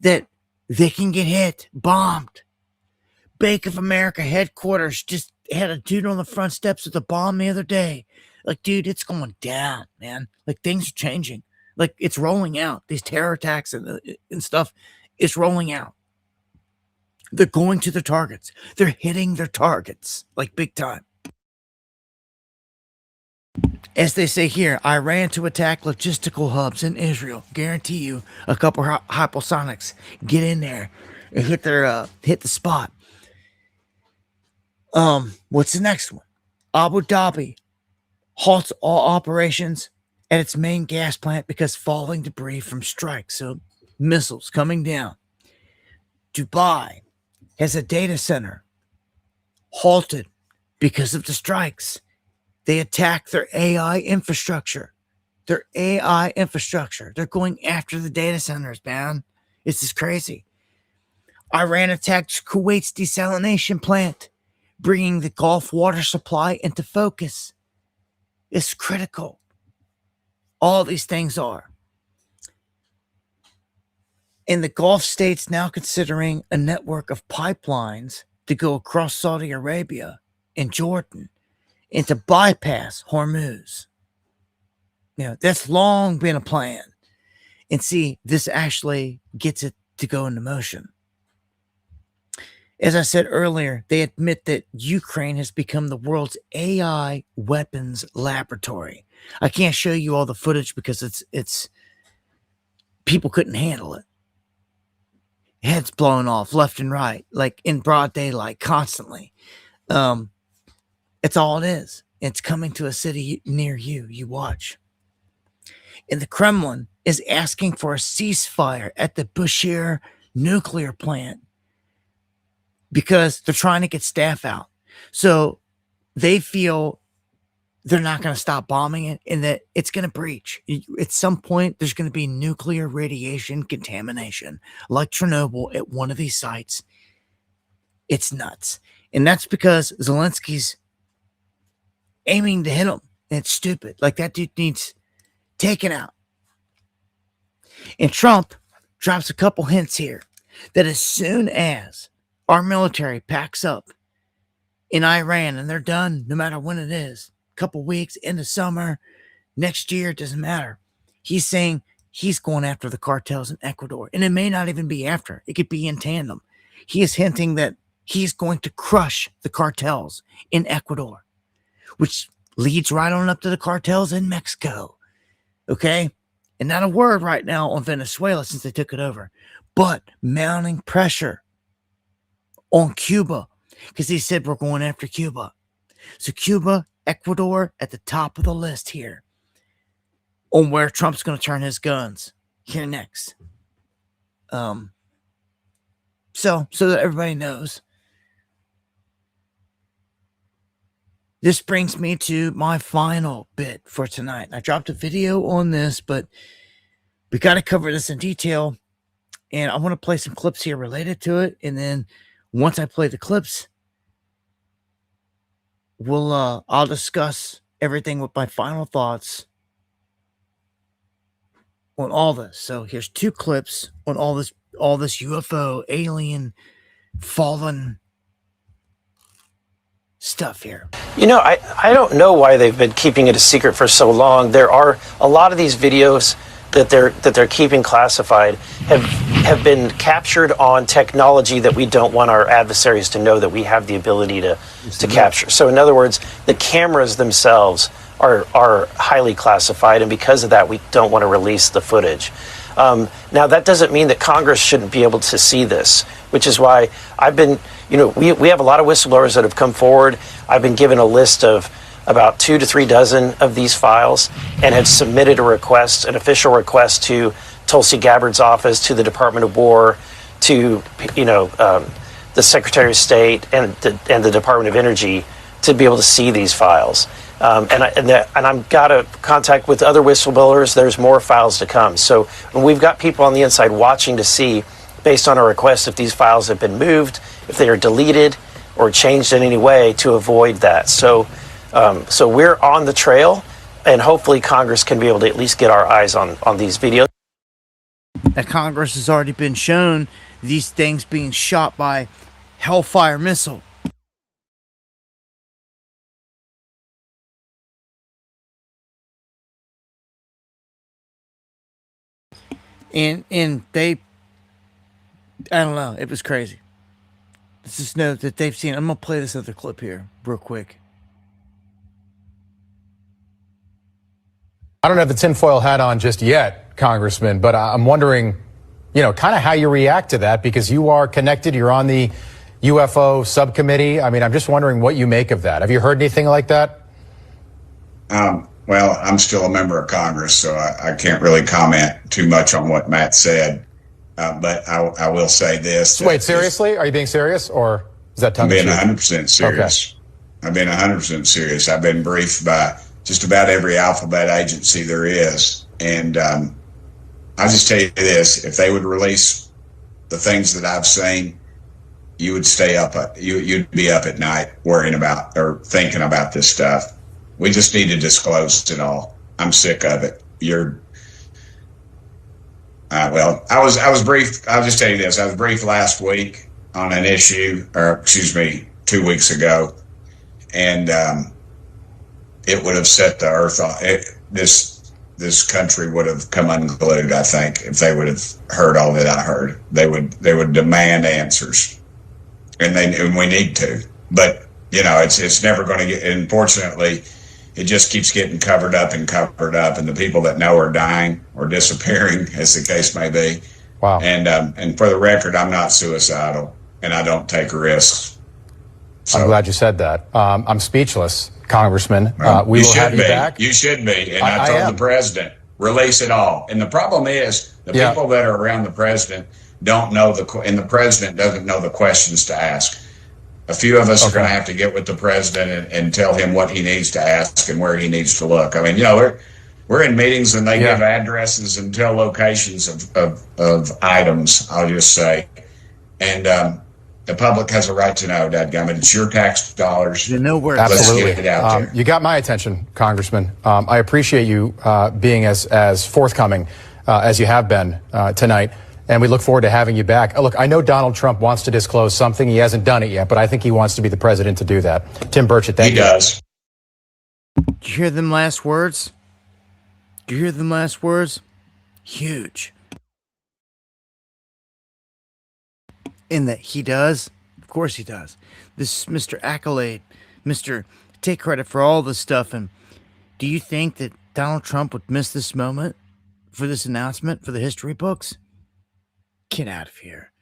that they can get hit, bombed. Bank of America headquarters just had a dude on the front steps with a bomb the other day. Like, dude, it's going down, man. Like, things are changing. Like, it's rolling out. These terror attacks and stuff, it's rolling out. They're going to their targets. They're hitting their targets, like, big time. As they say here, Iran to attack logistical hubs in Israel. Guarantee you a couple hypersonics get in there and hit the spot. What's the next one? Abu Dhabi halts all operations at its main gas plant because falling debris from strikes. So missiles coming down. Dubai has a data center halted because of the strikes. They attacked their AI infrastructure. They're going after the data centers, man. This is crazy. Iran attacked Kuwait's desalination plant, bringing the Gulf water supply into focus. It's critical. All these things are. And the Gulf states now considering a network of pipelines to go across Saudi Arabia and Jordan and to bypass Hormuz. That's long been a plan. And see, this actually gets it to go into motion. As I said earlier, they admit that Ukraine has become the world's AI weapons laboratory. I can't show you all the footage because it's people couldn't handle it. Heads blowing off left and right, like in broad daylight, constantly. It's all it is. It's coming to a city near you. You watch. And the Kremlin is asking for a ceasefire at the Bushehr nuclear plant because they're trying to get staff out. So they feel they're not going to stop bombing it and that it's going to breach. At some point, there's going to be nuclear radiation contamination like Chernobyl at one of these sites. It's nuts. And that's because Zelensky's aiming to hit him. And it's stupid. Like, that dude needs taken out. And Trump drops a couple hints here that as soon as our military packs up in Iran and they're done, no matter when it is, a couple weeks, into summer, next year, it doesn't matter. He's saying he's going after the cartels in Ecuador. And it may not even be after. It could be in tandem. He is hinting that he's going to crush the cartels in Ecuador, which leads right on up to the cartels in Mexico. Okay? And not a word right now on Venezuela since they took it over. But mounting pressure on Cuba because he said we're going after Cuba. So Cuba, Ecuador at the top of the list here on where Trump's going to turn his guns here next. So that everybody knows. This brings me to my final bit for tonight. I dropped a video on this, but we got to cover this in detail. And I want to play some clips here related to it. And then once I play the clips, I'll discuss everything with my final thoughts on all this. So here's 2 clips on all this UFO, alien, fallen stuff here. I don't know why they've been keeping it a secret for so long. There are a lot of these videos that they're keeping classified have have been captured on technology that we don't want our adversaries to know that we have the ability to capture. So in other words, the cameras themselves are highly classified, and because of that, we don't want to release the footage. Now, that doesn't mean that Congress shouldn't be able to see this, which is why I've been, we have a lot of whistleblowers that have come forward. I've been given a list of about 2 to 3 dozen of these files and have submitted a request, an official request to Tulsi Gabbard's office, to the Department of War, to, the Secretary of State and the Department of Energy to be able to see these files. And I've got a contact with other whistleblowers. There's more files to come. So we've got people on the inside watching to see, based on our request, if these files have been moved, if they are deleted or changed in any way to avoid that. So we're on the trail, and hopefully Congress can be able to at least get our eyes on these videos. That Congress has already been shown these things being shot by Hellfire missile. And they, I don't know, it was crazy. Let's just know that they've seen. I'm going to play this other clip here real quick. I don't have the tinfoil hat on just yet, Congressman, but I'm wondering, kind of how you react to that, because you are connected. You're on the UFO subcommittee. I mean, I'm just wondering what you make of that. Have you heard anything like that? Well, I'm still a member of Congress, so I can't really comment too much on what Matt said. But I will say this. Wait, seriously? Are you being serious, or is that tongue in cheek? I'm being 100% serious. Okay. I've been 100% serious. I've been briefed by just about every alphabet agency there is. And I'll just tell you this. If they would release the things that I've seen, you would stay up. You'd be up at night worrying about or thinking about this stuff. We just need to disclose it all. I'm sick of it. Well, I was briefed. I'll just tell you this. I was briefed last week on an issue, 2 weeks ago, and it would have set the earth on. This country would have come unglued, I think, if they would have heard all that I heard. They would demand answers, and we need to. But it's never going to get. Unfortunately, it just keeps getting covered up, and the people that know are dying or disappearing, as the case may be. Wow. And for the record, I'm not suicidal, and I don't take risks. So, I'm glad you said that. I'm speechless, Congressman. We will have you back. You should be. And I told the president, release it all. And the problem is the people that are around the president don't know and the president doesn't know the questions to ask. A few of us are going to have to get with the president and tell him what he needs to ask and where he needs to look. I mean, we're in meetings and they give addresses and tell locations of items, I'll just say. And the public has a right to know, dadgummit. It's your tax dollars. You know where. Absolutely. Let's get it out there. You got my attention, Congressman. I appreciate you being as forthcoming as you have been tonight. And we look forward to having you back. Look, I know Donald Trump wants to disclose something. He hasn't done it yet, but I think he wants to be the president to do that. Tim Burchett, thank you. He does. Did you hear them last words? Did you hear them last words? Huge. In that he does? Of course he does. This is Mr. Accolade. Mr. Take credit for all this stuff. And do you think that Donald Trump would miss this moment for this announcement for the history books? Get out of here.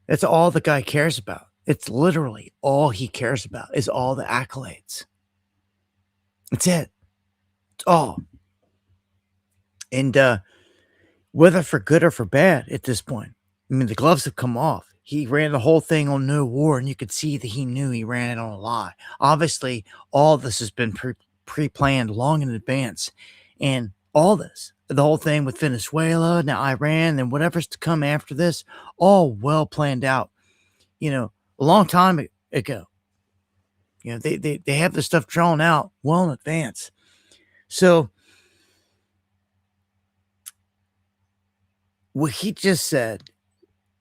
That's all the guy cares about. It's literally all he cares about is all the accolades. That's it. It's all. And whether for good or for bad at this point, I mean, the gloves have come off. He ran the whole thing on no war, and you could see that he knew he ran it on a lie. Obviously, all this has been pre-planned long in advance. And all this, the whole thing with Venezuela, now Iran, and whatever's to come after this, all well planned out, a long time ago. They have this stuff drawn out well in advance. So what he just said,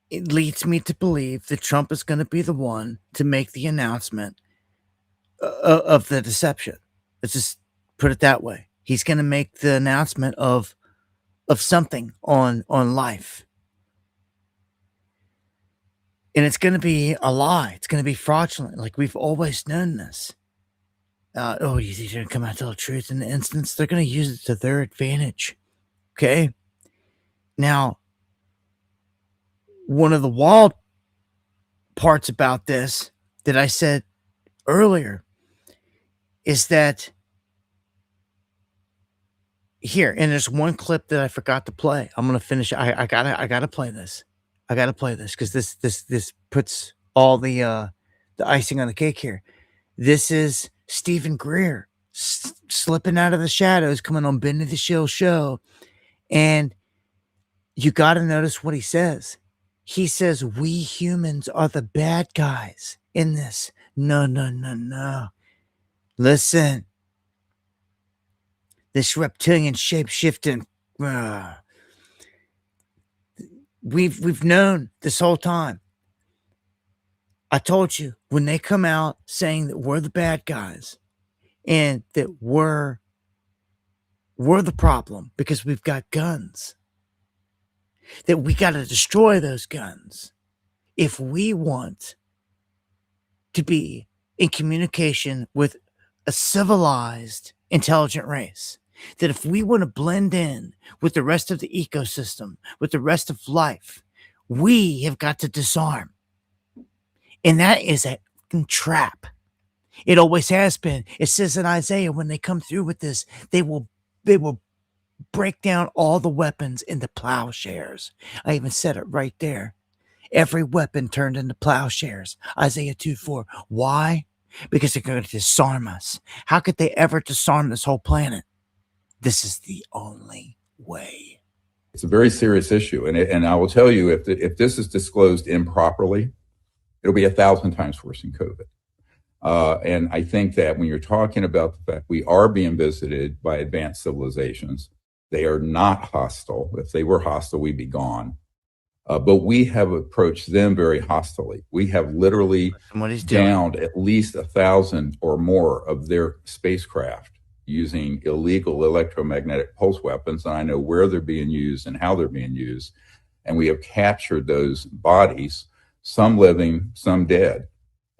it leads me to believe that Trump is going to be the one to make the announcement of the deception. Let's just put it that way. He's going to make the announcement of something on life. And it's going to be a lie. It's going to be fraudulent. Like we've always known this. Oh, you think they're going to come out and tell the truth in the instance? They're going to use it to their advantage. Okay? Now, one of the wild parts about this that I said earlier is that here, and there's one clip that I forgot to play. I'm gonna finish. I gotta play this. I gotta play this because this puts all the icing on the cake here. This is Stephen Greer slipping out of the shadows, coming on Benny the Shill show, and you got to notice what he says. He says, "We humans are the bad guys in this." No, no, no, no. Listen. This reptilian shape-shifting, we've known this whole time. I told you, when they come out saying that we're the bad guys and that we're the problem because we've got guns, that we got to destroy those guns if we want to be in communication with a civilized, intelligent race. That if we want to blend in with the rest of the ecosystem, with the rest of life, we have got to disarm. And that is a trap. It always has been. It says in Isaiah, when they come through with this, they will break down all the weapons into plowshares. I even said it right there. Every weapon turned into plowshares. Isaiah 2:4. Why? Because they're going to disarm us. How could they ever disarm this whole planet? This is the only way. It's a very serious issue. And I will tell you, if this is disclosed improperly, it'll be 1,000 times worse than COVID. And I think that when you're talking about the fact we are being visited by advanced civilizations, they are not hostile. If they were hostile, we'd be gone. But we have approached them very hostilely. We have literally downed at least 1,000 or more of their spacecraft using illegal electromagnetic pulse weapons. And I know where they're being used and how they're being used. And we have captured those bodies, some living, some dead.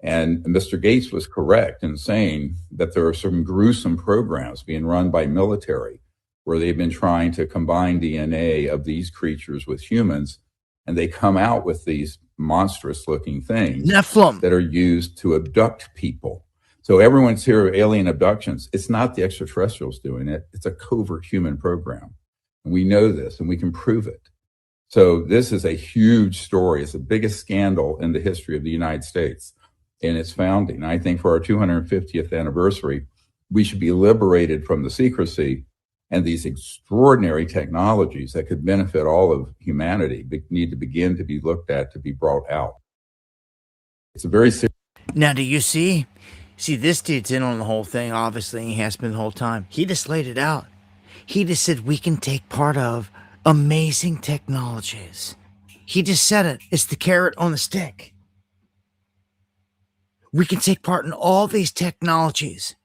And Mr. Gates was correct in saying that there are some gruesome programs being run by military where they've been trying to combine DNA of these creatures with humans. And they come out with these monstrous looking things Nephilim that are used to abduct people. So everyone's here of alien abductions. It's not the extraterrestrials doing it. It's a covert human program. And we know this and we can prove it. So this is a huge story. It's the biggest scandal in the history of the United States in its founding. I think for our 250th anniversary, we should be liberated from the secrecy, and these extraordinary technologies that could benefit all of humanity need to begin to be looked at, to be brought out. It's a very serious. Now, do you see? See, this dude's in on the whole thing, obviously. He has been the whole time. He just laid it out. He just said we can take part of amazing technologies. He just said it. It's the carrot on the stick. We can take part in all these technologies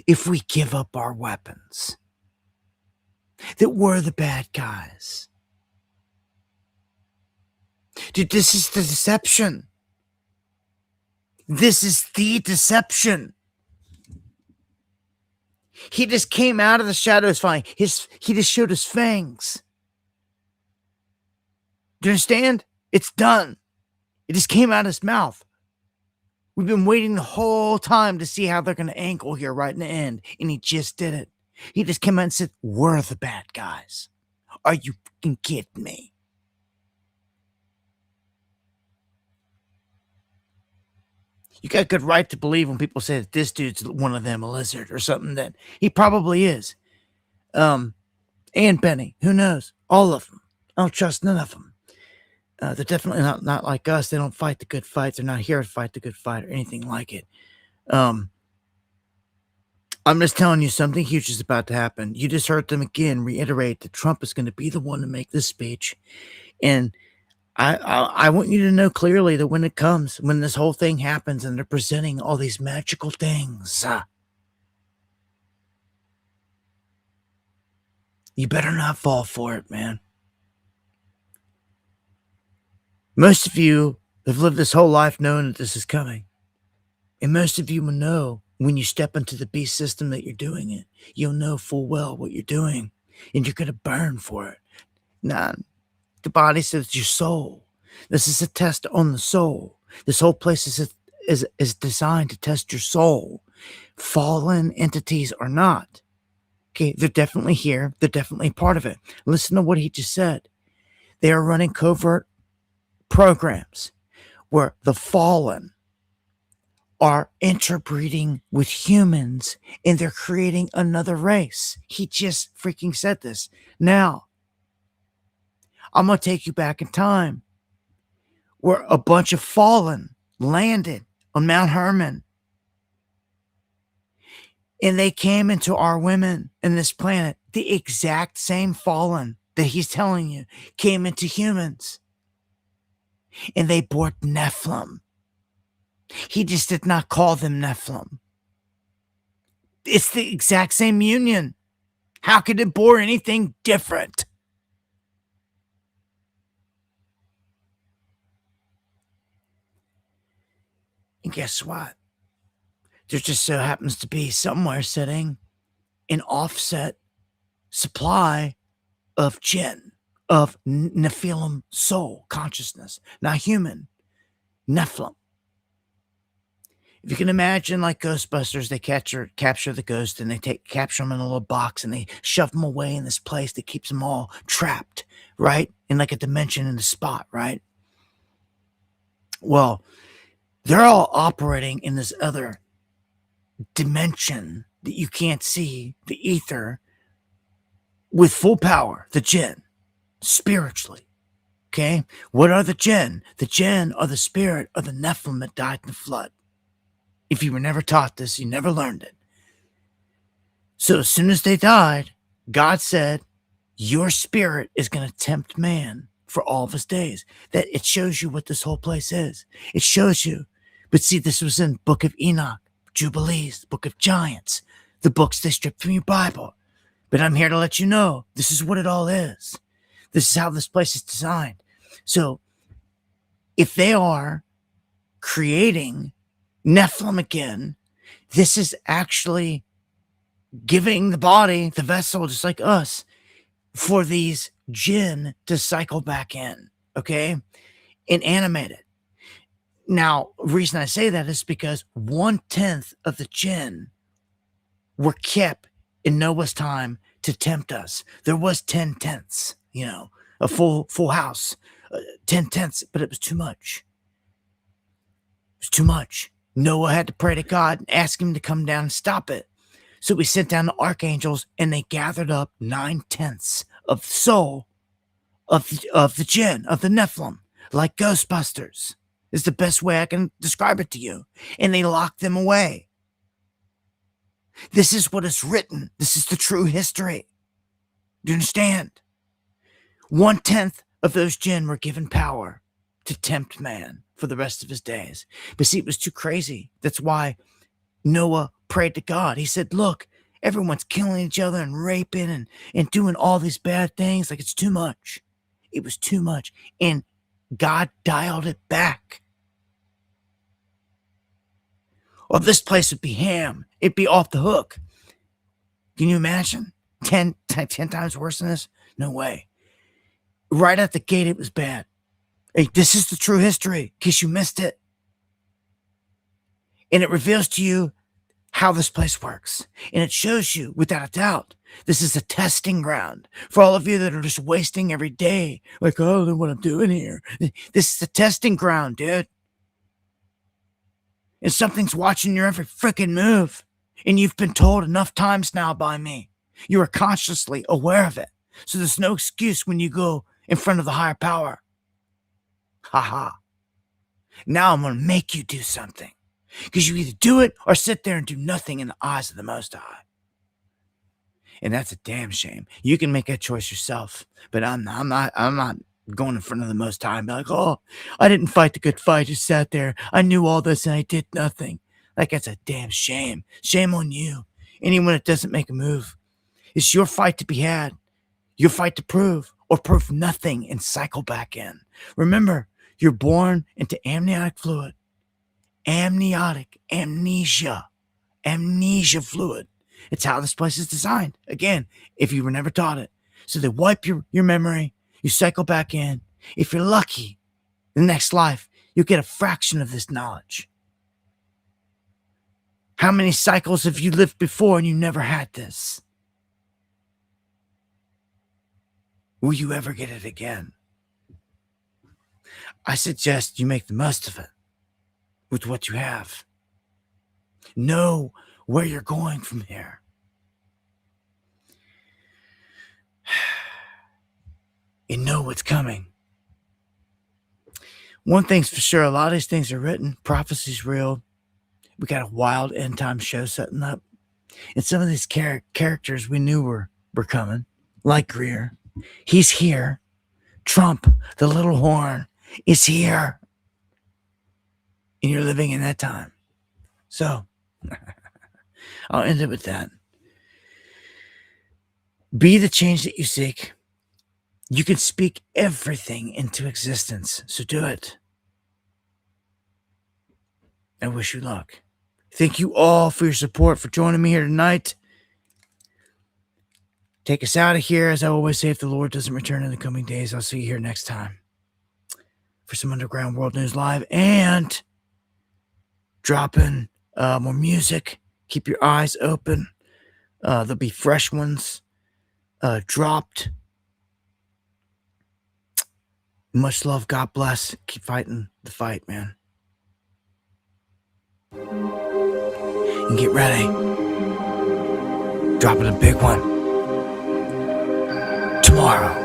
if we give up our weapons. That we're the bad guys. Dude, this is the deception. This is the deception. He just came out of the shadows fine. He just showed his fangs. Do you understand? It's done. It just came out of his mouth. We've been waiting the whole time to see how they're going to angle here right in the end. And he just did it. He just came out and said, we're the bad guys. Are you fucking kidding me? You got a good right to believe when people say that this dude's one of them, a lizard or something, that he probably is. And Benny, who knows? All of them. I don't trust none of them. They're definitely not like us. They don't fight the good fights. They're not here to fight the good fight or anything like it. I'm just telling you something huge is about to happen. You just heard them again reiterate that Trump is going to be the one to make this speech. And I want you to know clearly that when it comes, when this whole thing happens and they're presenting all these magical things, you better not fall for it, man. Most of you They've lived this whole life knowing that this is coming. And most of you will know when you step into the beast system that you're doing it. You'll know full well what you're doing, and you're going to burn for it. Now, the body says it's your soul. This is a test on the soul. This whole place is designed to test your soul. Fallen entities are not. Okay, they're definitely here. They're definitely part of it. Listen to what he just said. They are running covert programs where the fallen are interbreeding with humans and they're creating another race. He just freaking said this. Now, I'm going to take you back in time where a bunch of fallen landed on Mount Hermon. And they came into our women in this planet. The exact same fallen that he's telling you came into humans. And they bore Nephilim. He just did not call them Nephilim. It's the exact same union. How could it bore anything different? And guess what? There just so happens to be somewhere sitting an offset supply of jinn, of Nephilim soul consciousness, not human, Nephilim. If you can imagine, like Ghostbusters, they capture the ghost and they capture them in a little box and they shove them away in this place that keeps them all trapped, right? In like a dimension in a spot, right? Well, they're all operating in this other dimension that you can't see, the ether, with full power, the jinn, spiritually. Okay? What are the jinn? The jinn are the spirit of the Nephilim that died in the flood. If you were never taught this, you never learned it. So as soon as they died, God said, your spirit is going to tempt man for all of his days. That it shows you what this whole place is. It shows you. But see, this was in Book of Enoch, Jubilees, the Book of Giants, the books they stripped from your Bible. But I'm here to let you know, this is what it all is. This is how this place is designed. So if they are creating Nephilim again, this is actually giving the body, the vessel, just like us, for these jinn to cycle back in, okay? And animate it. Now, the reason I say that is because 1/10 of the jinn were kept in Noah's time to tempt us. There was 10/10, you know, a full house, 10/10, but it was too much. It was too much. Noah had to pray to God and ask him to come down and stop it. So we sent down the archangels and they gathered up 9/10 of the soul of the jinn, of the Nephilim, like Ghostbusters. Is the best way I can describe it to you. And they locked them away. This is what is written. This is the true history. Do you understand? 1/10 of those jinn were given power to tempt man for the rest of his days. But see, it was too crazy. That's why Noah prayed to God. He said, look, everyone's killing each other and raping and doing all these bad things. Like, it's too much. It was too much. And God dialed it back. Or this place would be ham. It'd be off the hook. Can you imagine? 10 times worse than this? No way. Right at the gate, it was bad. Hey, this is the true history, in case you missed it. And it reveals to you how this place works. And it shows you, without a doubt, this is a testing ground for all of you that are just wasting every day. Like, oh, look what I'm doing here. This is a testing ground, dude. And something's watching your every freaking move. And you've been told enough times now by me. You are consciously aware of it. So there's no excuse when you go in front of the higher power. Ha ha. Now I'm going to make you do something. Because you either do it or sit there and do nothing in the eyes of the Most High. And that's a damn shame. You can make that choice yourself. But I'm not going in front of the Most High and be like, oh, I didn't fight the good fight. I just sat there. I knew all this and I did nothing. Like, that's a damn shame. Shame on you. Anyone that doesn't make a move. It's your fight to be had. Your fight to prove or prove nothing and cycle back in. Remember, You're born into amniotic fluid. Amnesia fluid. It's how this place is designed. Again, if you were never taught it. So they wipe your memory, you cycle back in. If you're lucky, the next life, you'll get a fraction of this knowledge. How many cycles have you lived before and you never had this? Will you ever get it again? I suggest you make the most of it with what you have. Know where you're going from here. And know what's coming. One thing's for sure, a lot of these things are written. Prophecy's real. We got a wild end time show setting up. And some of these characters we knew were coming, like Greer. He's here. Trump, the little horn, is here. And you're living in that time. So, I'll end it with that. Be the change that you seek. You can speak everything into existence. So do it. I wish you luck. Thank you all for your support, for joining me here tonight. Take us out of here. As I always say, if the Lord doesn't return in the coming days, I'll see you here next time for some Underground World News Live and dropping more music. Keep your eyes open. There'll be fresh ones dropped. Much love. God bless. Keep fighting the fight, man. And get ready. Dropping a big one tomorrow.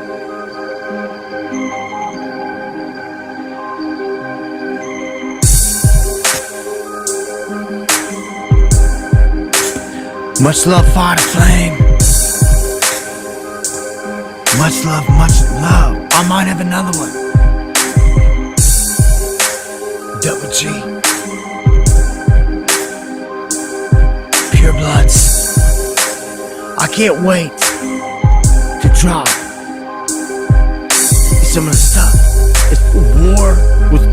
Much love, Fire to Flame. Much love, much love. I might have another one. Double G. Pure Bloods. I can't wait to drop some of the stuff. It's war with